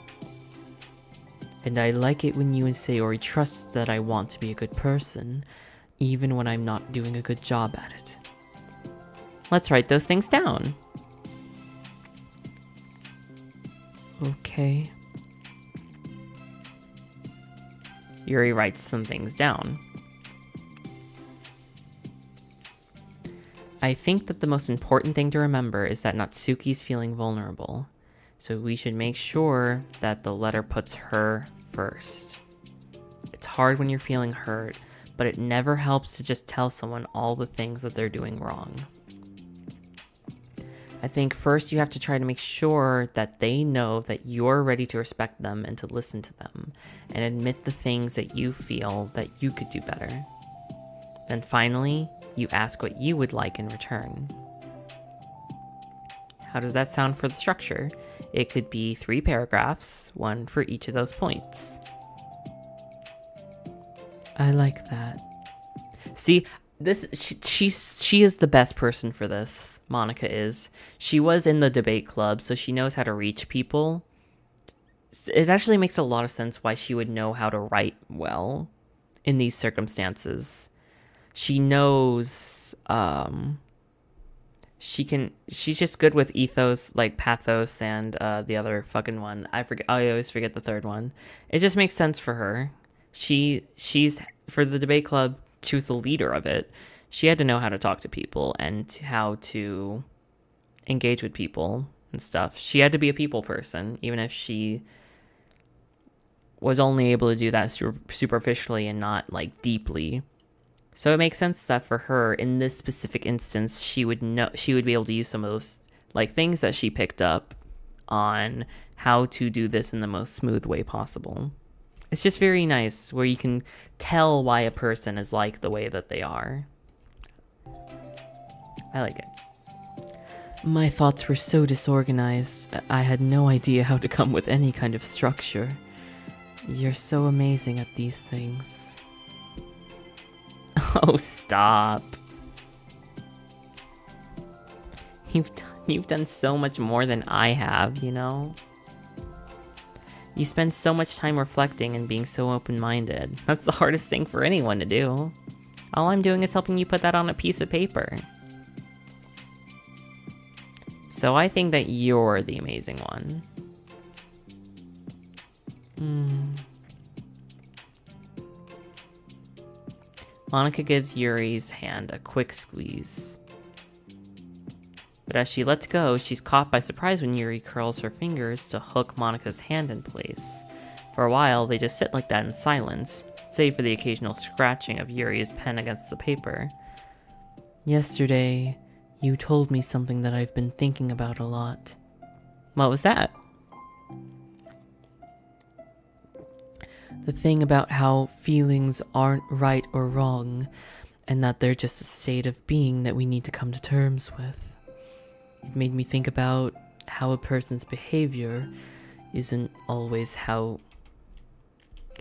S1: And I like it when you and Sayori trust that I want to be a good person, even when I'm not doing a good job at it. Let's write those things down. Okay. Yuri writes some things down. I think that the most important thing to remember is that Natsuki's feeling vulnerable. So we should make sure that the letter puts her first. It's hard when you're feeling hurt, but it never helps to just tell someone all the things that they're doing wrong. I think first you have to try to make sure that they know that you're ready to respect them and to listen to them, and admit the things that you feel that you could do better. Then finally, you ask what you would like in return. How does that sound for the structure? It could be 3 paragraphs, 1 for each of those points. I like that. See, she is the best person for this. Monika is. She was in the debate club, so she knows how to reach people. It actually makes a lot of sense why she would know how to write well in these circumstances. She knows, she's just good with ethos, like pathos, and the other fucking one. I always forget the third one. It just makes sense for her. She's for the debate club. She was the leader of it. She had to know how to talk to people and how to engage with people and stuff. She had to be a people person, even if she was only able to do that superficially and not like deeply. So it makes sense that for her in this specific instance, she would be able to use some of those like things that she picked up on how to do this in the most smooth way possible. It's just very nice where you can tell why a person is like the way that they are. I like it. My thoughts were so disorganized, I had no idea how to come with any kind of structure. You're so amazing at these things. Oh, stop. You've done so much more than I have, you know? You spend so much time reflecting and being so open-minded. That's the hardest thing for anyone to do. All I'm doing is helping you put that on a piece of paper. So I think that you're the amazing one. Monika gives Yuri's hand a quick squeeze. But as she lets go, she's caught by surprise when Yuri curls her fingers to hook Monika's hand in place. For a while, they just sit like that in silence, save for the occasional scratching of Yuri's pen against the paper. Yesterday, you told me something that I've been thinking about a lot. What was that? The thing about how feelings aren't right or wrong, and that they're just a state of being that we need to come to terms with. It made me think about how a person's behavior isn't always how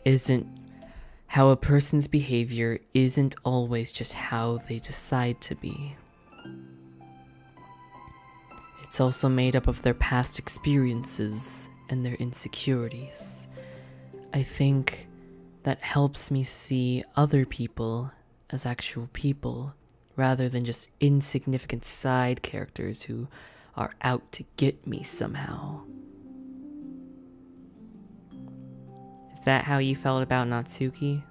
S1: a person's behavior isn't always just how they decide to be. It's also made up of their past experiences and their insecurities. I think that helps me see other people as actual people, rather than just insignificant side characters who are out to get me somehow. Is that how you felt about Natsuki?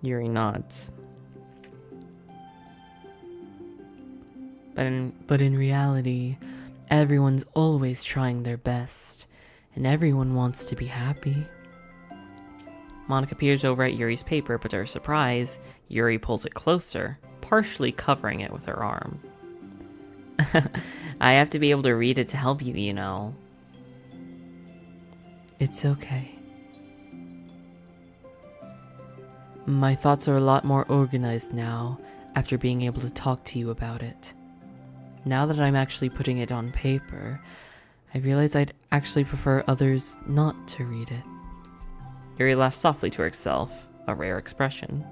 S1: Yuri nods. But in reality, everyone's always trying their best, and everyone wants to be happy. Monika peers over at Yuri's paper, but to her surprise, Yuri pulls it closer, partially covering it with her arm. I have to be able to read it to help you, you know. It's okay. My thoughts are a lot more organized now after being able to talk to you about it. Now that I'm actually putting it on paper, I realize I'd actually prefer others not to read it. Yuri laughed softly to herself, a rare expression.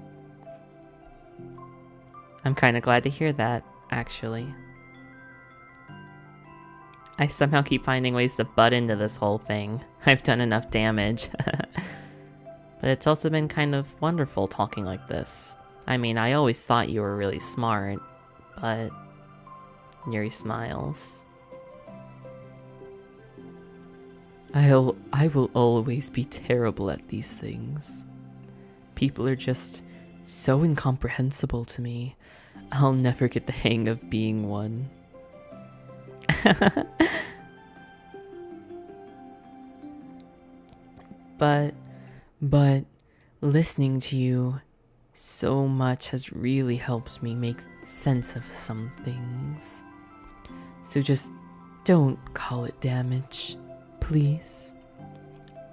S1: I'm kinda glad to hear that, actually. I somehow keep finding ways to butt into this whole thing. I've done enough damage. But it's also been kind of wonderful talking like this. I mean, I always thought you were really smart, but... Yuri smiles. I will always be terrible at these things. People are just so incomprehensible to me. I'll never get the hang of being one. But listening to you so much has really helped me make sense of some things. So just don't call it damage, please.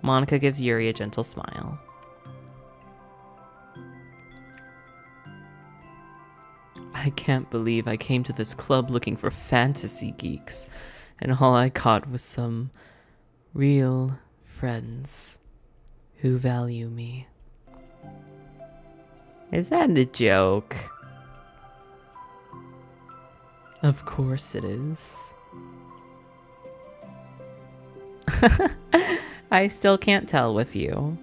S1: Monika gives Yuri a gentle smile. I can't believe I came to this club looking for fantasy geeks, and all I caught was some real friends who value me. Is that a joke? Of course it is. I still can't tell with you.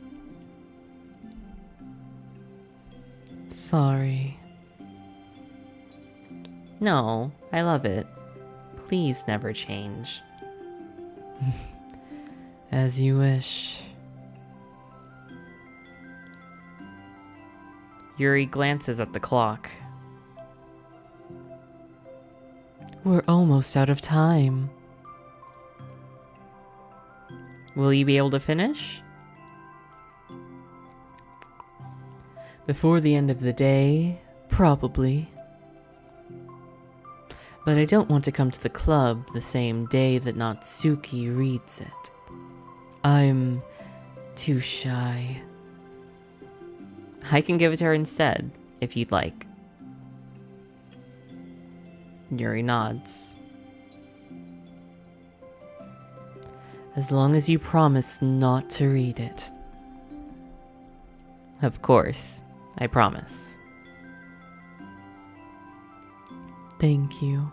S1: Sorry. No, I love it. Please never change. As you wish. Yuri glances at the clock. We're almost out of time. Will you be able to finish? Before the end of the day, probably. But I don't want to come to the club the same day that Natsuki reads it. I'm too shy. I can give it to her instead, if you'd like. Yuri nods. As long as you promise not to read it. Of course, I promise. Thank you.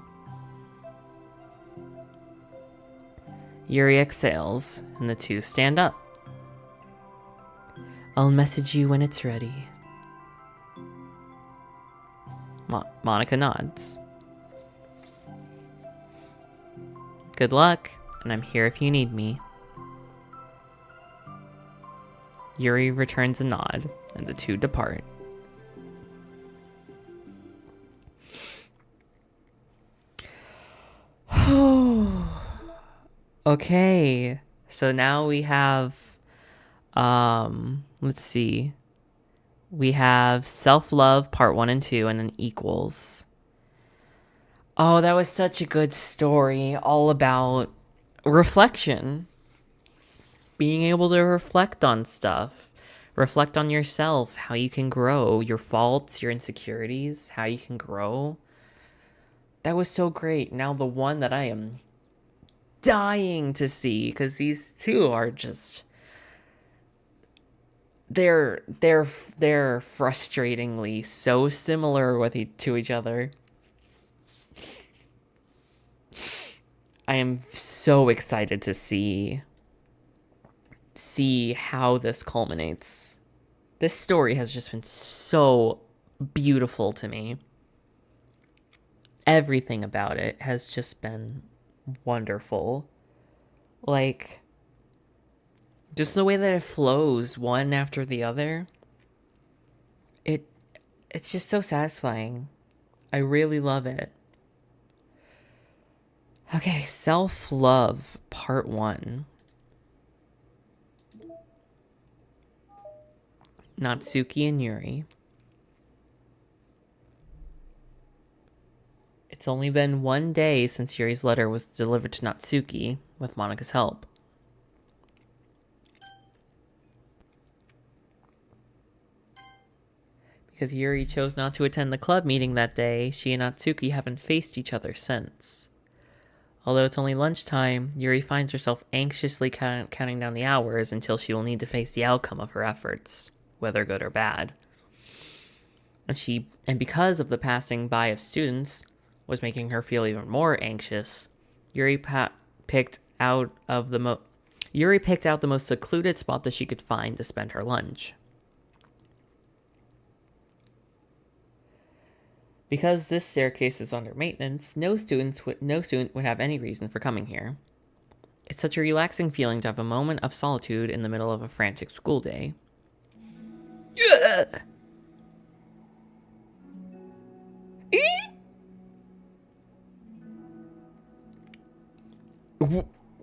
S1: Yuri exhales, and the two stand up. I'll message you when it's ready. Monika nods. Good luck, and I'm here if you need me. Yuri returns a nod, and the two depart. Okay, so now we have, let's see. We have Self-Love Part 1 and 2, and then Equals. Oh, that was such a good story, all about reflection. Being able to reflect on stuff. Reflect on yourself, how you can grow, your faults, your insecurities, how you can grow. That was so great. Now the one that I am dying to see, because these two are just... They're frustratingly so similar to each other. I am so excited to see how this culminates. This story has just been so beautiful to me. Everything about it has just been wonderful. Like, just the way that it flows one after the other. It's just so satisfying. I really love it. Okay, Self-Love Part 1. Natsuki and Yuri. It's only been 1 day since Yuri's letter was delivered to Natsuki with Monika's help. Because Yuri chose not to attend the club meeting that day, she and Natsuki haven't faced each other since. Although it's only lunchtime, Yuri finds herself anxiously counting down the hours until she will need to face the outcome of her efforts, whether good or bad. And because of the passing by of students was making her feel even more anxious, Yuri picked out the most secluded spot that she could find to spend her lunch. Because this staircase is under maintenance, no student would have any reason for coming here. It's such a relaxing feeling to have a moment of solitude in the middle of a frantic school day.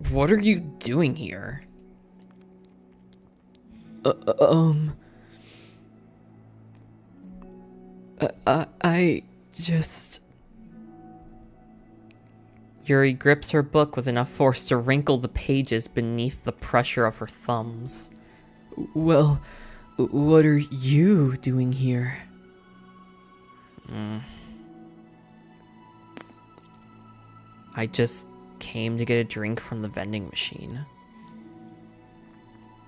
S1: What are you doing here? I just... Yuri grips her book with enough force to wrinkle the pages beneath the pressure of her thumbs. Well, what are you doing here? I just came to get a drink from the vending machine.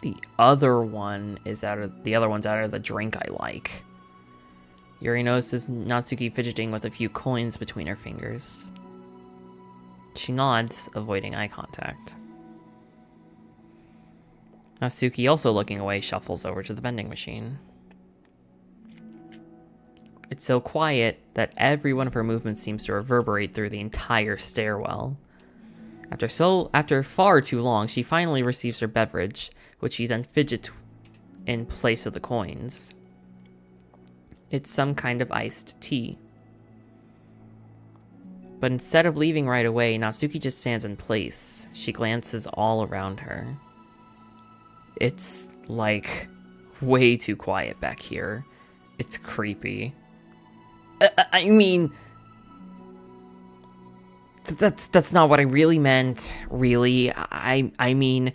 S1: The other one's out of the drink I like. Yuri notices Natsuki fidgeting with a few coins between her fingers. She nods, avoiding eye contact. Natsuki, also looking away, shuffles over to the vending machine. It's so quiet that every one of her movements seems to reverberate through the entire stairwell. After far too long, she finally receives her beverage, which she then fidgets in place of the coins. It's some kind of iced tea. But instead of leaving right away, Natsuki just stands in place. She glances all around her. It's, like, way too quiet back here. It's creepy. I mean... That's not what I really meant, really. I mean,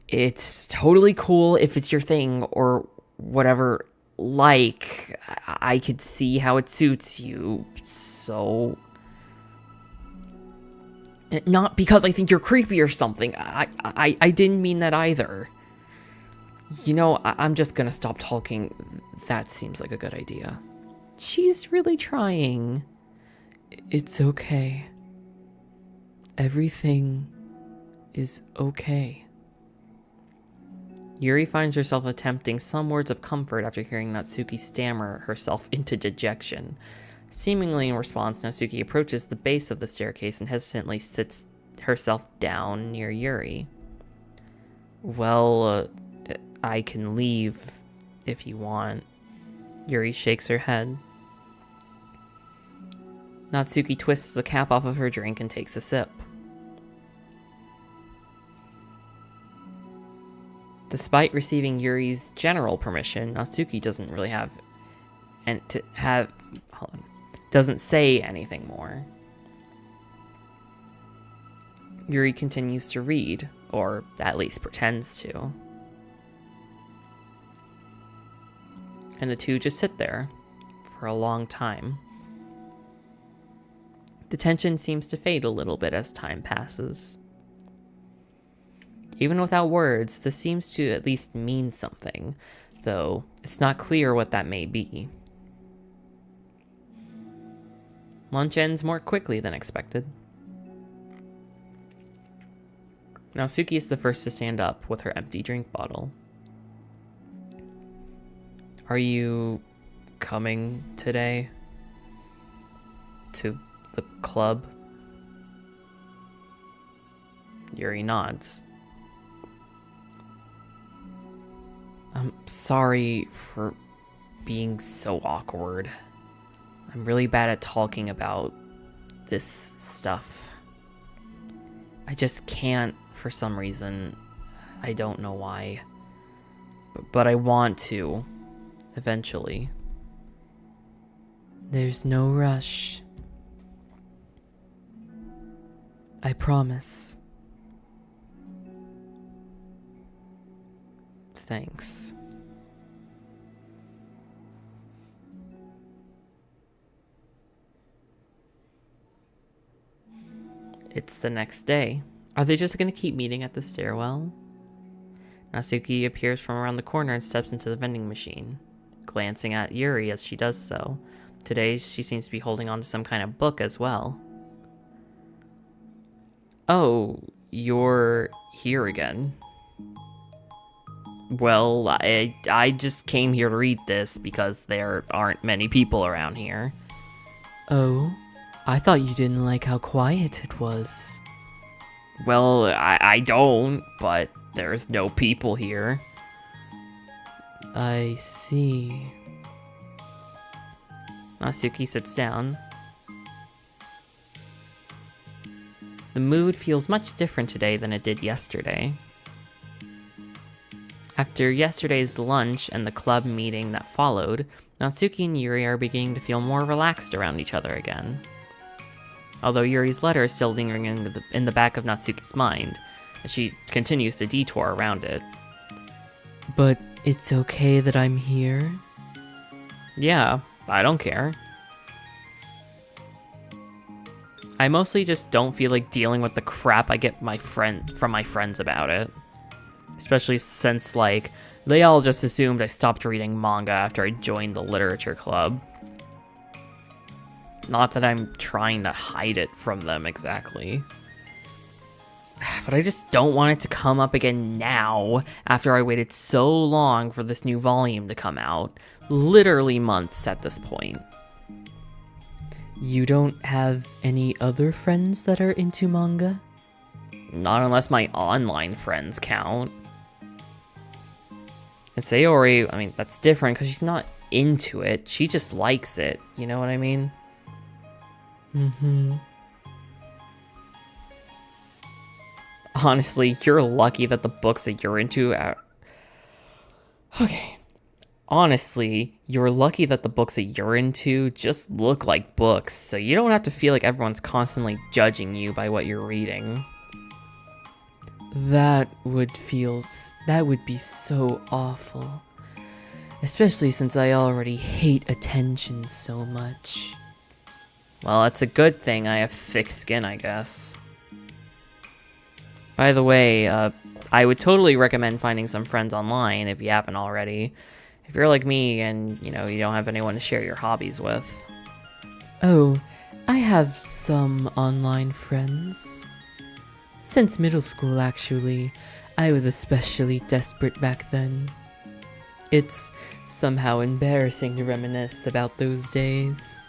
S1: it's totally cool if it's your thing, or whatever. Like, I could see how it suits you, so... Not because I think you're creepy or something. I didn't mean that either. You know, I'm just gonna stop talking. That seems like a good idea. She's really trying. It's okay. Everything is okay. Yuri finds herself attempting some words of comfort after hearing Natsuki stammer herself into dejection. Seemingly in response, Natsuki approaches the base of the staircase and hesitantly sits herself down near Yuri. Well, I can leave if you want. Yuri shakes her head. Natsuki twists the cap off of her drink and takes a sip. Despite receiving Yuri's general permission, Natsuki doesn't really doesn't say anything more. Yuri continues to read, or at least pretends to. And the two just sit there for a long time. The tension seems to fade a little bit as time passes. Even without words, this seems to at least mean something, though it's not clear what that may be. Lunch ends more quickly than expected. Natsuki is the first to stand up with her empty drink bottle. Are you coming today? To the club? Yuri nods. I'm sorry for being so awkward. I'm really bad at talking about this stuff. I just can't for some reason. I don't know why. But I want to. eventually. There's no rush. I promise. Thanks. It's the next day. Are they just gonna keep meeting at the stairwell? Natsuki appears from around the corner and steps into the vending machine, glancing at Yuri as she does so. Today, she seems to be holding on to some kind of book as well. Oh, you're here again. Well, I just came here to read this because there aren't many people around here. Oh, I thought you didn't like how quiet it was. Well, I don't, but there's no people here. I see. Natsuki sits down. The mood feels much different today than it did yesterday. After yesterday's lunch and the club meeting that followed, Natsuki and Yuri are beginning to feel more relaxed around each other again. Although Yuri's letter is still lingering in the back of Natsuki's mind, as she continues to detour around it. But it's okay that I'm here? Yeah, I don't care. I mostly just don't feel like dealing with the crap I get from my friends about it. Especially since, like, they all just assumed I stopped reading manga after I joined the literature club. Not that I'm trying to hide it from them exactly. But I just don't want it to come up again now, after I waited so long for this new volume to come out. Literally months at this point. You don't have any other friends that are into manga? Not unless my online friends count. And Sayori, I mean, that's different because she's not into it. She just likes it. You know what I mean? Mm-hmm. Honestly, you're lucky that the books that you're into are... Okay. Honestly, you're lucky that the books that you're into just look like books, so you don't have to feel like everyone's constantly judging you by what you're reading. That would be so awful. Especially since I already hate attention so much. Well, that's a good thing I have thick skin, I guess. By the way, I would totally recommend finding some friends online if you haven't already. If you're like me and, you don't have anyone to share your hobbies with. Oh, I have some online friends. Since middle school, actually. I was especially desperate back then. It's somehow embarrassing to reminisce about those days.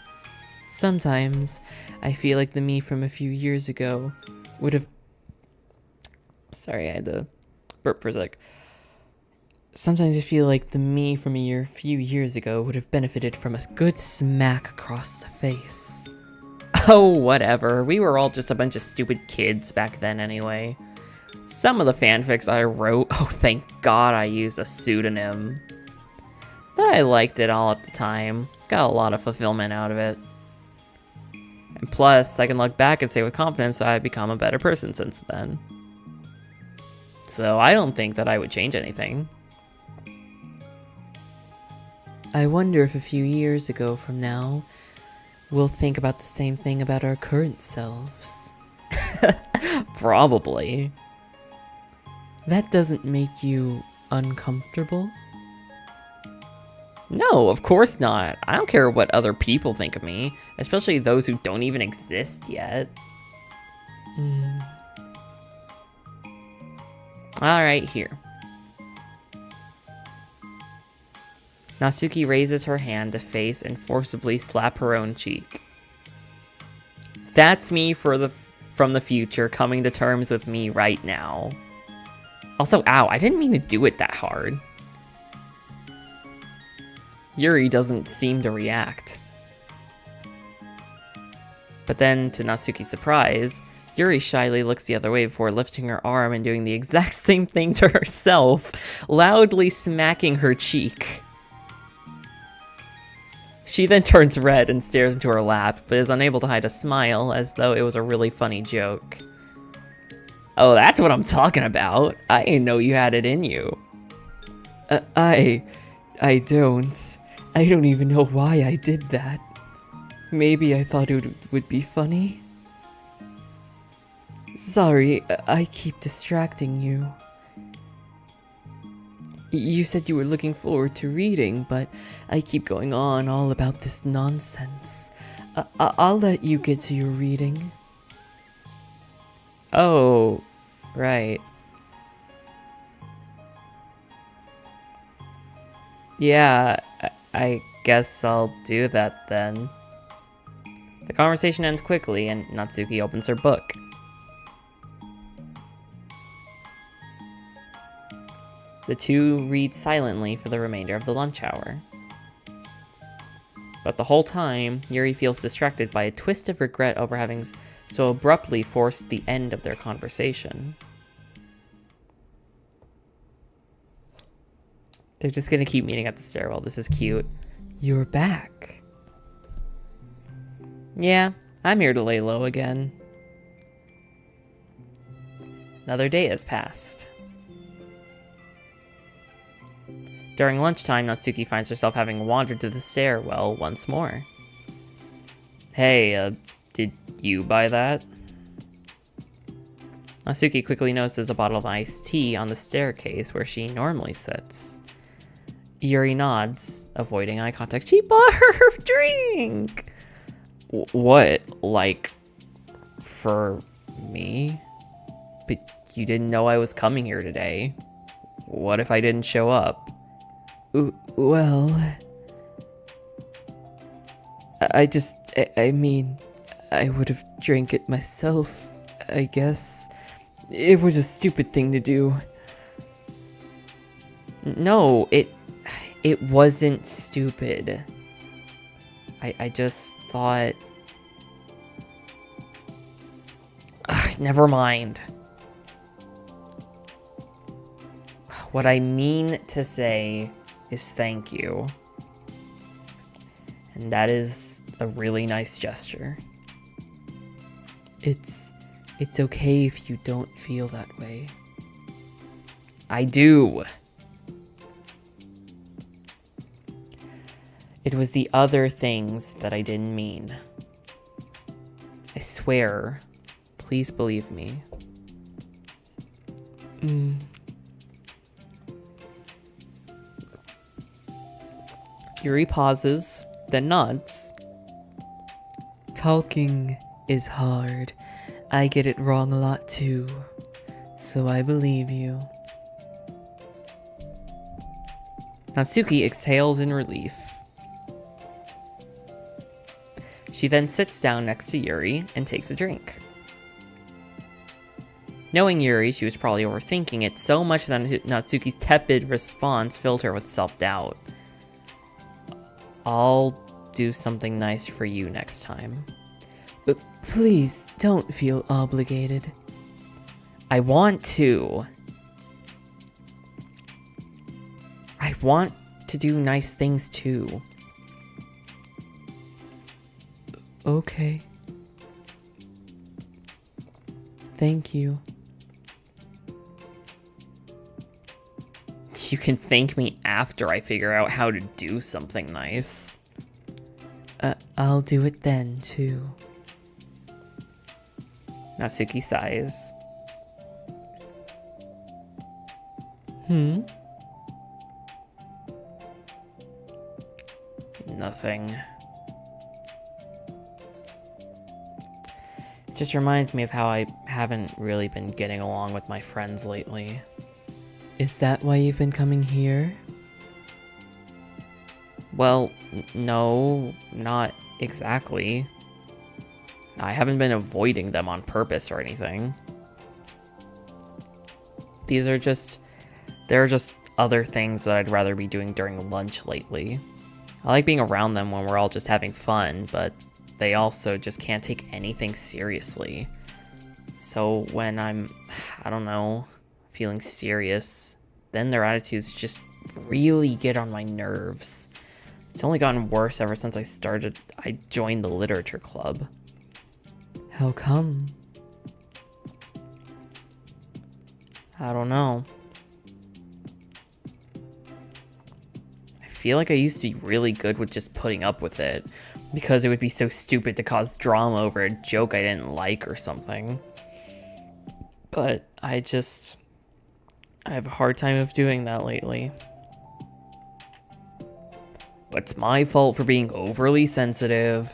S1: Sometimes, I feel like the me from a few years ago would have... Sorry, I had to burp for a sec. Sometimes I feel like the me from a few years ago would have benefited from a good smack across the face. Oh, whatever. We were all just a bunch of stupid kids back then anyway. Some of the fanfics I wrote, oh thank God I used a pseudonym. But I liked it all at the time. Got a lot of fulfillment out of it. And plus, I can look back and say with confidence that I've become a better person since then. So I don't think that I would change anything. I wonder if a few years ago from now, we'll think about the same thing about our current selves. Probably. That doesn't make you uncomfortable? No, of course not. I don't care what other people think of me, especially those who don't even exist yet. Alright, here. Natsuki raises her hand to face and forcibly slap her own cheek. That's me from the future coming to terms with me right now. Also, ow, I didn't mean to do it that hard. Yuri doesn't seem to react. But then, to Natsuki's surprise, Yuri shyly looks the other way before lifting her arm and doing the exact same thing to herself, loudly smacking her cheek. She then turns red and stares into her lap, but is unable to hide a smile as though it was a really funny joke. Oh, that's what I'm talking about. I didn't know you had it in you. I don't. I don't even know why I did that. Maybe I thought it would be funny. Sorry, I keep distracting you. You said you were looking forward to reading, but I keep going on all about this nonsense. I'll let you get to your reading. Oh, right. Yeah, I guess I'll do that then. The conversation ends quickly, and Natsuki opens her book. The two read silently for the remainder of the lunch hour. But the whole time, Yuri feels distracted by a twist of regret over having so abruptly forced the end of their conversation. They're just gonna keep meeting at the stairwell. This is cute. You're back. Yeah, I'm here to lay low again. Another day has passed. During lunchtime, Natsuki finds herself having wandered to the stairwell once more. Hey, did you buy that? Natsuki quickly notices a bottle of iced tea on the staircase where she normally sits. Yuri nods, avoiding eye contact. She bought her drink! What? Like, for me? But you didn't know I was coming here today. What if I didn't show up? Well... I mean, I would have drank it myself, I guess. It was a stupid thing to do. No, it wasn't stupid. I just thought... Ugh, never mind. What I mean to say is thank you. And that is a really nice gesture. It's okay if you don't feel that way. I do. It was the other things that I didn't mean. I swear. Please believe me. Yuri pauses, then nods. Talking is hard. I get it wrong a lot too. So I believe you. Natsuki exhales in relief. She then sits down next to Yuri and takes a drink. Knowing Yuri, she was probably overthinking it so much that Natsuki's tepid response filled her with self-doubt. I'll do something nice for you next time. But please don't feel obligated. I want to. I want to do nice things too. Okay. Thank you. You can thank me after I figure out how to do something nice. I'll do it then, too. Natsuki sighs. Nothing. It just reminds me of how I haven't really been getting along with my friends lately. Is that why you've been coming here? Well, no, not exactly. I haven't been avoiding them on purpose or anything. They're just other things that I'd rather be doing during lunch lately. I like being around them when we're all just having fun, but they also just can't take anything seriously. So when I'm, I don't know, feeling serious, then their attitudes just really get on my nerves. It's only gotten worse ever since I joined the literature club. How come? I don't know. I feel like I used to be really good with just putting up with it, because it would be so stupid to cause drama over a joke I didn't like or something. But I have a hard time of doing that lately. But it's my fault for being overly sensitive.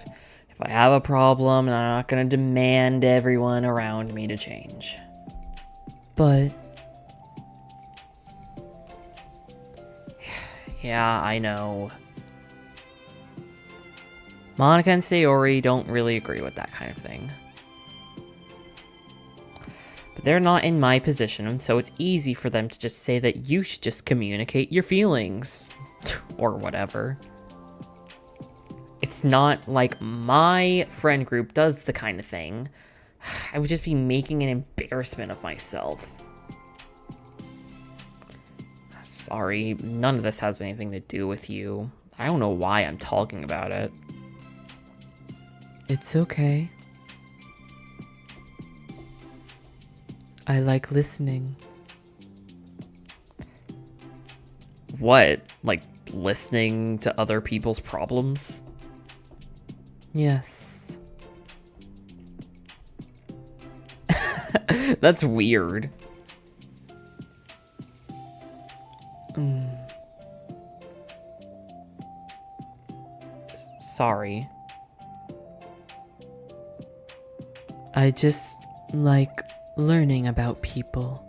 S1: If I have a problem, I'm not gonna demand everyone around me to change. But... yeah, I know. Monika and Sayori don't really agree with that kind of thing. But they're not in my position, so it's easy for them to just say that you should just communicate your feelings. Or whatever. It's not like my friend group does the kind of thing. I would just be making an embarrassment of myself. Sorry, none of this has anything to do with you. I don't know why I'm talking about it. It's okay. I like listening. What? Like listening to other people's problems? Yes. That's weird. Sorry. I just like learning about people.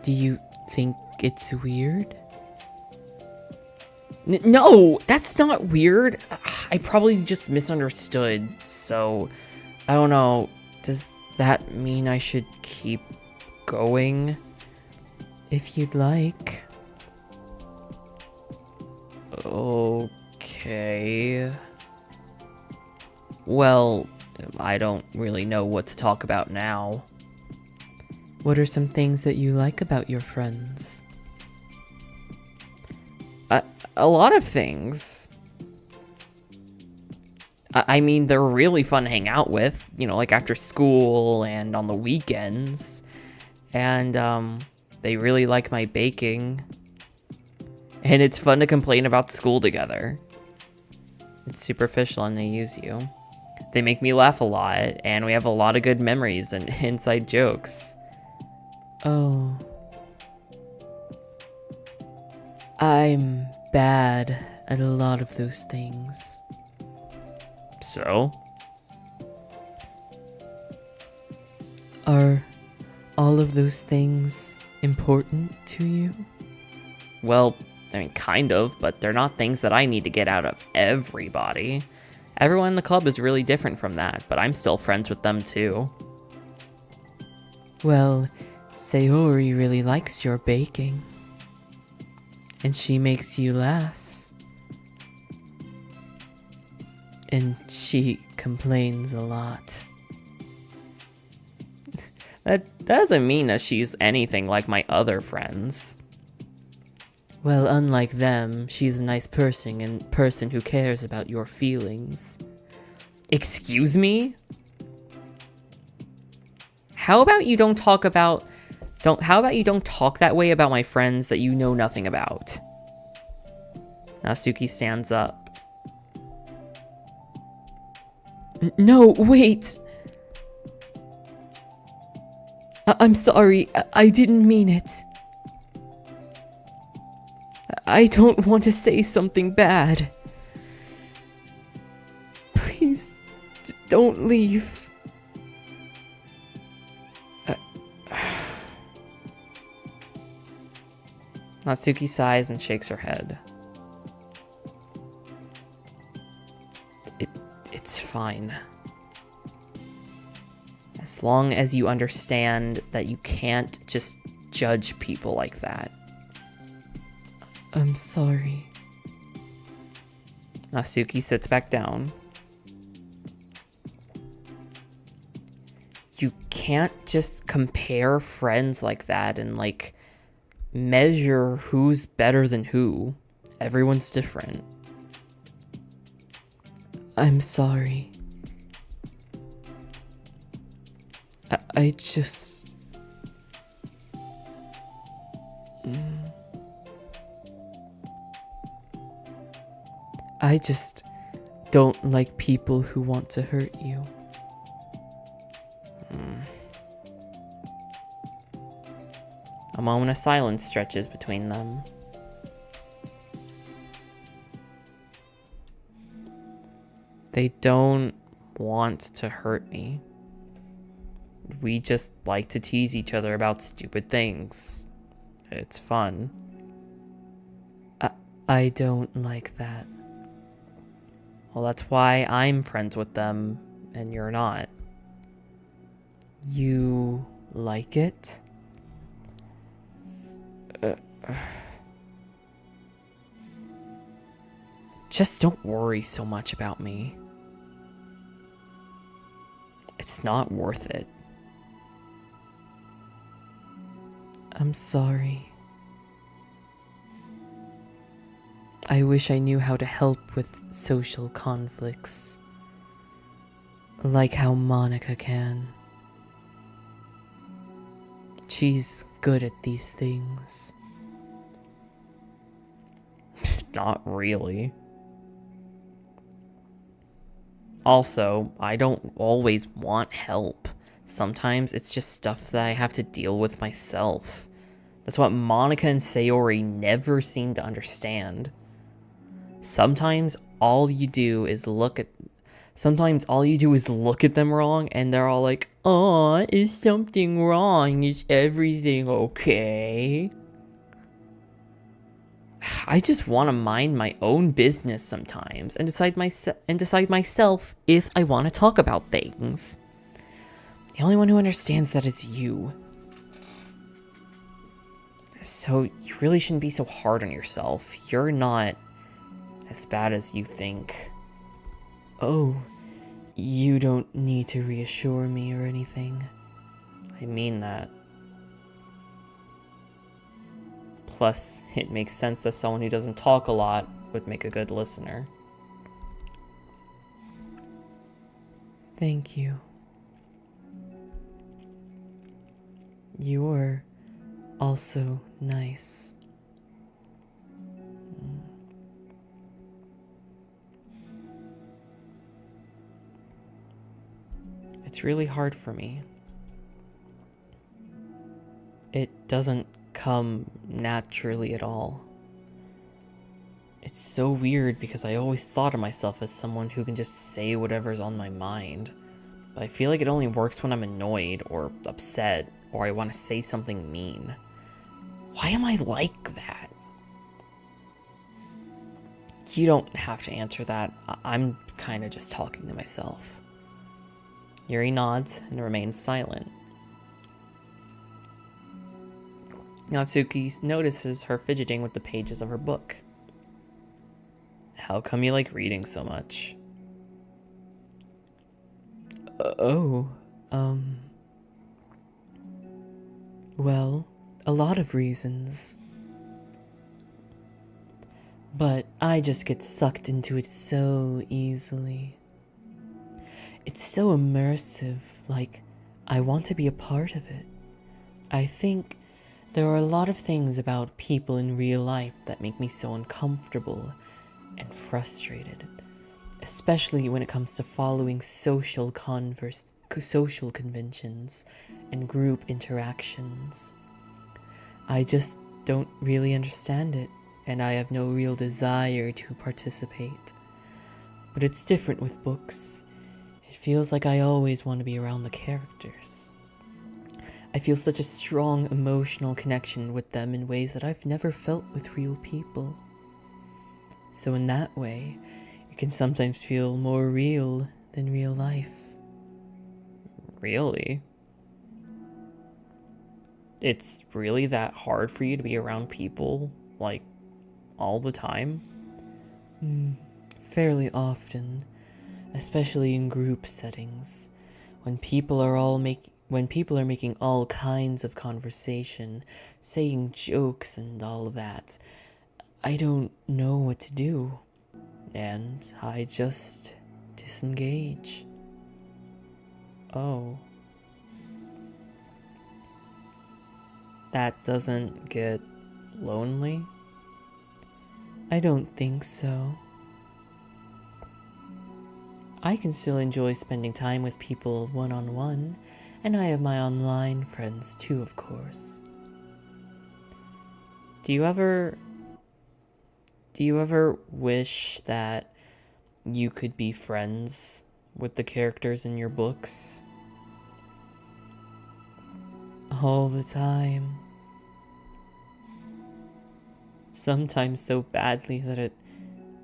S1: Do you think it's weird? No, that's not weird. I probably just misunderstood, so I don't know. Does that mean I should keep going? If you'd like. Okay. Well, I don't really know what to talk about now. What are some things that you like about your friends? A lot of things. I mean, they're really fun to hang out with, you know, like after school and on the weekends. And, they really like my baking. And it's fun to complain about school together. It's superficial and they use you. They make me laugh a lot, and we have a lot of good memories and inside jokes. Oh. I'm bad at a lot of those things. So? Are all of those things important to you? Well, I mean, kind of, but they're not things that I need to get out of everybody. Everyone in the club is really different from that, but I'm still friends with them too. Well, Sayori really likes your baking. And she makes you laugh. And she complains a lot. That doesn't mean that she's anything like my other friends. Well, unlike them, she's a nice person and person who cares about your feelings. Excuse me? How about you don't talk about... How about you don't talk that way about my friends that you know nothing about? Natsuki stands up. No, wait! I'm sorry, I didn't mean it. I don't want to say something bad. Please, don't leave. Natsuki sighs and shakes her head. It's fine. As long as you understand that you can't just judge people like that. I'm sorry. Natsuki sits back down. You can't just compare friends like that and, like, measure who's better than who. Everyone's different. I'm sorry. I just... I just don't like people who want to hurt you. A moment of silence stretches between them. They don't want to hurt me. We just like to tease each other about stupid things. It's fun. I don't like that. Well, that's why I'm friends with them and you're not. You like it? Just don't worry so much about me. It's not worth it. I'm sorry. I wish I knew how to help with social conflicts. Like how Monika can. She's good at these things. Not really. Also, I don't always want help. Sometimes it's just stuff that I have to deal with myself. That's what Monika and Sayori never seem to understand. Sometimes all you do is look at them wrong and they're all like, "Aw, is something wrong? Is everything okay?" I just want to mind my own business sometimes and decide myself if I want to talk about things. The only one who understands that is you. So you really shouldn't be so hard on yourself. You're not as bad as you think. Oh, you don't need to reassure me or anything. I mean that. Plus, it makes sense that someone who doesn't talk a lot would make a good listener. Thank you. You're also nice. It's really hard for me. It doesn't come naturally at all. It's so weird because I always thought of myself as someone who can just say whatever's on my mind. But I feel like it only works when I'm annoyed or upset or I want to say something mean. Why am I like that? You don't have to answer that. I'm kind of just talking to myself. Yuri nods and remains silent. Natsuki notices her fidgeting with the pages of her book. How come you like reading so much? Well, a lot of reasons. But I just get sucked into it so easily. It's so immersive, like I want to be a part of it. I think there are a lot of things about people in real life that make me so uncomfortable and frustrated, especially when it comes to following social conventions and group interactions. I just don't really understand it, and I have no real desire to participate. But it's different with books. It feels like I always want to be around the characters. I feel such a strong emotional connection with them in ways that I've never felt with real people. So in that way, it can sometimes feel more real than real life. Really? It's really that hard for you to be around people, like, all the time? Fairly often, especially in group settings, when people are making all kinds of conversation, saying jokes and all that. I don't know what to do, and I just disengage. Oh. That doesn't get lonely? I don't think so. I can still enjoy spending time with people one-on-one, and I have my online friends too, of course. Do you ever wish that you could be friends with the characters in your books? All the time. Sometimes so badly that it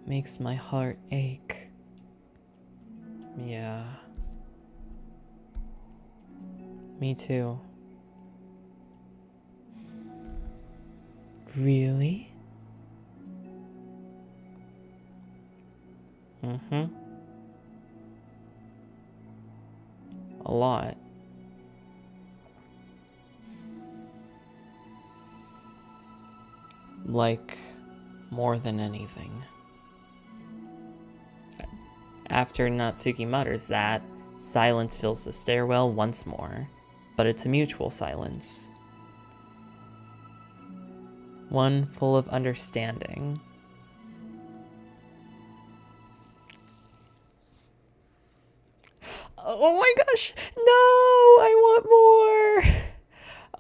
S1: makes my heart ache. Yeah. Me too. Really? Mm-hmm. A lot. Like, more than anything. After Natsuki mutters that, silence fills the stairwell once more, but it's a mutual silence. One full of understanding. Oh my gosh! No! I want more!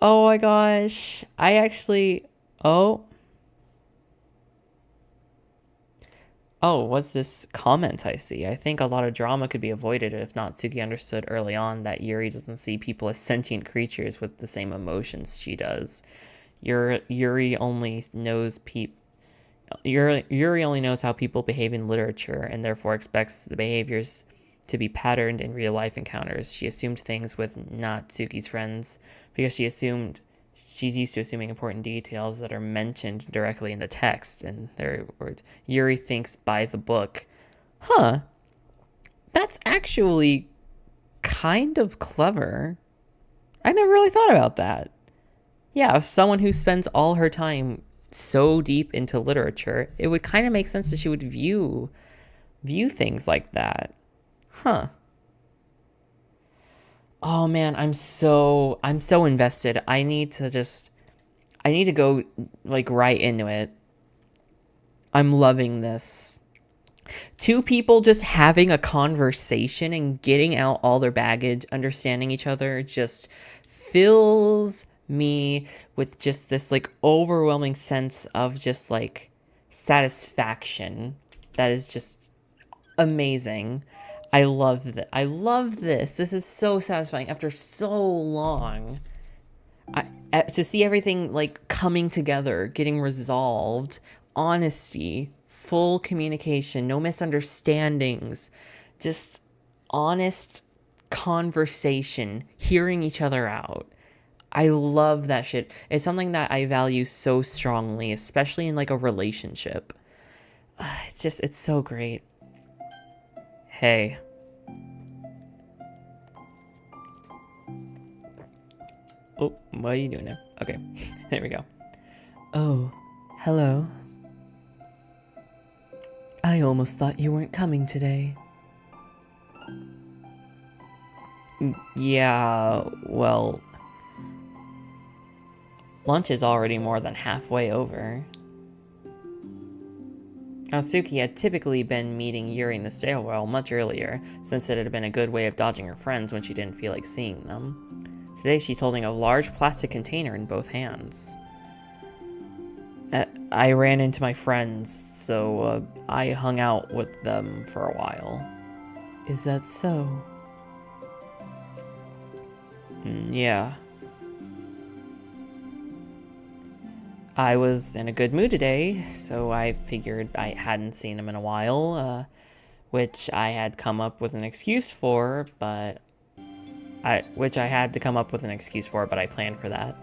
S1: Oh my gosh. I actually... Oh. Oh, what's this comment I see? I think a lot of drama could be avoided if Natsuki understood early on that Yuri doesn't see people as sentient creatures with the same emotions she does. Yuri only knows Yuri only knows how people behave in literature and therefore expects the behaviors to be patterned in real life encounters. She assumed things with Natsuki's friends because she's used to assuming important details that are mentioned directly in the text. In their words, Yuri thinks by the book. Huh. That's actually kind of clever. I never really thought about that. Yeah, someone who spends all her time so deep into literature, it would kind of make sense that she would view things like that. Huh. Oh man, I'm so invested. I need to go like right into it. I'm loving this. Two people just having a conversation and getting out all their baggage, understanding each other just fills me with just this like overwhelming sense of just like satisfaction that is just amazing. I love that. I love this. This is so satisfying after so long. To see everything like coming together, getting resolved, honesty, full communication, no misunderstandings, just honest conversation, hearing each other out. I love that shit. It's something that I value so strongly, especially in like a relationship. It's so great. Hey. Oh, what are you doing now? Okay, there we go. Oh, hello. I almost thought you weren't coming today. Yeah, well... lunch is already more than halfway over. Natsuki had typically been meeting Yuri in the stairwell much earlier, since it had been a good way of dodging her friends when she didn't feel like seeing them. Today she's holding a large plastic container in both hands. I ran into my friends, so I hung out with them for a while. Is that so? Yeah. I was in a good mood today, so I figured I hadn't seen him in a while, which I had come up with an excuse for, but I planned for that.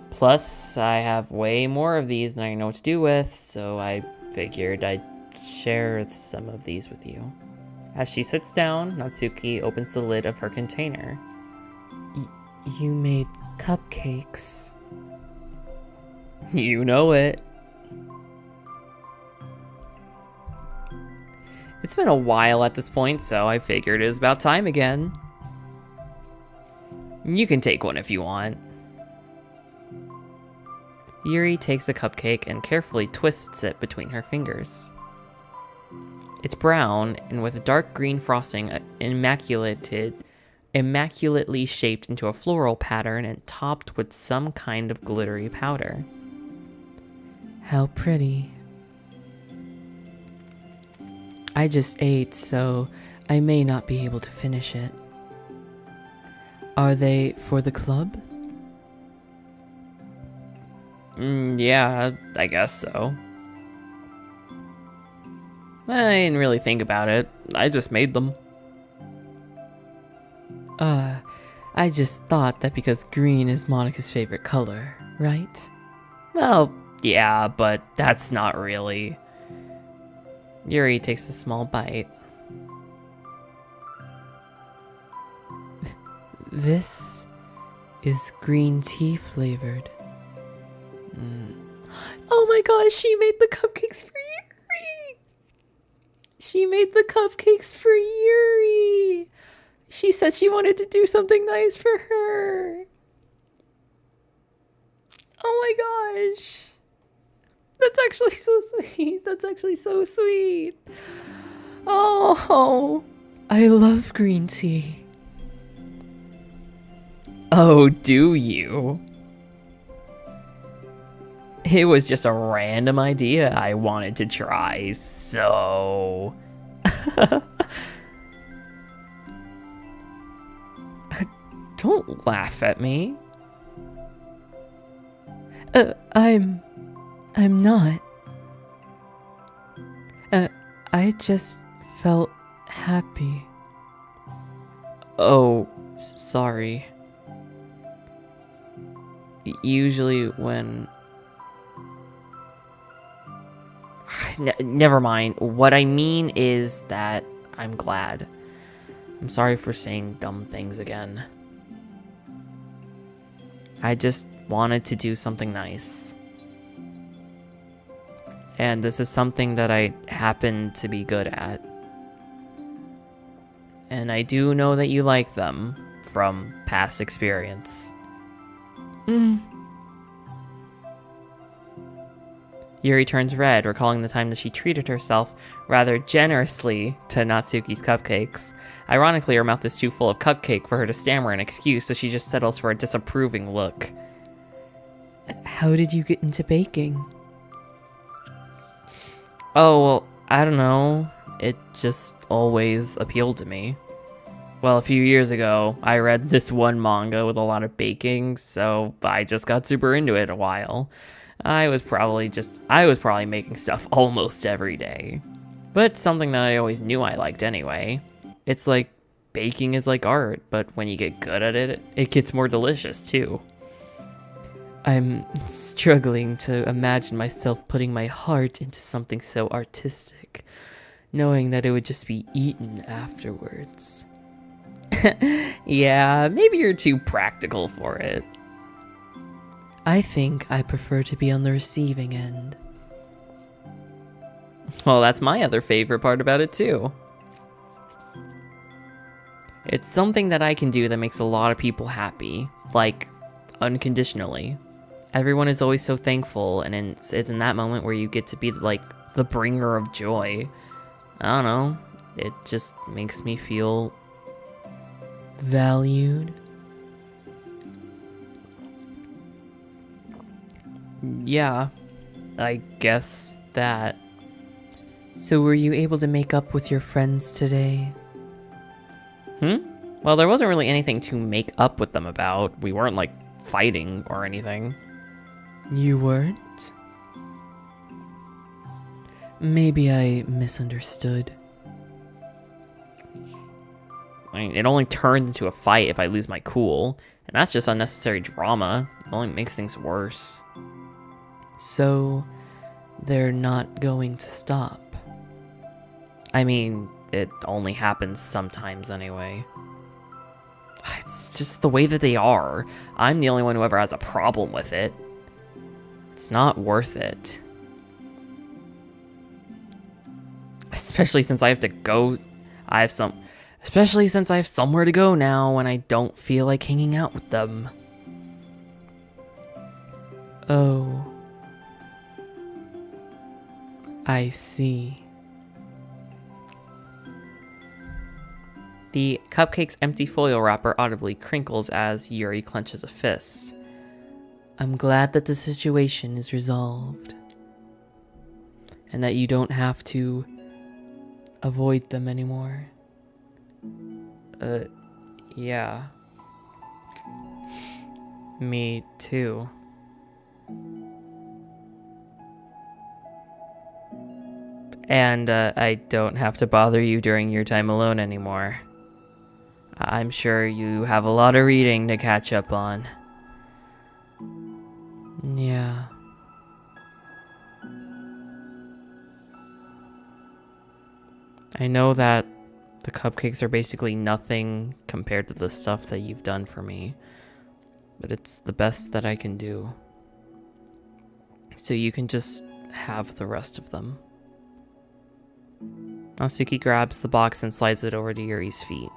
S1: Plus, I have way more of these than I know what to do with, so I figured I'd share some of these with you. As she sits down, Natsuki opens the lid of her container. You made cupcakes. You know it. It's been a while at this point, so I figured it was about time again. You can take one if you want. Yuri takes a cupcake and carefully twists it between her fingers. It's brown and with a dark green frosting, immaculately shaped into a floral pattern and topped with some kind of glittery powder. How pretty. I just ate, so I may not be able to finish it. Are they for the club? Yeah, I guess so. I didn't really think about it. I just made them. I just thought that because green is Monika's favorite color, right? Well, yeah, but that's not really. Yuri takes a small bite. This is green tea flavored. Oh my gosh, she made the cupcakes for Yuri! She made the cupcakes for Yuri! She said she wanted to do something nice for her. Oh my gosh. That's actually so sweet. That's actually so sweet. Oh, I love green tea. Oh, do you? It was just a random idea I wanted to try, so... Don't laugh at me. I'm not. I just felt happy. Oh, sorry. Usually when... Never mind. What I mean is that I'm glad. I'm sorry for saying dumb things again. I just wanted to do something nice. And this is something that I happen to be good at. And I do know that you like them from past experience. Yuri turns red, recalling the time that she treated herself rather generously to Natsuki's cupcakes. Ironically, her mouth is too full of cupcake for her to stammer an excuse, so she just settles for a disapproving look. How did you get into baking? Oh, well, I don't know. It just always appealed to me. Well, a few years ago, I read this one manga with a lot of baking, so I just got super into it a while. I was probably making stuff almost every day. But something that I always knew I liked anyway. It's like baking is like art, but when you get good at it, it gets more delicious too. I'm struggling to imagine myself putting my heart into something so artistic, knowing that it would just be eaten afterwards. Yeah, maybe you're too practical for it. I think I prefer to be on the receiving end. Well, that's my other favorite part about it too. It's something that I can do that makes a lot of people happy, like unconditionally. Everyone is always so thankful, and it's in that moment where you get to be like the bringer of joy. I don't know, it just makes me feel valued. Yeah, I guess that. So were you able to make up with your friends today? Well, there wasn't really anything to make up with them about. We weren't, like, fighting or anything. You weren't? Maybe I misunderstood. I mean, it only turns into a fight if I lose my cool, and that's just unnecessary drama. It only makes things worse. So, they're not going to stop. I mean, it only happens sometimes anyway. It's just the way that they are. I'm the only one who ever has a problem with it. It's not worth it. Especially since I have to go. I have some. Especially since I have somewhere to go now when I don't feel like hanging out with them. Oh. I see. The cupcake's empty foil wrapper audibly crinkles as Yuri clenches a fist. I'm glad that the situation is resolved. And that you don't have to avoid them anymore. Yeah. Me too. And I don't have to bother you during your time alone anymore. I'm sure you have a lot of reading to catch up on. Yeah. I know that the cupcakes are basically nothing compared to the stuff that you've done for me, but it's the best that I can do. So you can just have the rest of them. Natsuki grabs the box and slides it over to Yuri's feet.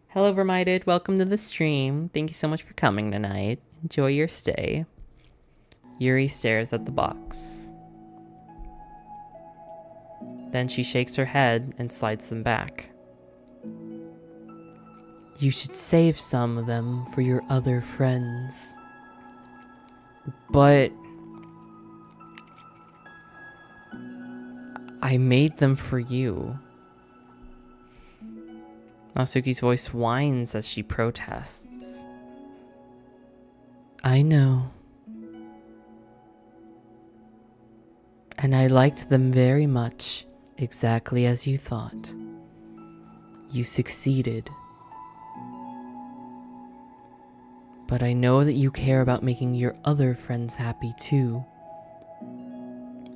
S1: Hello, Vermided. Welcome to the stream. Thank you so much for coming tonight. Enjoy your stay. Yuri stares at the box. Then she shakes her head and slides them back. You should save some of them for your other friends. But I made them for you. Natsuki's voice whines as she protests. I know. And I liked them very much, exactly as you thought. You succeeded. But I know that you care about making your other friends happy too.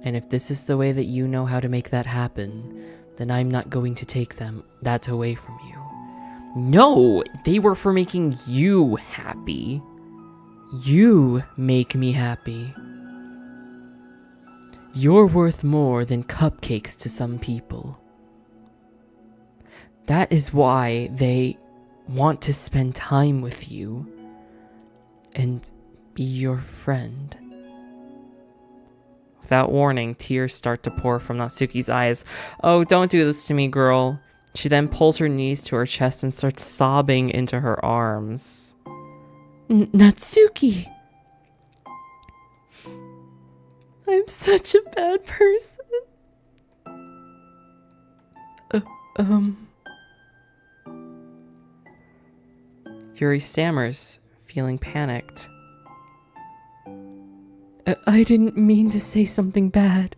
S1: And if this is the way that you know how to make that happen, then I'm not going to take that away from you. No, they were for making you happy. You make me happy. You're worth more than cupcakes to some people. That is why they want to spend time with you and be your friend. Without warning, tears start to pour from Natsuki's eyes. Oh, don't do this to me, girl. She then pulls her knees to her chest and starts sobbing into her arms. Natsuki! I'm such a bad person. Yuri stammers, feeling panicked. I didn't mean to say something bad.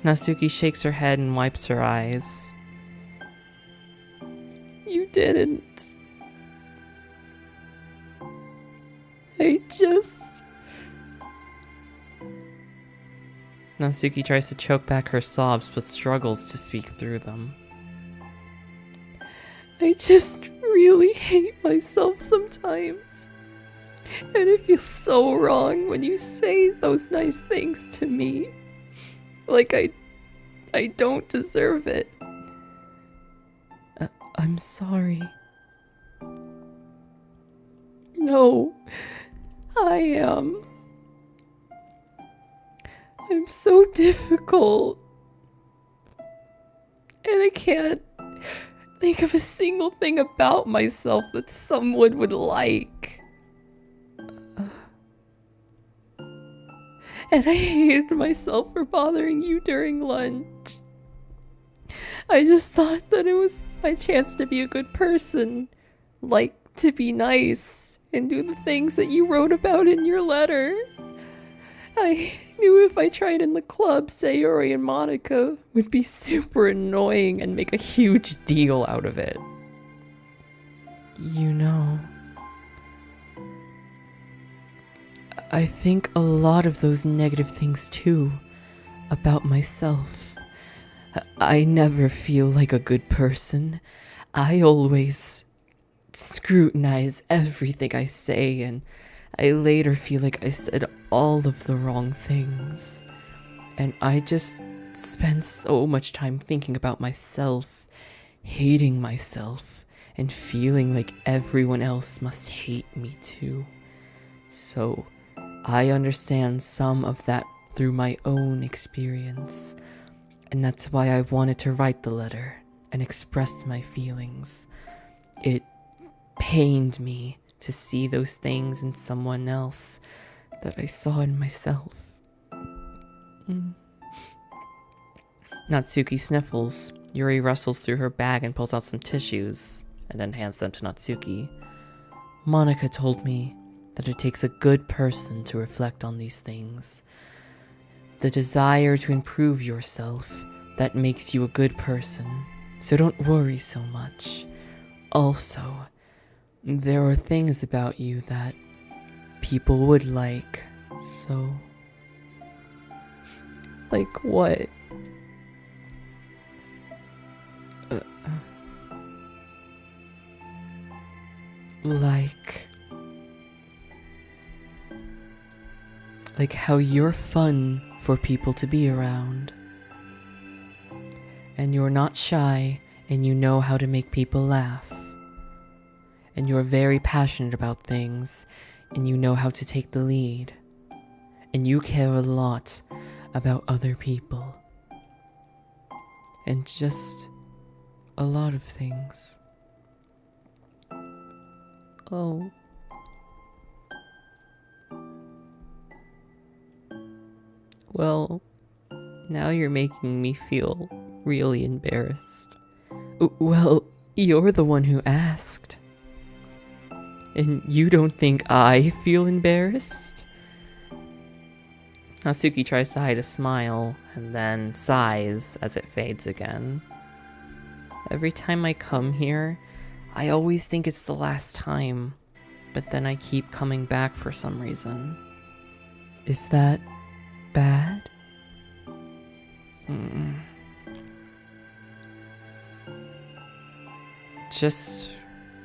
S1: Natsuki shakes her head and wipes her eyes. You didn't. Natsuki tries to choke back her sobs, but struggles to speak through them. I just really hate myself sometimes. And it feels so wrong when you say those nice things to me. Like I don't deserve it. I'm sorry. No, I am. I'm so difficult. And I can't think of a single thing about myself that someone would like. And I hated myself for bothering you during lunch. I just thought that it was my chance to be a good person. Like, to be nice and do the things that you wrote about in your letter. I knew if I tried in the club, Sayori and Monika would be super annoying and make a huge deal out of it. You know, I think a lot of those negative things too, about myself. I never feel like a good person. I always scrutinize everything I say, and I later feel like I said all of the wrong things. And I just spent so much time thinking about myself, hating myself, and feeling like everyone else must hate me too. So, I understand some of that through my own experience. And that's why I wanted to write the letter and express my feelings. It pained me to see those things in someone else that I saw in myself. Natsuki sniffles. Yuri rustles through her bag and pulls out some tissues, and then hands them to Natsuki. Monika told me that it takes a good person to reflect on these things. The desire to improve yourself, that makes you a good person, so don't worry so much. Also, there are things about you that people would like, so... Like what? Like how you're fun for people to be around. And you're not shy, and you know how to make people laugh. And you're very passionate about things, and you know how to take the lead. And you care a lot about other people. And just a lot of things. Oh. Well, now you're making me feel really embarrassed. Well, you're the one who asked. And you don't think I feel embarrassed? Natsuki tries to hide a smile, and then sighs as it fades again. Every time I come here, I always think it's the last time, but then I keep coming back for some reason. Is that bad? Just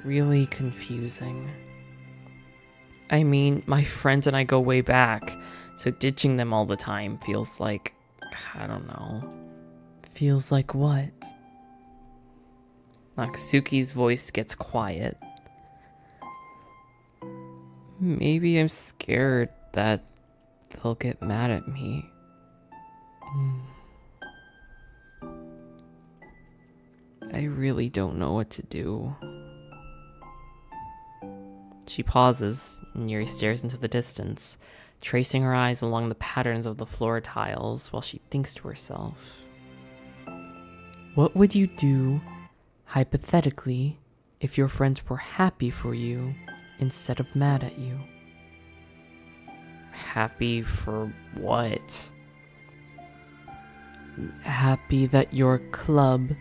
S1: really confusing. I mean, my friends and I go way back, so ditching them all the time feels like, I don't know. Feels like what? Natsuki's voice gets quiet. Maybe I'm scared that they'll get mad at me. I really don't know what to do. She pauses, and Yuri stares into the distance, tracing her eyes along the patterns of the floor tiles while she thinks to herself. What would you do, hypothetically, if your friends were happy for you instead of mad at you? Happy for what? Happy that your club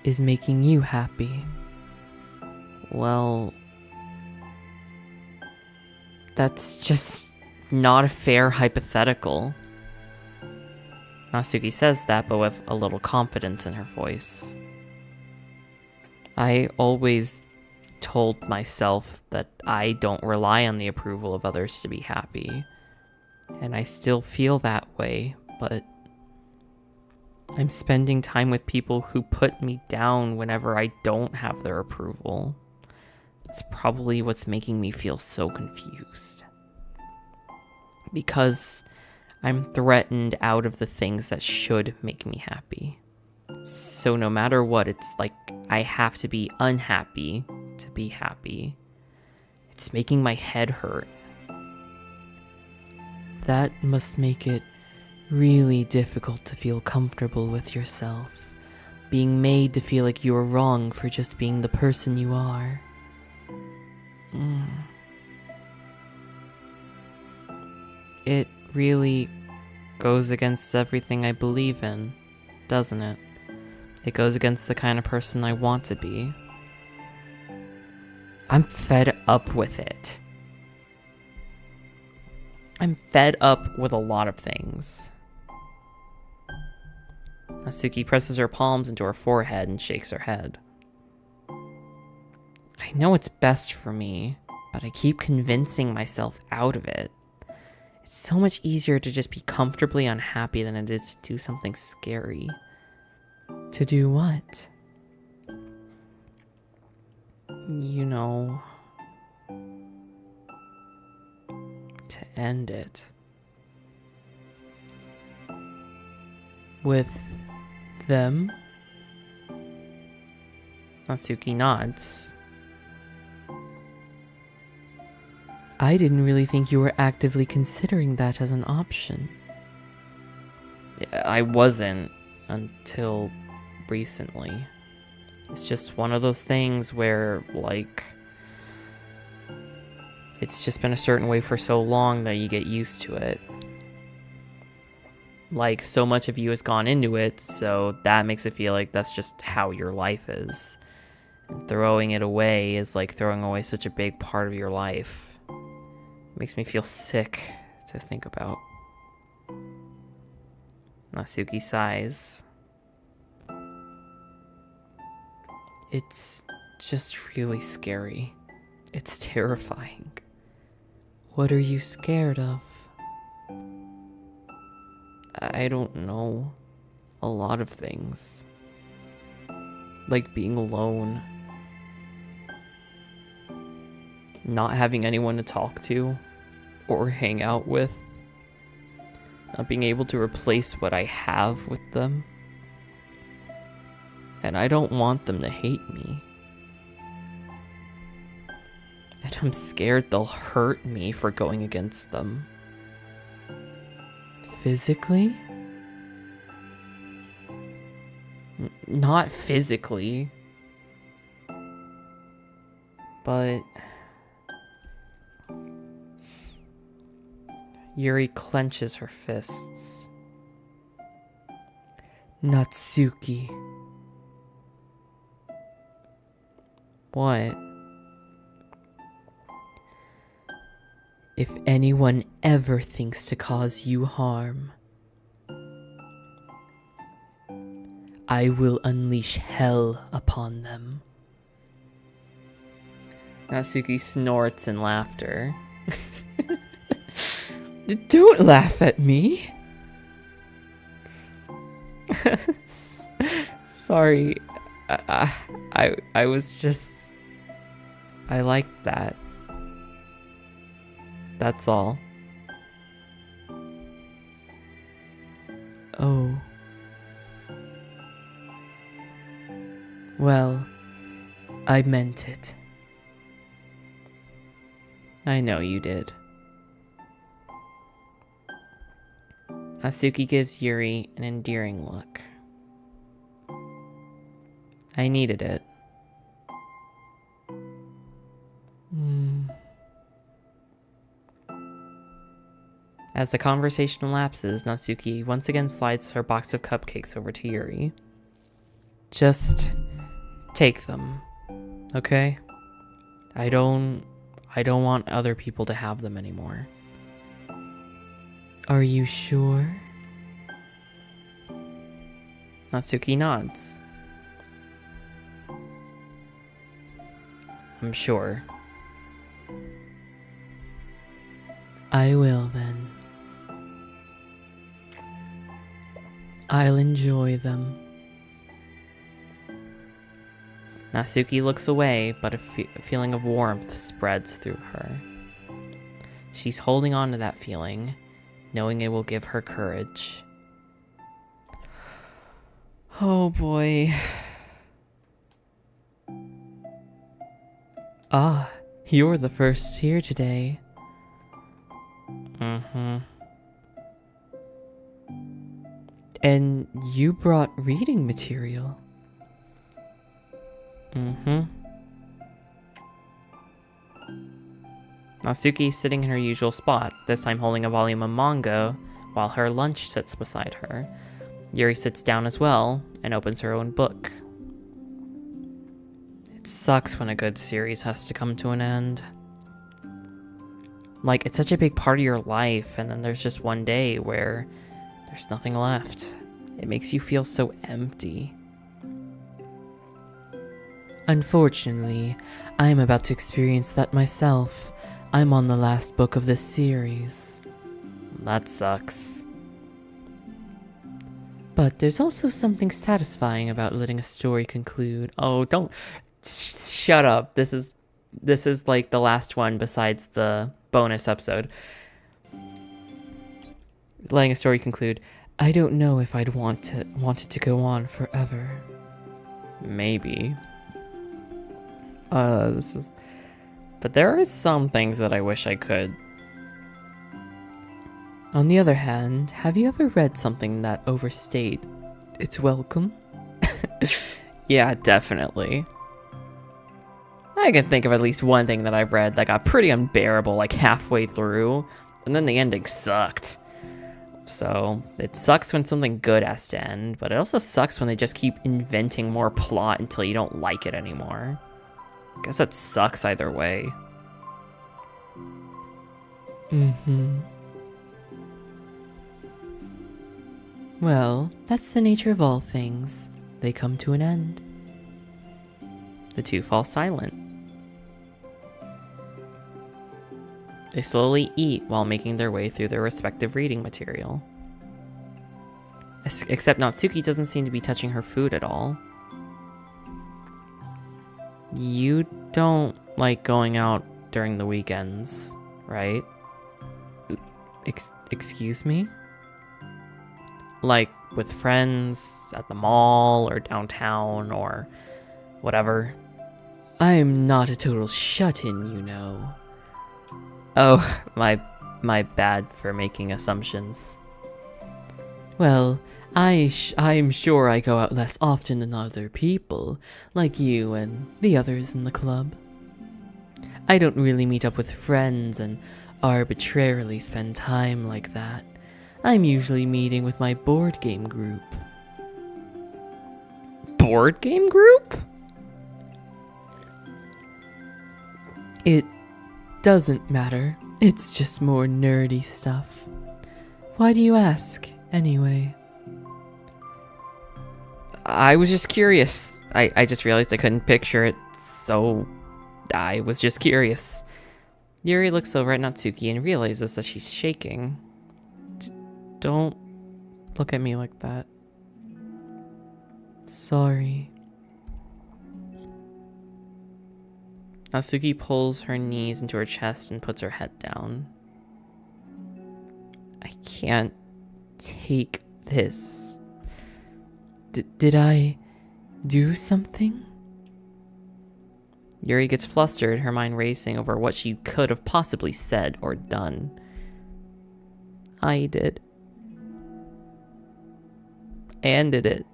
S1: is making you happy. Well, that's just not a fair hypothetical. Natsuki says that, but with a little confidence in her voice. I always told myself that I don't rely on the approval of others to be happy. And I still feel that way, but I'm spending time with people who put me down whenever I don't have their approval. That's probably what's making me feel so confused. Because I'm threatened out of the things that should make me happy. So no matter what, it's like I have to be unhappy to be happy. It's making my head hurt. That must make it really difficult to feel comfortable with yourself, being made to feel like you're wrong for just being the person you are. It really goes against everything I believe in, doesn't it? It goes against the kind of person I want to be. I'm fed up with it. I'm fed up with a lot of things. Natsuki presses her palms into her forehead and shakes her head. I know it's best for me, but I keep convincing myself out of it. It's so much easier to just be comfortably unhappy than it is to do something scary. To do what? You know, to end it. With them? Natsuki nods. I didn't really think you were actively considering that as an option. I wasn't until recently. It's just one of those things where, like, it's just been a certain way for so long that you get used to it. Like, so much of you has gone into it, so that makes it feel like that's just how your life is. And throwing it away is like throwing away such a big part of your life. It makes me feel sick to think about. Natsuki sighs. It's just really scary. It's terrifying. What are you scared of? I don't know. A lot of things. Like being alone. Not having anyone to talk to or hang out with. Not being able to replace what I have with them. And I don't want them to hate me. And I'm scared they'll hurt me for going against them. Physically? Not physically. But Yuri clenches her fists. Natsuki. What? If anyone ever thinks to cause you harm, I will unleash hell upon them. Natsuki snorts in laughter. Don't laugh at me. Sorry. I was just... I liked that. That's all. Oh. Well, I meant it. I know you did. Natsuki gives Yuri an endearing look. I needed it. As the conversation lapses, Natsuki once again slides her box of cupcakes over to Yuri. Just take them, okay? I don't want other people to have them anymore. Are you sure? Natsuki nods. I'm sure. I will then. I'll enjoy them. Natsuki looks away, but a feeling of warmth spreads through her. She's holding on to that feeling, knowing it will give her courage. Oh boy. Ah, you're the first here today. And you brought reading material. Natsuki's sitting in her usual spot, this time holding a volume of manga, while her lunch sits beside her. Yuri sits down as well, and opens her own book. It sucks when a good series has to come to an end. Like, it's such a big part of your life, and then there's just one day where there's nothing left. It makes you feel so empty. Unfortunately, I am about to experience that myself. I'm on the last book of this series. That sucks. But there's also something satisfying about letting a story conclude. Oh, don't shut up. This is like the last one besides the bonus episode. Letting a story conclude. I don't know if I'd want it to go on forever. Maybe. But there are some things that I wish I could. On the other hand, have you ever read something that overstayed its welcome? Yeah, definitely. I can think of at least one thing that I've read that got pretty unbearable like halfway through, and then the ending sucked. So, it sucks when something good has to end, but it also sucks when they just keep inventing more plot until you don't like it anymore. Guess that sucks either way. Well, that's the nature of all things. They come to an end. The two fall silent. They slowly eat while making their way through their respective reading material. Except Natsuki doesn't seem to be touching her food at all. You don't like going out during the weekends, right? Excuse me? Like with friends at the mall or downtown or whatever. I'm not a total shut-in, you know. Oh, my bad for making assumptions. Well, I'm sure I go out less often than other people, like you and the others in the club. I don't really meet up with friends and arbitrarily spend time like that. I'm usually meeting with my board game group. Board game group? It doesn't matter. It's just more nerdy stuff. Why do you ask, anyway? I was just curious. I just realized I couldn't picture it, so I was just curious. Yuri looks over at Natsuki and realizes that she's shaking. Don't look at me like that. Sorry. Natsuki pulls her knees into her chest and puts her head down. I can't take this. Did I do something? Yuri gets flustered, her mind racing over what she could have possibly said or done. I did. I ended it.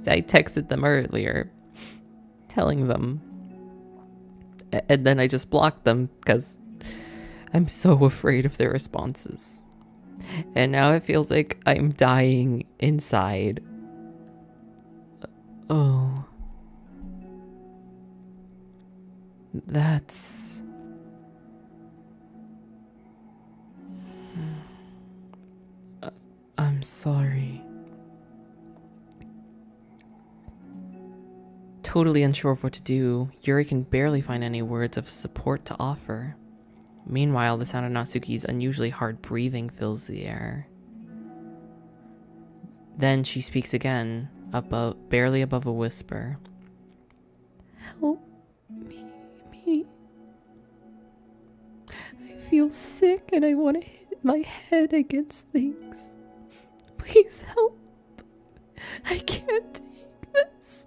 S1: I texted them earlier, telling them. And then I just blocked them because I'm so afraid of their responses. And now it feels like I'm dying inside. Oh. That's... I'm sorry. Totally unsure of what to do, Yuri can barely find any words of support to offer. Meanwhile, the sound of Natsuki's unusually hard breathing fills the air. Then she speaks again, barely above a whisper. Help me. I feel sick and I want to hit my head against things. Please help. I can't take this.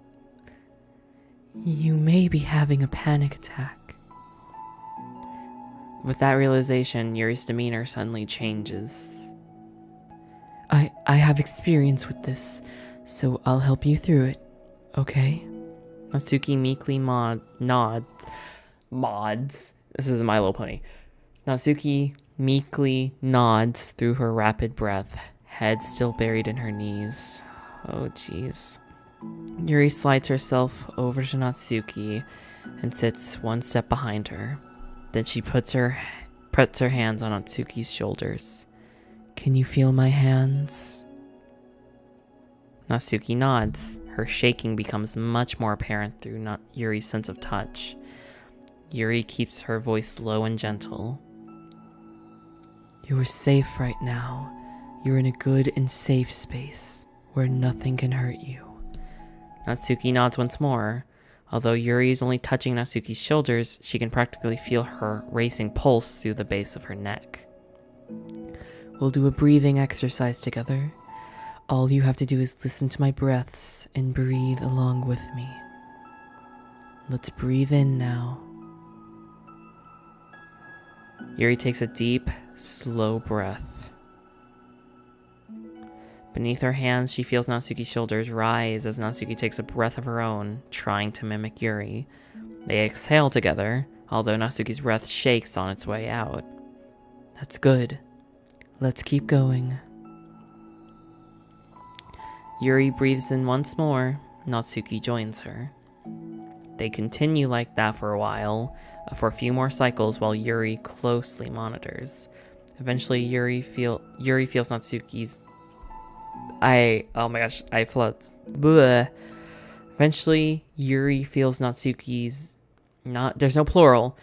S1: You may be having a panic attack. With that realization, Yuri's demeanor suddenly changes. I have experience with this, so I'll help you through it, okay? Natsuki meekly nods. This is My Little Pony. Natsuki meekly nods through her rapid breath, head still buried in her knees. Oh, jeez. Yuri slides herself over to Natsuki and sits one step behind her. Then she puts her hands on Natsuki's shoulders. Can you feel my hands? Natsuki nods. Her shaking becomes much more apparent through Yuri's sense of touch. Yuri keeps her voice low and gentle. You are safe right now. You're in a good and safe space where nothing can hurt you. Natsuki nods once more. Although Yuri is only touching Natsuki's shoulders, she can practically feel her racing pulse through the base of her neck. We'll do a breathing exercise together. All you have to do is listen to my breaths and breathe along with me. Let's breathe in now. Yuri takes a deep, slow breath. Beneath her hands, she feels Natsuki's shoulders rise as Natsuki takes a breath of her own, trying to mimic Yuri. They exhale together, although Natsuki's breath shakes on its way out. That's good. Let's keep going. Yuri breathes in once more. Natsuki joins her. They continue like that for a few more cycles while Yuri closely monitors. Eventually, Yuri feels Natsuki's... oh my gosh, I flipped. Bleh. Eventually, Yuri feels Natsuki's... There's no plural.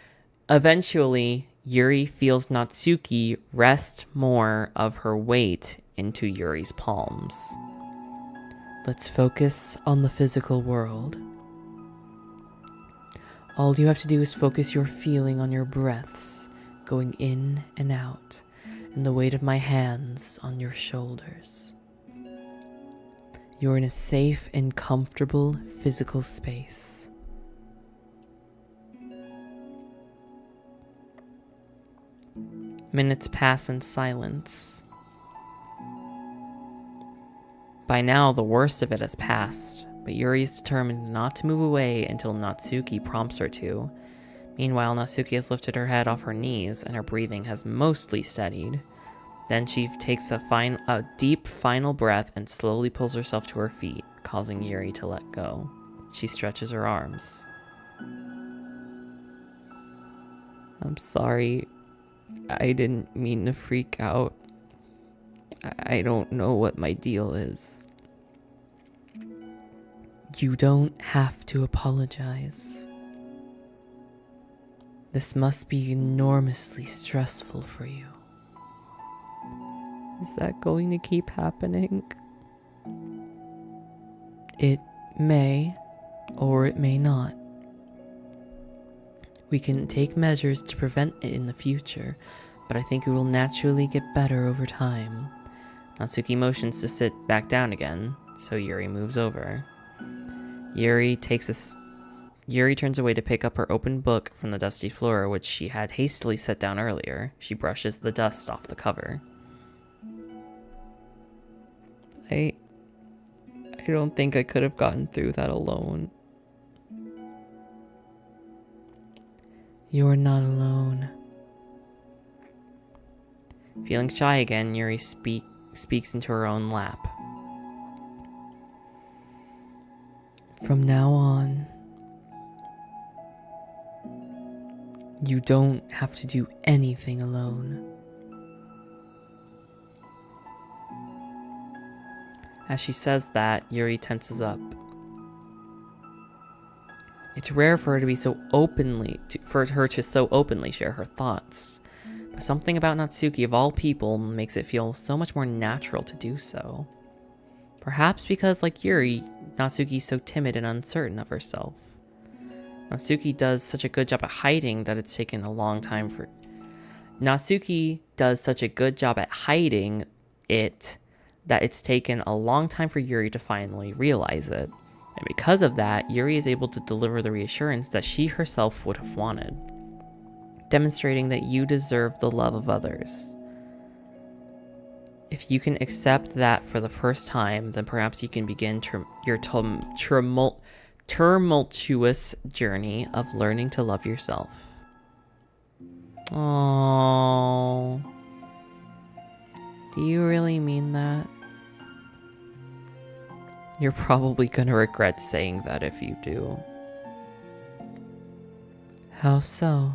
S1: Eventually, Yuri feels Natsuki rest more of her weight into Yuri's palms. Let's focus on the physical world. All you have to do is focus your feeling on your breaths, going in and out, and the weight of my hands on your shoulders. You're in a safe and comfortable physical space. Minutes pass in silence. By now, the worst of it has passed, but Yuri is determined not to move away until Natsuki prompts her to. Meanwhile, Natsuki has lifted her head off her knees and her breathing has mostly steadied. Then she takes a deep final breath and slowly pulls herself to her feet, causing Yuri to let go. She stretches her arms. I'm sorry. I didn't mean to freak out. I don't know what my deal is. You don't have to apologize. This must be enormously stressful for you. Is that going to keep happening? It may, or it may not. We can take measures to prevent it in the future, but I think it will naturally get better over time. Natsuki motions to sit back down again, so Yuri moves over. Yuri turns away to pick up her open book from the dusty floor, which she had hastily set down earlier. She brushes the dust off the cover. I don't think I could have gotten through that alone. You're not alone. Feeling shy again, Yuri speaks into her own lap. From now on, you don't have to do anything alone. As she says that, Yuri tenses up. It's rare for her to so openly share her thoughts. But something about Natsuki, of all people, makes it feel so much more natural to do so. Perhaps because, like Yuri, Natsuki's so timid and uncertain of herself. Natsuki does such a good job at hiding that it's taken a long time for... Natsuki does such a good job at hiding it that it's taken a long time for Yuri to finally realize it. And because of that, Yuri is able to deliver the reassurance that she herself would have wanted, demonstrating that you deserve the love of others. If you can accept that for the first time, then perhaps you can begin your tumultuous journey of learning to love yourself. Oh, do you really mean that? You're probably gonna regret saying that if you do. How so?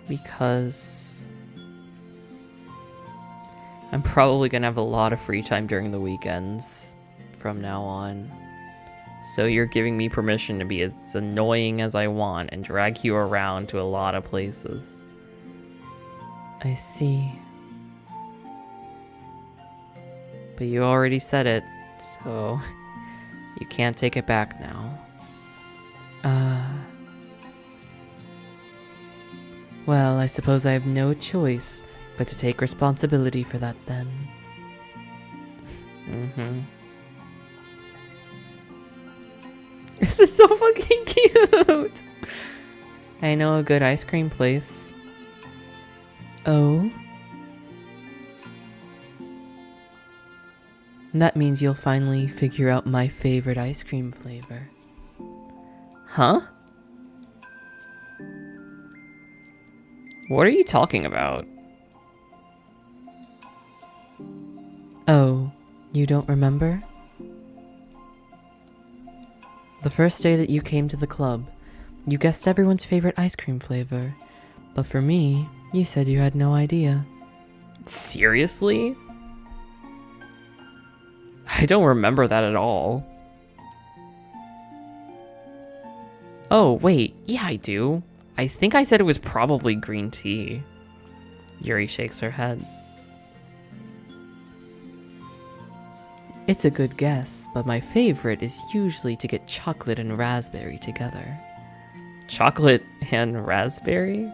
S1: Because I'm probably gonna have a lot of free time during the weekends from now on. So you're giving me permission to be as annoying as I want and drag you around to a lot of places. I see. But you already said it, so you can't take it back now. Well, I suppose I have no choice but to take responsibility for that then. This is so fucking cute! I know a good ice cream place. Oh? That means you'll finally figure out my favorite ice cream flavor. Huh? What are you talking about? Oh, you don't remember? The first day that you came to the club, you guessed everyone's favorite ice cream flavor. But for me, you said you had no idea. Seriously? I don't remember that at all. Oh, wait. Yeah, I do. I think I said it was probably green tea. Yuri shakes her head. It's a good guess, but my favorite is usually to get chocolate and raspberry together. Chocolate and raspberry?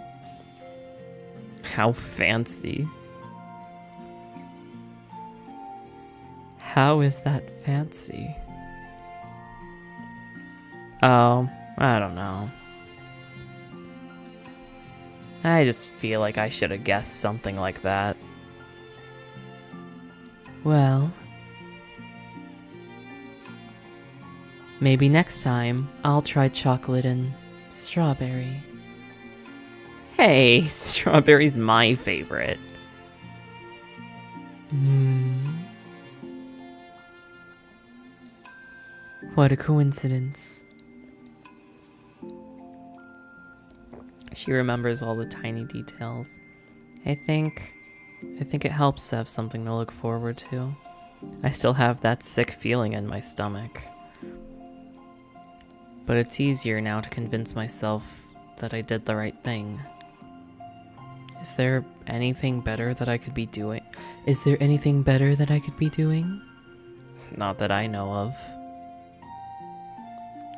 S1: How fancy. How is that fancy? Oh, I don't know. I just feel like I should have guessed something like that. Well, maybe next time I'll try chocolate and strawberry. Hey, strawberry's my favorite. What a coincidence. She remembers all the tiny details. I think it helps to have something to look forward to. I still have that sick feeling in my stomach. But it's easier now to convince myself that I did the right thing. Is there anything better that I could be doing? Not that I know of.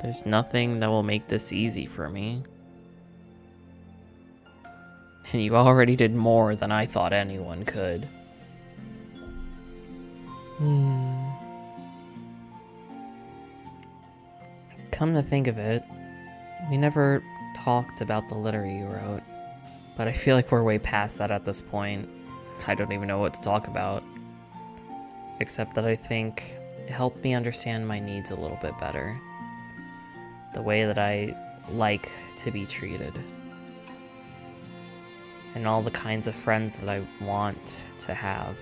S1: There's nothing that will make this easy for me. And you already did more than I thought anyone could. Come to think of it, we never talked about the letter you wrote. But I feel like we're way past that at this point. I don't even know what to talk about. Except that I think it helped me understand my needs a little bit better. The way that I like to be treated. And all the kinds of friends that I want to have.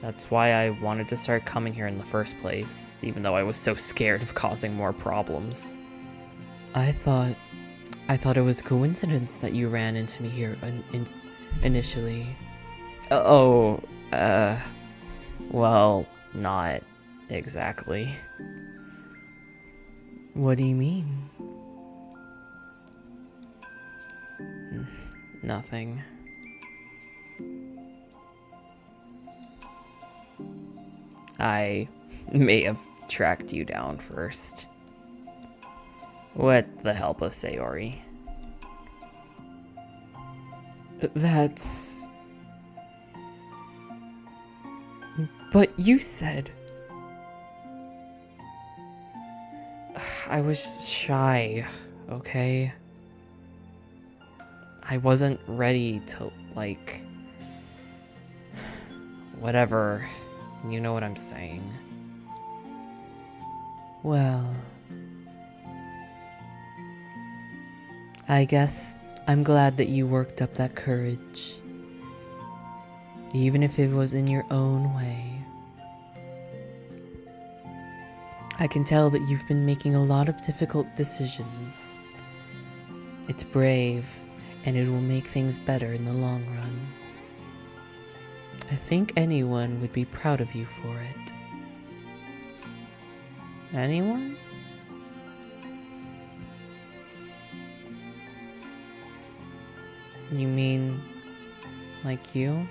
S1: That's why I wanted to start coming here in the first place, even though I was so scared of causing more problems. I thought it was a coincidence that you ran into me here initially. Well, not exactly. What do you mean? Nothing. I may have tracked you down first. With the help of Sayori. That's... But you said... I was shy, okay? I wasn't ready to, like... Whatever. You know what I'm saying. Well... I guess I'm glad that you worked up that courage. Even if it was in your own way. I can tell that you've been making a lot of difficult decisions. It's brave, and it will make things better in the long run. I think anyone would be proud of you for it. Anyone? You mean like you?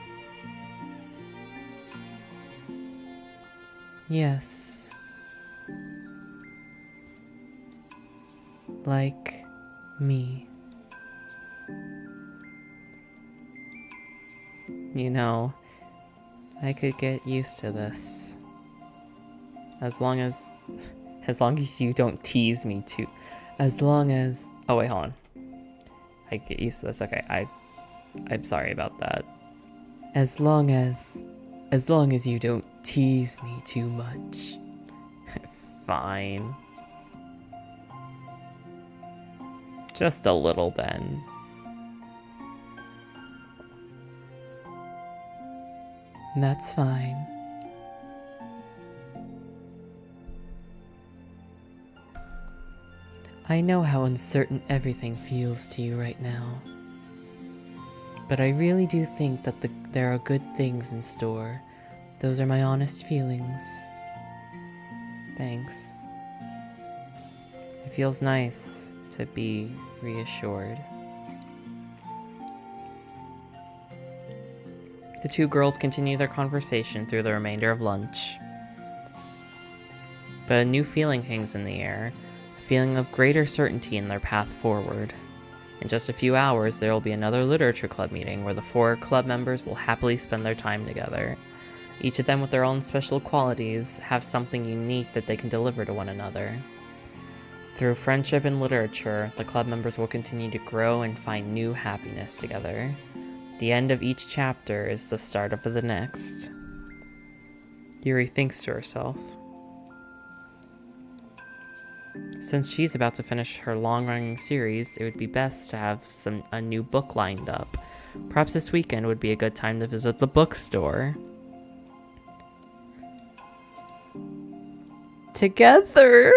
S1: Yes. Like me. You know, I could get used to this. As long as you don't tease me too. As long as... Oh wait, hold on. I get used to this. Okay, I'm sorry about that. As long as you don't tease me too much. Fine. Just a little then. That's fine. I know how uncertain everything feels to you right now. But I really do think that there are good things in store. Those are my honest feelings. Thanks. It feels nice to be reassured. The two girls continue their conversation through the remainder of lunch. But a new feeling hangs in the air, a feeling of greater certainty in their path forward. In just a few hours, there will be another literature club meeting where the 4 club members will happily spend their time together. Each of them with their own special qualities have something unique that they can deliver to one another. Through friendship and literature, the club members will continue to grow and find new happiness together. The end of each chapter is the start of the next. Yuri thinks to herself. Since she's about to finish her long-running series, it would be best to have a new book lined up. Perhaps this weekend would be a good time to visit the bookstore. Together!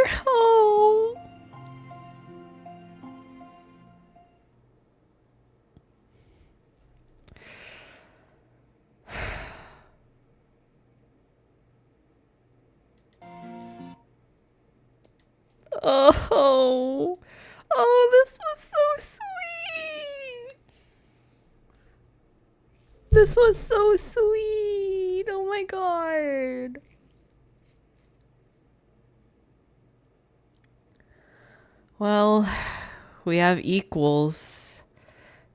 S1: Oh! Oh, this was so sweet. This was so sweet. Oh my god. Well, we have equals.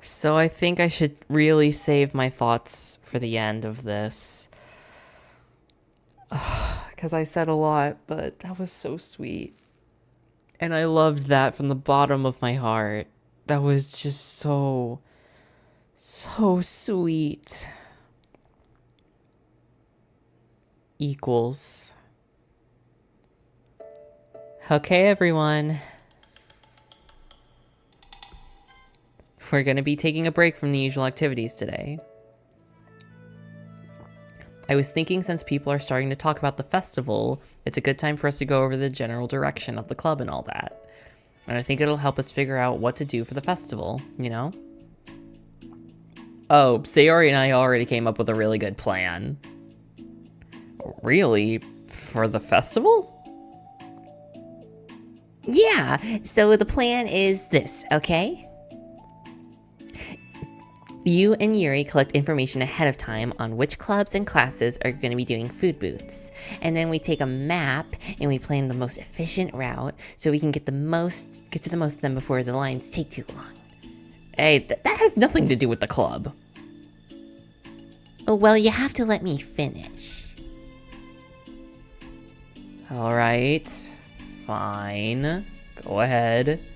S1: So I think I should really save my thoughts for the end of this. Because I said a lot, but that was so sweet. And I loved that from the bottom of my heart. That was just so sweet. Equals. Okay, everyone. We're going to be taking a break from the usual activities today. I was thinking since people are starting to talk about the festival, it's a good time for us to go over the general direction of the club and all that. And I think it'll help us figure out what to do for the festival, you know? Oh, Sayori and I already came up with a really good plan. Really? For the festival?
S2: Yeah, so the plan is this, okay? You and Yuri collect information ahead of time on which clubs and classes are going to be doing food booths. And then we take a map and we plan the most efficient route so we can get to the most of them before the lines take too long.
S1: Hey, that has nothing to do with the club.
S2: Oh, well, you have to let me finish.
S1: Alright, fine. Go ahead.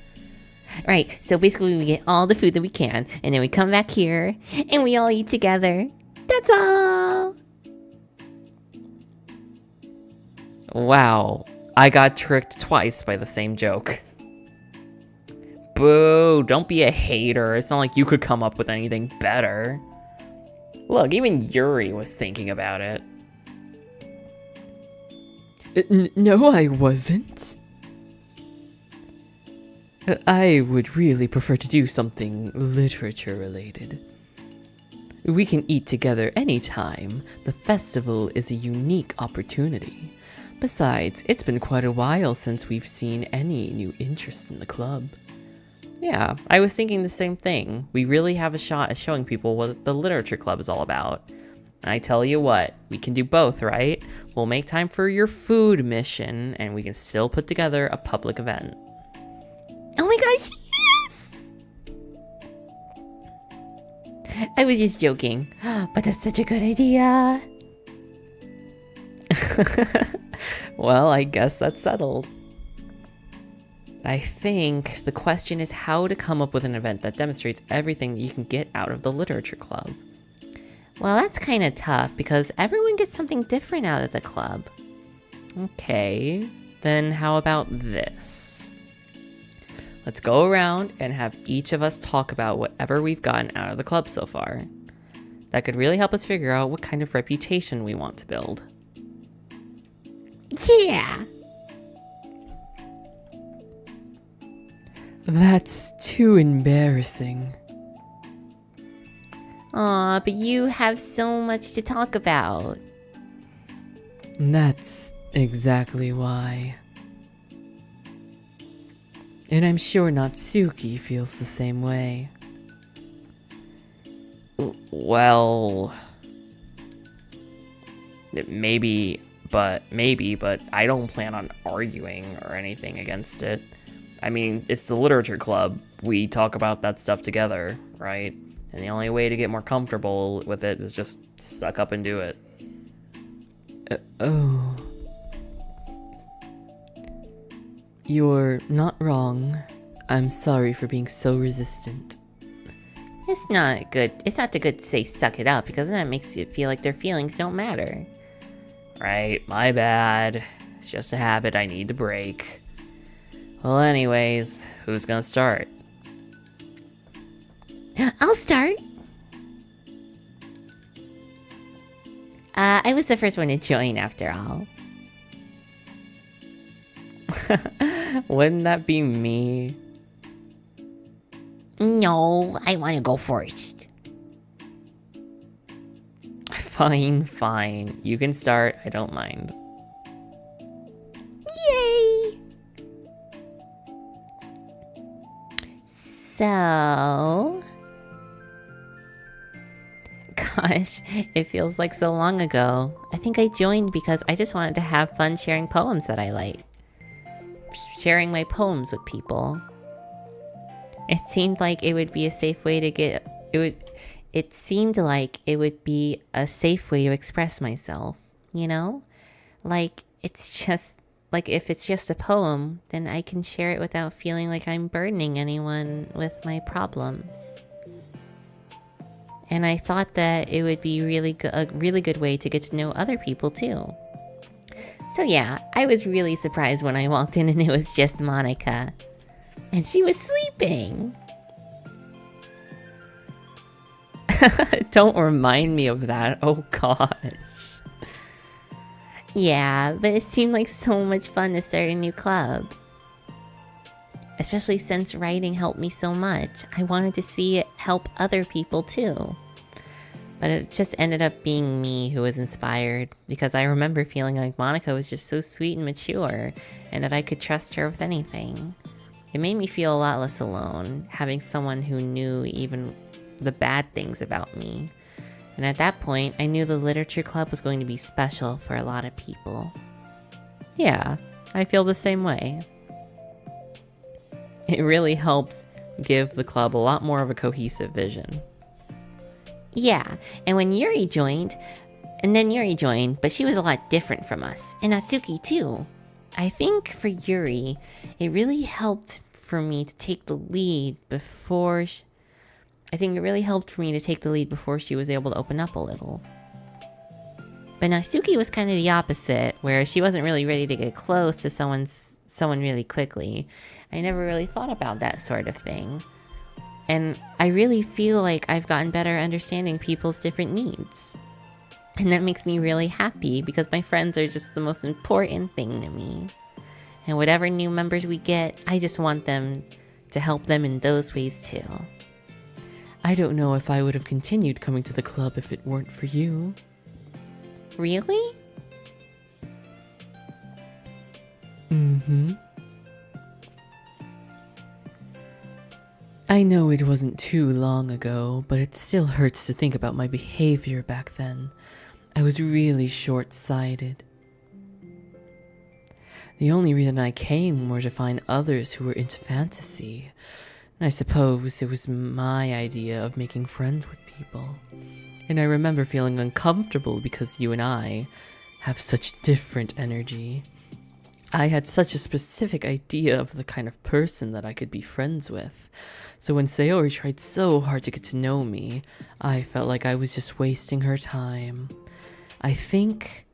S2: Right, so basically we get all the food that we can, and then we come back here, and we all eat together. That's all!
S1: Wow, I got tricked twice by the same joke. Boo, don't be a hater. It's not like you could come up with anything better. Look, even Yuri was thinking about it. No, I wasn't. I would really prefer to do something literature related. We can eat together anytime. The festival is a unique opportunity. Besides, it's been quite a while since we've seen any new interest in the club. Yeah, I was thinking the same thing. We really have a shot at showing people what the literature club is all about. I tell you what, we can do both, right? We'll make time for your food mission, and we can still put together a public event.
S2: Oh my gosh, yes! I was just joking, but that's such a good idea.
S1: Well, I guess that's settled. I think the question is how to come up with an event that demonstrates everything that you can get out of the literature club.
S2: Well, that's kind of tough because everyone gets something different out of the club.
S1: Okay, then how about this? Let's go around and have each of us talk about whatever we've gotten out of the club so far. That could really help us figure out what kind of reputation we want to build.
S2: Yeah!
S1: That's too embarrassing.
S2: Aw, but you have so much to talk about.
S1: That's exactly why. And I'm sure Natsuki feels the same way. Well, maybe, but I don't plan on arguing or anything against it. I mean, it's the literature club. We talk about that stuff together, right? And the only way to get more comfortable with it is just suck up and do it. Oh. You're not wrong. I'm sorry for being so resistant.
S2: It's not good to say suck it up because then that makes you feel like their feelings don't matter.
S1: Right, my bad. It's just a habit I need to break. Well, anyways, who's gonna start?
S2: I'll start. I was the first one to join after all.
S1: Wouldn't that be me?
S2: No, I want to go first.
S1: Fine. You can start. I don't mind.
S2: Yay! So... Gosh, it feels like so long ago. I think I joined because I just wanted to have fun sharing poems that I like. Sharing my poems with people. It seemed like it would be a safe way to it seemed like it would be a safe way to express myself, you know? Like, it's just, like, if it's just a poem, then I can share it without feeling like I'm burdening anyone with my problems. And I thought that it would be a really good way to get to know other people, too. So yeah, I was really surprised when I walked in and it was just Monika. And she was sleeping!
S1: Don't remind me of that. Oh gosh.
S2: Yeah, but it seemed like so much fun to start a new club. Especially since writing helped me so much. I wanted to see it help other people too. But it just ended up being me who was inspired, because I remember feeling like Monika was just so sweet and mature, and that I could trust her with anything. It made me feel a lot less alone, having someone who knew even the bad things about me. And at that point, I knew the literature club was going to be special for a lot of people.
S1: Yeah, I feel the same way. It really helped give the club a lot more of a cohesive vision.
S2: Yeah, and when Yuri joined, but she was a lot different from us, and Natsuki too. I think for Yuri, it really helped for me to take the lead before she was able to open up a little. But Natsuki was kind of the opposite, where she wasn't really ready to get close to someone really quickly. I never really thought about that sort of thing. And I really feel like I've gotten better at understanding people's different needs. And that makes me really happy because my friends are just the most important thing to me. And whatever new members we get, I just want them to help them in those ways too.
S1: I don't know if I would have continued coming to the club if it weren't for you.
S2: Really?
S1: Mm-hmm. I know it wasn't too long ago, but it still hurts to think about my behavior back then. I was really short-sighted. The only reason I came were to find others who were into fantasy. And I suppose it was my idea of making friends with people. And I remember feeling uncomfortable because you and I have such different energy. I had such a specific idea of the kind of person that I could be friends with. So when Sayori tried so hard to get to know me, I felt like I was just wasting her time. I think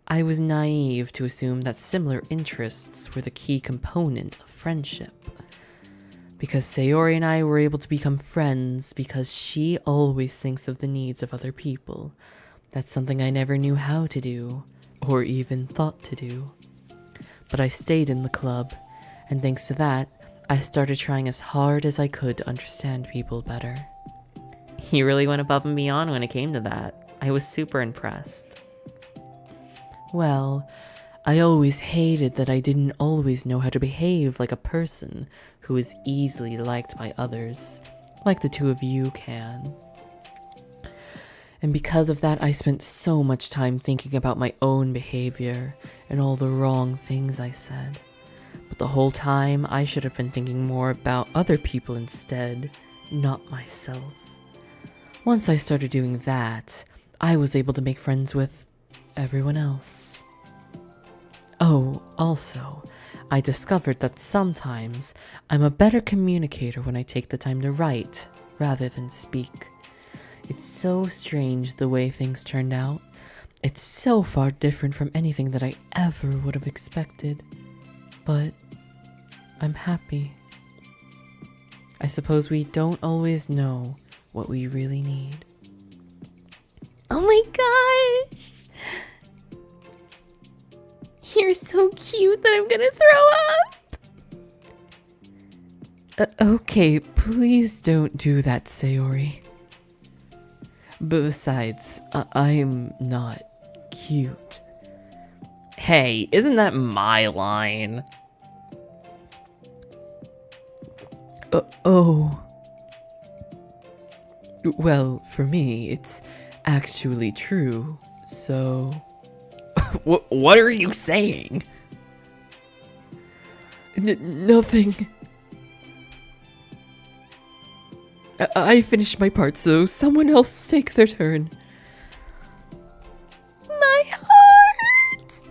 S1: I was naive to assume that similar interests were the key component of friendship. Because Sayori and I were able to become friends because she always thinks of the needs of other people. That's something I never knew how to do, or even thought to do. But I stayed in the club, and thanks to that, I started trying as hard as I could to understand people better.
S2: You really went above and beyond when it came to that. I was super impressed.
S1: Well, I always hated that I didn't always know how to behave like a person who is easily liked by others, like the two of you can. And because of that, I spent so much time thinking about my own behavior and all the wrong things I said. But the whole time, I should have been thinking more about other people instead, not myself. Once I started doing that, I was able to make friends with everyone else. Oh, also, I discovered that sometimes I'm a better communicator when I take the time to write rather than speak. It's so strange the way things turned out. It's so far different from anything that I ever would have expected. But I'm happy. I suppose we don't always know what we really need.
S2: Oh my gosh! You're so cute that I'm gonna throw up!
S1: Okay, please don't do that, Sayori. Besides, I'm not cute.
S2: Hey, isn't that my line?
S1: Oh. Well, for me, it's actually true, so...
S2: What are you saying?
S1: Nothing. I finished my part, so someone else take their turn.
S2: My heart!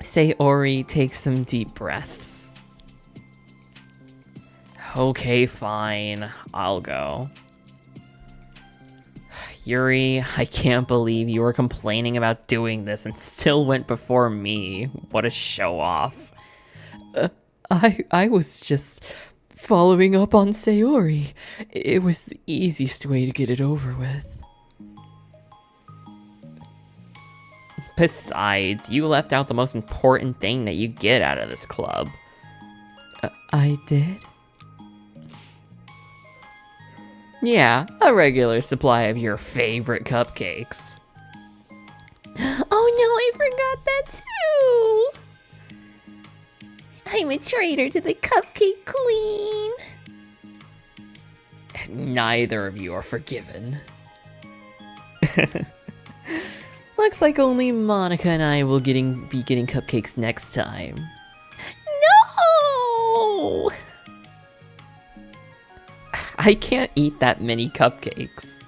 S1: Sayori takes some deep breaths.
S2: Okay, fine. I'll go. Yuri, I can't believe you were complaining about doing this and still went before me. What a show off.
S1: I was just following up on Sayori. It was the easiest way to get it over with.
S2: Besides, you left out the most important thing that you get out of this club.
S1: I did?
S2: Yeah, a regular supply of your favorite cupcakes. Oh no, I forgot that too! I'm a traitor to the Cupcake Queen! Neither of you are forgiven.
S1: Looks like only Monika and I will be getting cupcakes next time.
S2: No! I can't eat that many cupcakes.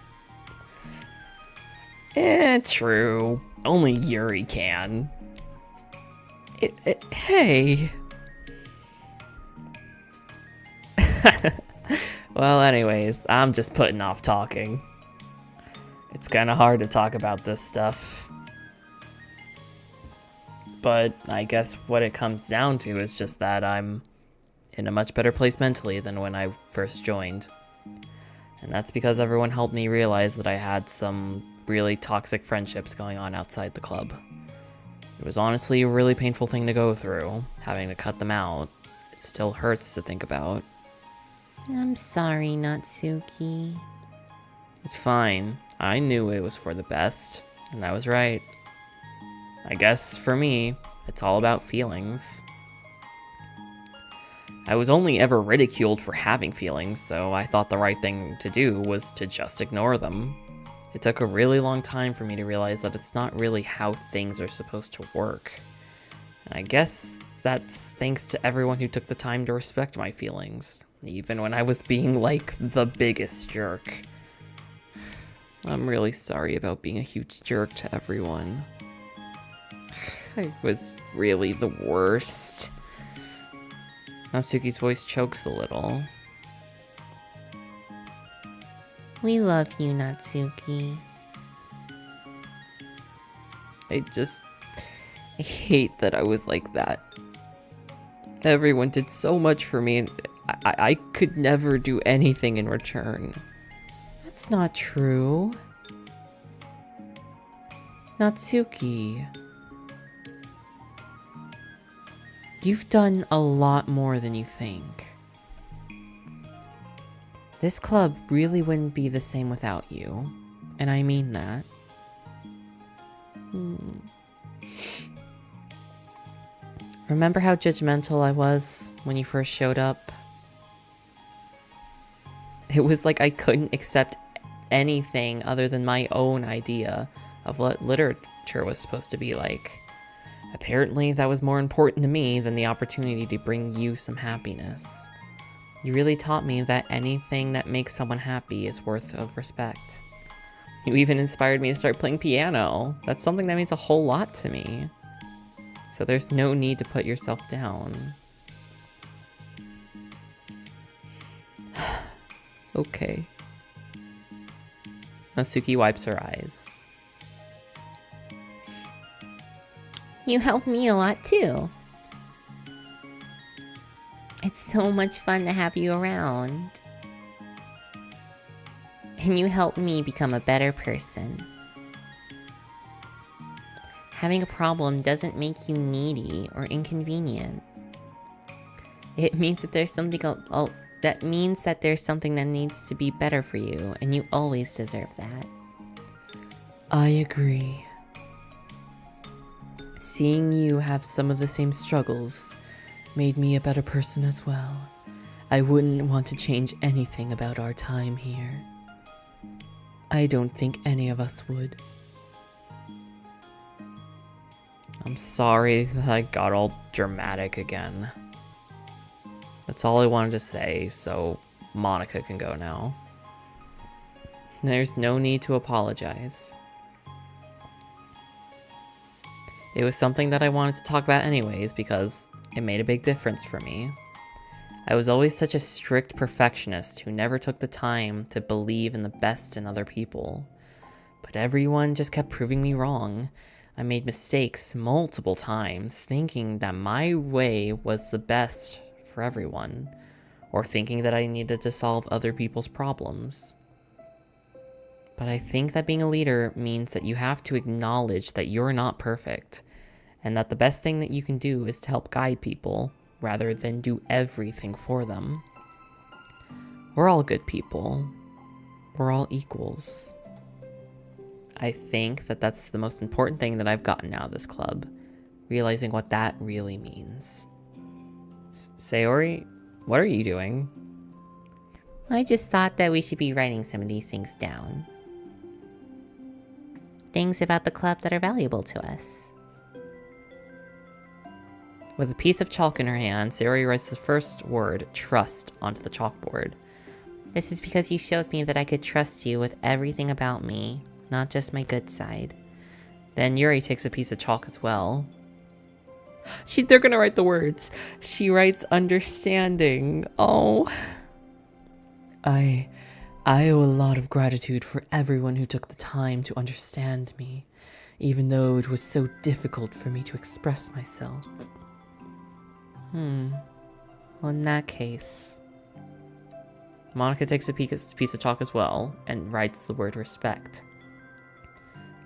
S2: True. Only Yuri can.
S1: Hey.
S2: Well, anyways, I'm just putting off talking. It's kind of hard to talk about this stuff. But I guess what it comes down to is just that I'm in a much better place mentally than when I first joined. And that's because everyone helped me realize that I had some really toxic friendships going on outside the club. It was honestly a really painful thing to go through, having to cut them out. It still hurts to think about. I'm sorry, Natsuki.
S1: It's fine. I knew it was for the best, and I was right. I guess for me, it's all about feelings. I was only ever ridiculed for having feelings, so I thought the right thing to do was to just ignore them. It took a really long time for me to realize that it's not really how things are supposed to work. And I guess that's thanks to everyone who took the time to respect my feelings, even when I was being like the biggest jerk. I'm really sorry about being a huge jerk to everyone. I was really the worst. Natsuki's voice chokes a little.
S2: We love you, Natsuki.
S1: I hate that I was like that. Everyone did so much for me, and I could never do anything in return. That's not true. Natsuki. You've done a lot more than you think. This club really wouldn't be the same without you, and I mean that. Remember how judgmental I was when you first showed up? It was like I couldn't accept anything other than my own idea of what literature was supposed to be like. Apparently, that was more important to me than the opportunity to bring you some happiness. You really taught me that anything that makes someone happy is worth of respect. You even inspired me to start playing piano. That's something that means a whole lot to me. So there's no need to put yourself down. Okay. Natsuki wipes her eyes.
S2: You helped me a lot too. It's so much fun to have you around. And you helped me become a better person. Having a problem doesn't make you needy or inconvenient. It means that there's something that means that there's something that needs to be better for you, and you always deserve that.
S1: I agree. Seeing you have some of the same struggles made me a better person as well. I wouldn't want to change anything about our time here. I don't think any of us would. I'm sorry that I got all dramatic again. That's all I wanted to say, so Monika can go now. There's no need to apologize. It was something that I wanted to talk about anyways because it made a big difference for me. I was always such a strict perfectionist who never took the time to believe in the best in other people. But everyone just kept proving me wrong. I made mistakes multiple times, thinking that my way was the best for everyone, or thinking that I needed to solve other people's problems. But I think that being a leader means that you have to acknowledge that you're not perfect, and that the best thing that you can do is to help guide people, rather than do everything for them. We're all good people. We're all equals. I think that that's the most important thing that I've gotten out of this club, realizing what that really means. Sayori, what are you doing?
S2: I just thought that we should be writing some of these things down. Things about the club that are valuable to us.
S1: With a piece of chalk in her hand, Sayori writes the first word, trust, onto the chalkboard.
S2: This is because you showed me that I could trust you with everything about me, not just my good side.
S1: Then Yuri takes a piece of chalk as well. They're gonna write the words. She writes understanding. Oh. I owe a lot of gratitude for everyone who took the time to understand me, even though it was so difficult for me to express myself. Well, in that case... Monika takes a piece of chalk as well, and writes the word respect.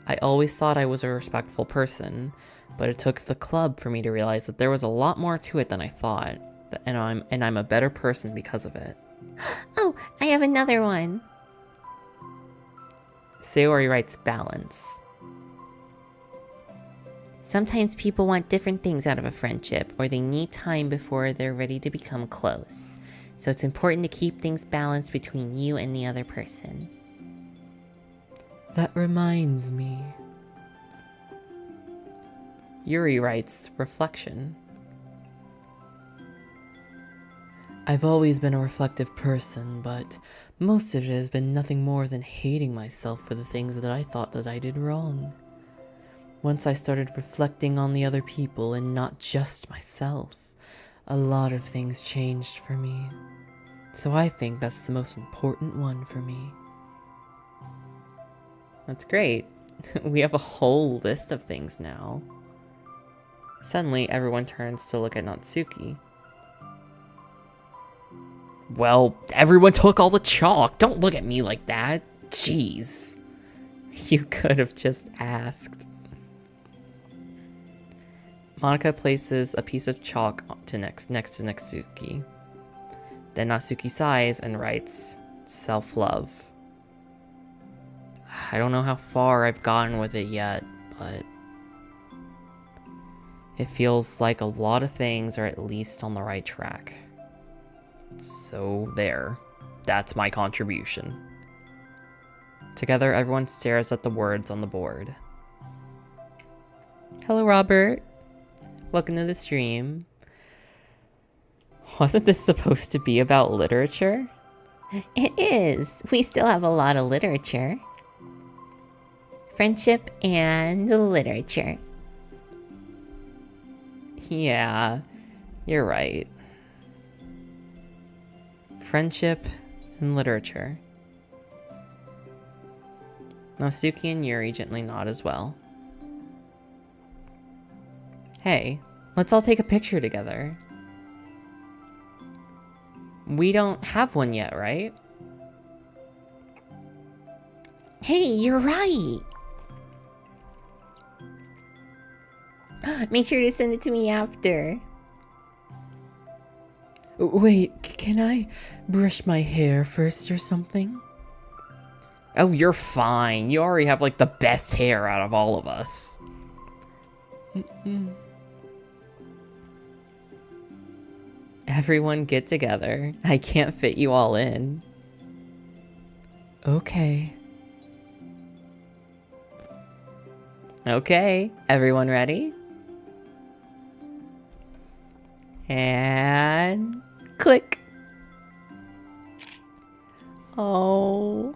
S1: I always thought I was a respectful person, but it took the club for me to realize that there was a lot more to it than I thought, and I'm a better person because of it.
S2: Oh, I have another one.
S1: Sayori writes balance.
S2: Sometimes people want different things out of a friendship, or they need time before they're ready to become close. So it's important to keep things balanced between you and the other person.
S1: That reminds me. Yuri writes reflection. I've always been a reflective person, but most of it has been nothing more than hating myself for the things that I thought that I did wrong. Once I started reflecting on the other people and not just myself, a lot of things changed for me. So I think that's the most important one for me. That's great. We have a whole list of things now. Suddenly, everyone turns to look at Natsuki. Well, everyone took all the chalk. Don't look at me like that. Jeez. You could have just asked. Monika places a piece of chalk next to Natsuki. Then Natsuki sighs and writes, self-love. I don't know how far I've gotten with it yet, but it feels like a lot of things are at least on the right track. So there. That's my contribution. Together, everyone stares at the words on the board. Hello, Robert. Welcome to the stream. Wasn't this supposed to be about literature?
S2: It is. We still have a lot of literature. Friendship and literature.
S1: Yeah, you're right. Friendship and literature. Natsuki and Yuri gently nod as well. Hey, let's all take a picture together. We don't have one yet, right?
S2: Hey, you're right. Make sure to send it to me after.
S1: Wait, can I brush my hair first or something? Oh, you're fine. You already have, like, the best hair out of all of us. Everyone get together. I can't fit you all in. Okay. Okay, everyone ready? And click. Oh.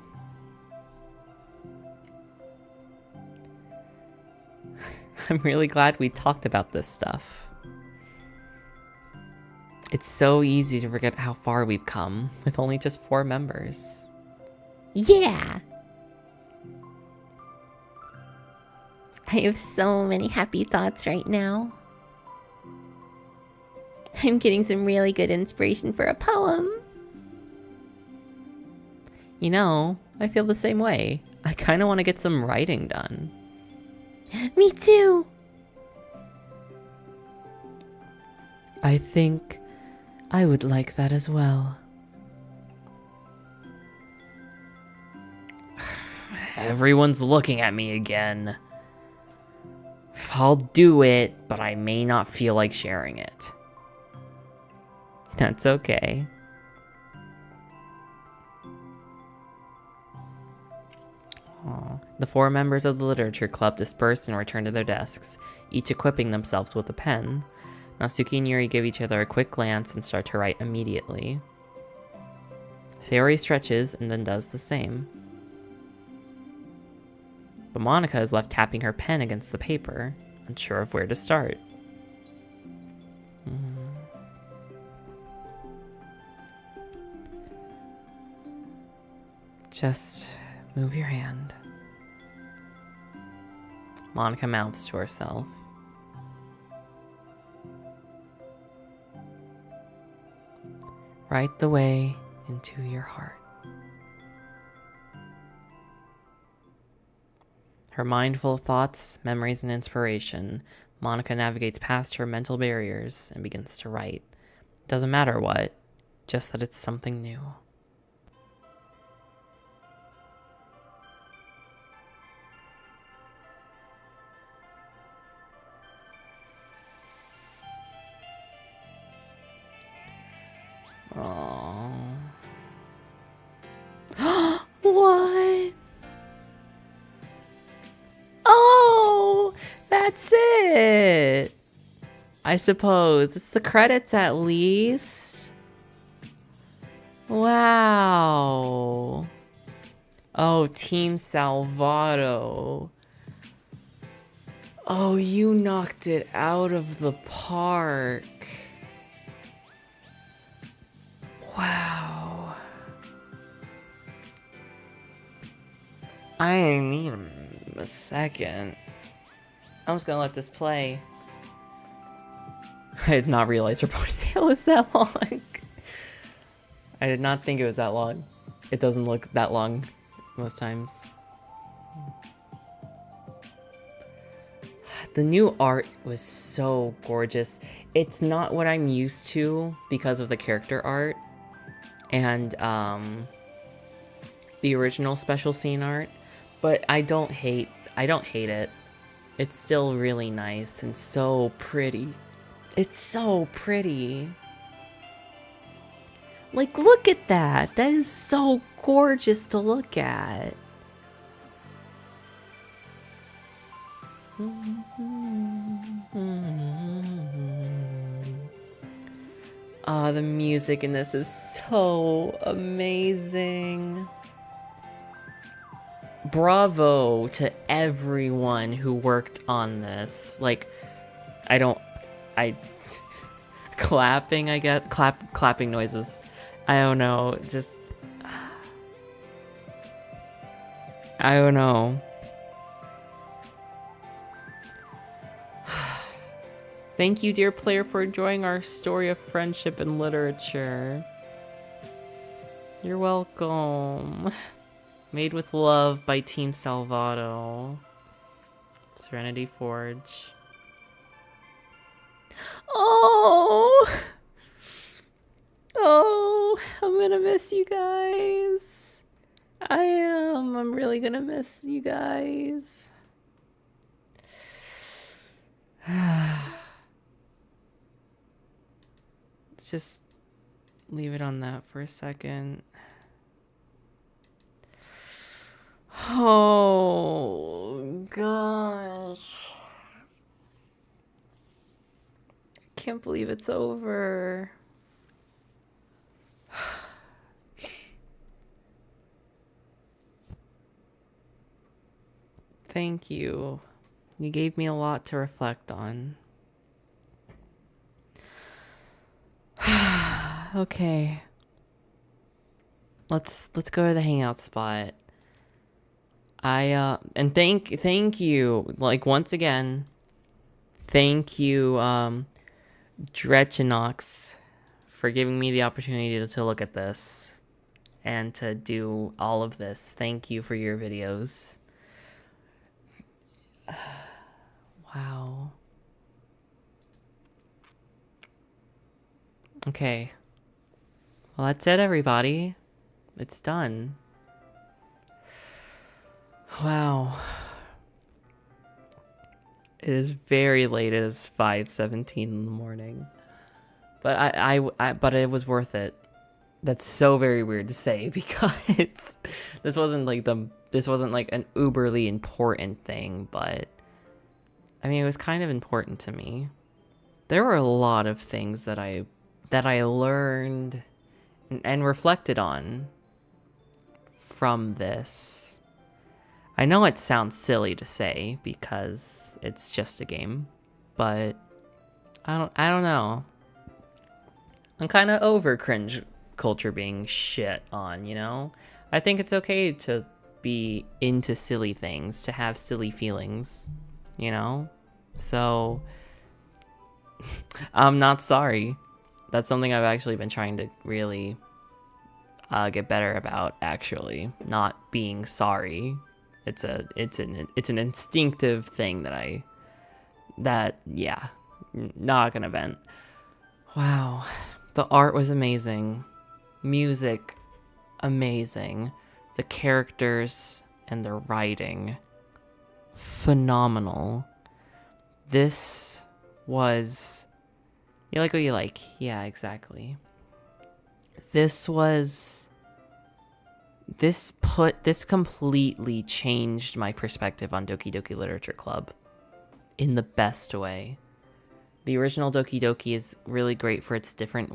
S1: I'm really glad we talked about this stuff. It's so easy to forget how far we've come with only just 4 members.
S2: Yeah. I have so many happy thoughts right now. I'm getting some really good inspiration for a poem.
S1: You know, I feel the same way. I kind of want to get some writing done.
S2: Me too.
S1: I think I would like that as well. Everyone's looking at me again. I'll do it, but I may not feel like sharing it. That's okay. Aww. The 4 members of the literature club disperse and return to their desks, each equipping themselves with a pen. Natsuki and Yuri give each other a quick glance and start to write immediately. Sayori stretches and then does the same. But Monika is left tapping her pen against the paper, unsure of where to start. Just move your hand. Monika mouths to herself. Right the way into your heart. Her mind full of thoughts, memories, and inspiration, Monika navigates past her mental barriers and begins to write. Doesn't matter what, just that it's something new. Aww. What? Oh, that's it. I suppose it's the credits at least. Wow. Oh, Team Salvato. Oh, you knocked it out of the park. Wow. I need a second. I'm just gonna let this play. I did not realize her ponytail is that long. I did not think it was that long. It doesn't look that long most times. The new art was so gorgeous. It's not what I'm used to because of the character art and the original special scene art, but I don't hate it. It's still really nice and so pretty. It's so pretty. Like, look at that. That is so gorgeous to look at. Ah, the music in this is so amazing. Bravo to everyone who worked on this. Like, clapping, I guess. Clapping noises. I don't know. Just, I don't know. Thank you, dear player, for enjoying our story of friendship and literature. You're welcome. Made with love by Team Salvato. Serenity Forge. Oh! Oh, I'm gonna miss you guys. I am. I'm really gonna miss you guys. Let's just leave it on that for a second. Oh, gosh. I can't believe it's over. Thank you. You gave me a lot to reflect on. Okay. Let's go to the hangout spot. And thank you, like, once again, thank you, Dretchinox, for giving me the opportunity to look at this and to do all of this. Thank you for your videos. Wow. Okay. Well, that's it, everybody. It's done. Wow. It is very late. It is 5:17 in the morning. But but it was worth it. That's so very weird to say because this wasn't like an uberly important thing, but I mean, it was kind of important to me. There were a lot of things that I learned and reflected on from this. I know it sounds silly to say because it's just a game, but I don't know. I'm kind of over cringe culture being shit on, you know? I think it's okay to be into silly things, to have silly feelings, you know? So I'm not sorry. That's something I've actually been trying to really get better about, actually, not being sorry. It's an instinctive thing that yeah, not gonna vent. Wow, the art was amazing, music amazing, the characters and the writing phenomenal. This was, you like what you like. Yeah, exactly. this was this completely changed my perspective on Doki Doki Literature Club in the best way. The original Doki Doki is really great for its different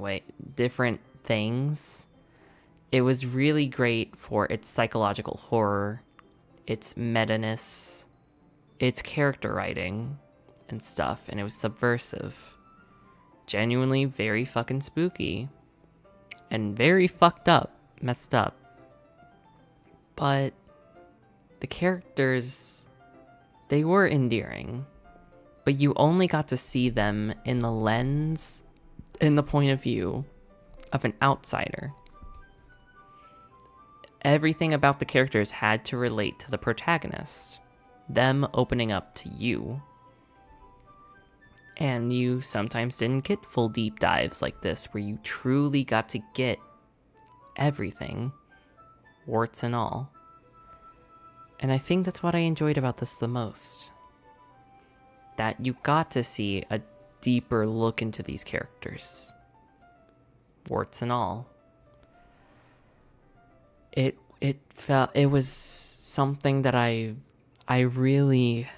S1: things. It was really great for its psychological horror, its meta-ness, its character writing and stuff, and it was subversive. Genuinely very fucking spooky. And very messed up. But the characters, they were endearing. But you only got to see them in the point of view of an outsider. Everything about the characters had to relate to the protagonist, them opening up to you. And you sometimes didn't get full deep dives like this, where you truly got to get everything, warts and all. And I think that's what I enjoyed about this the most. That you got to see a deeper look into these characters, warts and all. It was something that I really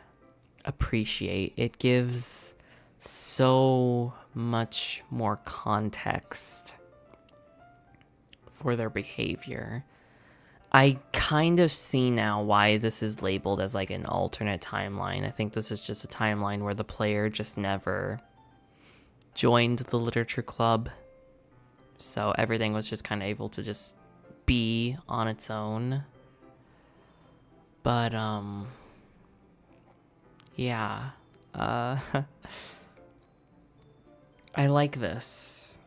S1: appreciate. It gives so much more context for their behavior. I kind of see now why this is labeled as like an alternate timeline. I think this is just a timeline where the player just never joined the literature club. So everything was just kind of able to just be on its own. But, yeah. I like this.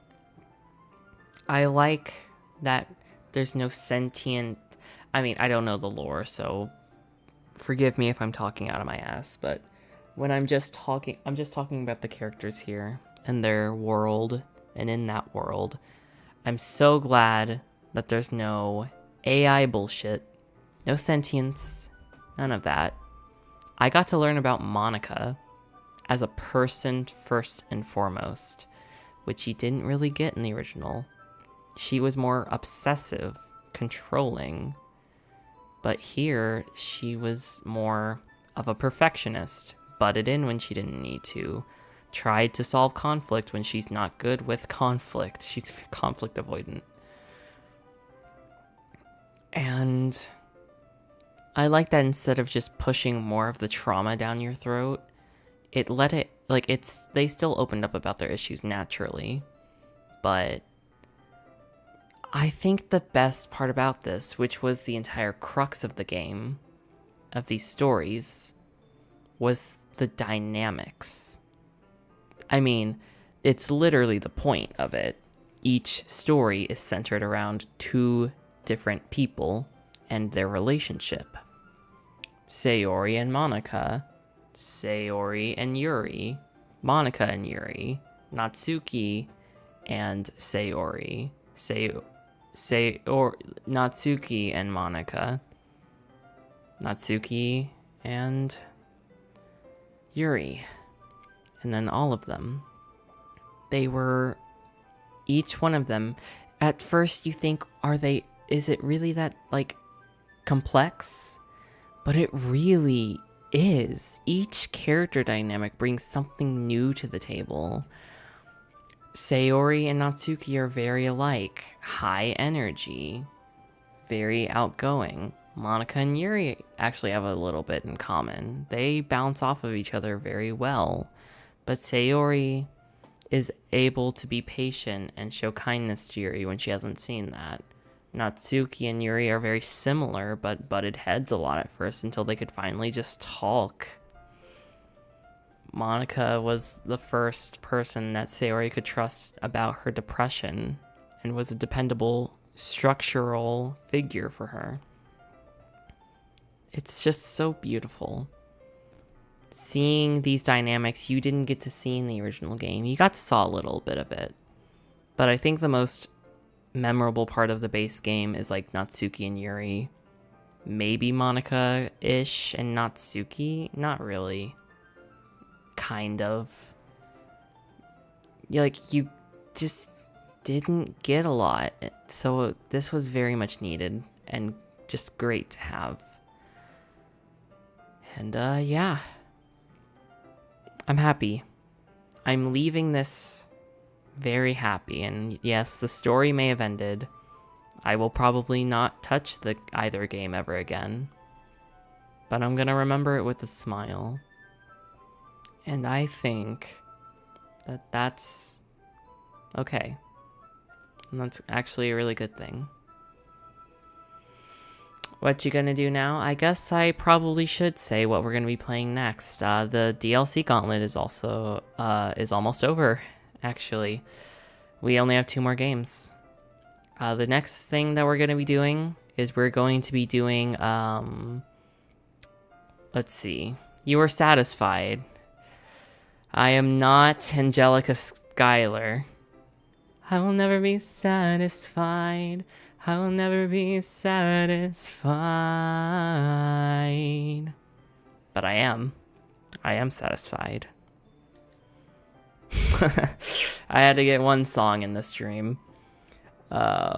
S1: I like that there's no sentient... I mean, I don't know the lore, so forgive me if I'm talking out of my ass, but when I'm just talking about the characters here and their world, and in that world, I'm so glad that there's no AI bullshit, no sentience, none of that. I got to learn about Monika as a person first and foremost, which you didn't really get in the original. She was more obsessive, controlling, but here she was more of a perfectionist, butted in when she didn't need to, tried to solve conflict when she's not good with conflict. She's conflict avoidant. And I like that instead of just pushing more of the trauma down your throat, it let it, like, they still opened up about their issues naturally, but I think the best part about this, which was the entire crux of the game, of these stories, was the dynamics. I mean, it's literally the point of it. Each story is centered around two different people and their relationship. Sayori and Monika, Sayori and Yuri, Monika and Yuri, Natsuki and Sayori, Natsuki and Monika, Natsuki and Yuri, and then all of them. They were, each one of them, at first you think, is it really that, like, complex? But it really is. Each character dynamic brings something new to the table. Sayori and Natsuki are very alike. High energy. Very outgoing. Monika and Yuri actually have a little bit in common. They bounce off of each other very well. But Sayori is able to be patient and show kindness to Yuri when she hasn't seen that. Natsuki and Yuri are very similar, but butted heads a lot at first until they could finally just talk. Monika was the first person that Sayori could trust about her depression and was a dependable structural figure for her. It's just so beautiful. Seeing these dynamics you didn't get to see in the original game. You got to saw a little bit of it. But I think the most memorable part of the base game is like Natsuki and Yuri. Maybe Monika-ish and Natsuki? Not really. Kind of. You just didn't get a lot, so this was very much needed and just great to have. And yeah, I'm happy. I'm leaving this very happy, and yes, the story may have ended. I will probably not touch either game ever again, but I'm gonna remember it with a smile. And I think that's okay. And that's actually a really good thing. What you gonna do now? I guess I probably should say what we're gonna be playing next. The DLC gauntlet is also is almost over. Actually, we only have 2 more games. The next thing that we're gonna be doing is we're going to be doing let's see. You were satisfied. I am not Angelica Schuyler. I will never be satisfied. I will never be satisfied. But I am. I am satisfied. I had to get one song in the stream. I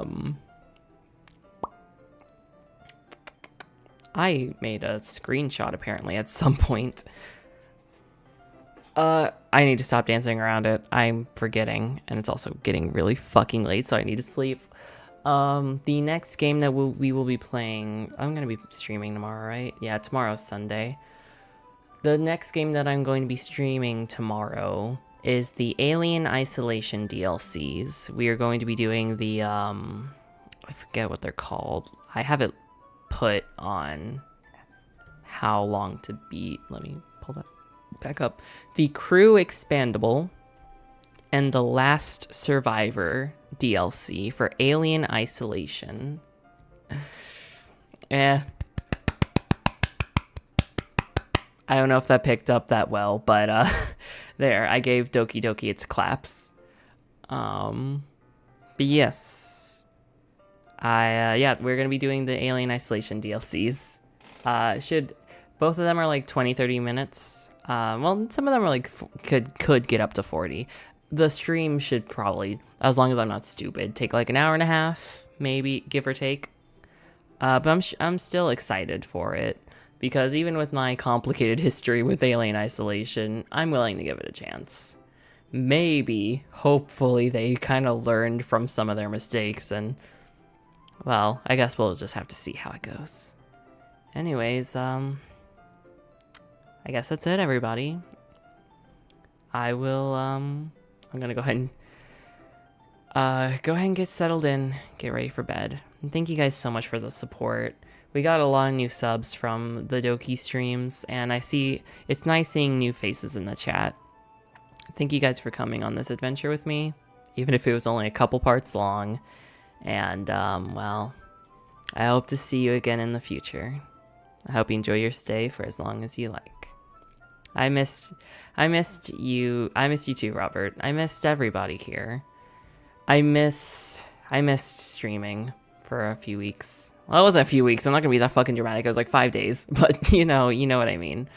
S1: made a screenshot apparently at some point. I need to stop dancing around it. I'm forgetting, and it's also getting really fucking late, so I need to sleep. The next game that we will be playing, I'm gonna be streaming tomorrow, right? Yeah, tomorrow's Sunday. The next game that I'm going to be streaming tomorrow is the Alien Isolation DLCs. We are going to be doing the, I forget what they're called. I have it put on how long to beat. Let me pull that back up. The Crew Expandable and the Last Survivor DLC for Alien Isolation. I don't know if that picked up that well, but there, I gave Doki Doki its claps. But yes. Yeah, we're gonna be doing the Alien Isolation DLCs. Both of them are like 20-30 minutes. Well, some of them are like could get up to 40. The stream should probably, as long as I'm not stupid, take like an hour and a half, maybe, give or take. But I'm still excited for it, because even with my complicated history with Alien Isolation, I'm willing to give it a chance. Maybe, hopefully, they kind of learned from some of their mistakes, and, well, I guess we'll just have to see how it goes. Anyways, I guess that's it, everybody. I will, I'm gonna go ahead and get settled in, get ready for bed. And thank you guys so much for the support. We got a lot of new subs from the Doki streams, and I see it's nice seeing new faces in the chat. Thank you guys for coming on this adventure with me, even if it was only a couple parts long. And, well, I hope to see you again in the future. I hope you enjoy your stay for as long as you like. I missed you. I missed you too, Robert. I missed everybody here. I missed streaming for a few weeks. Well, it wasn't a few weeks. I'm not gonna be that fucking dramatic. It was like 5 days, but you know what I mean.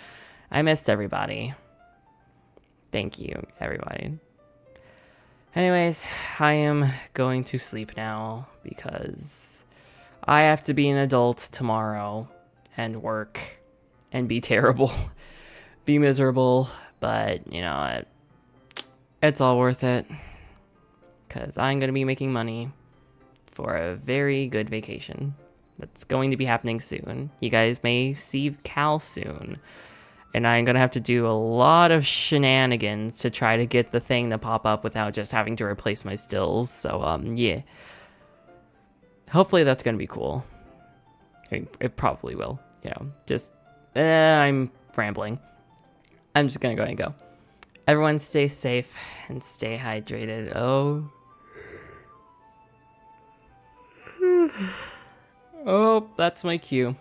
S1: I missed everybody. Thank you, everybody. Anyways, I am going to sleep now because I have to be an adult tomorrow and work and be terrible, be miserable, but you know, it's all worth it because I'm going to be making money for a very good vacation that's going to be happening soon. You guys may see Cal soon. And I'm going to have to do a lot of shenanigans to try to get the thing to pop up without just having to replace my stills. So, yeah. Hopefully that's going to be cool. I mean, it probably will. You know, just, I'm rambling. I'm just going to go ahead and go. Everyone stay safe and stay hydrated. Oh. Oh, that's my cue.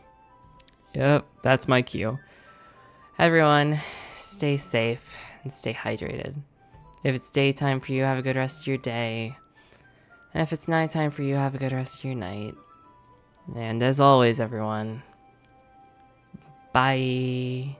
S1: Yep, that's my cue. Everyone, stay safe and stay hydrated. If it's daytime for you, have a good rest of your day. And if it's nighttime for you, have a good rest of your night. And as always, everyone, bye.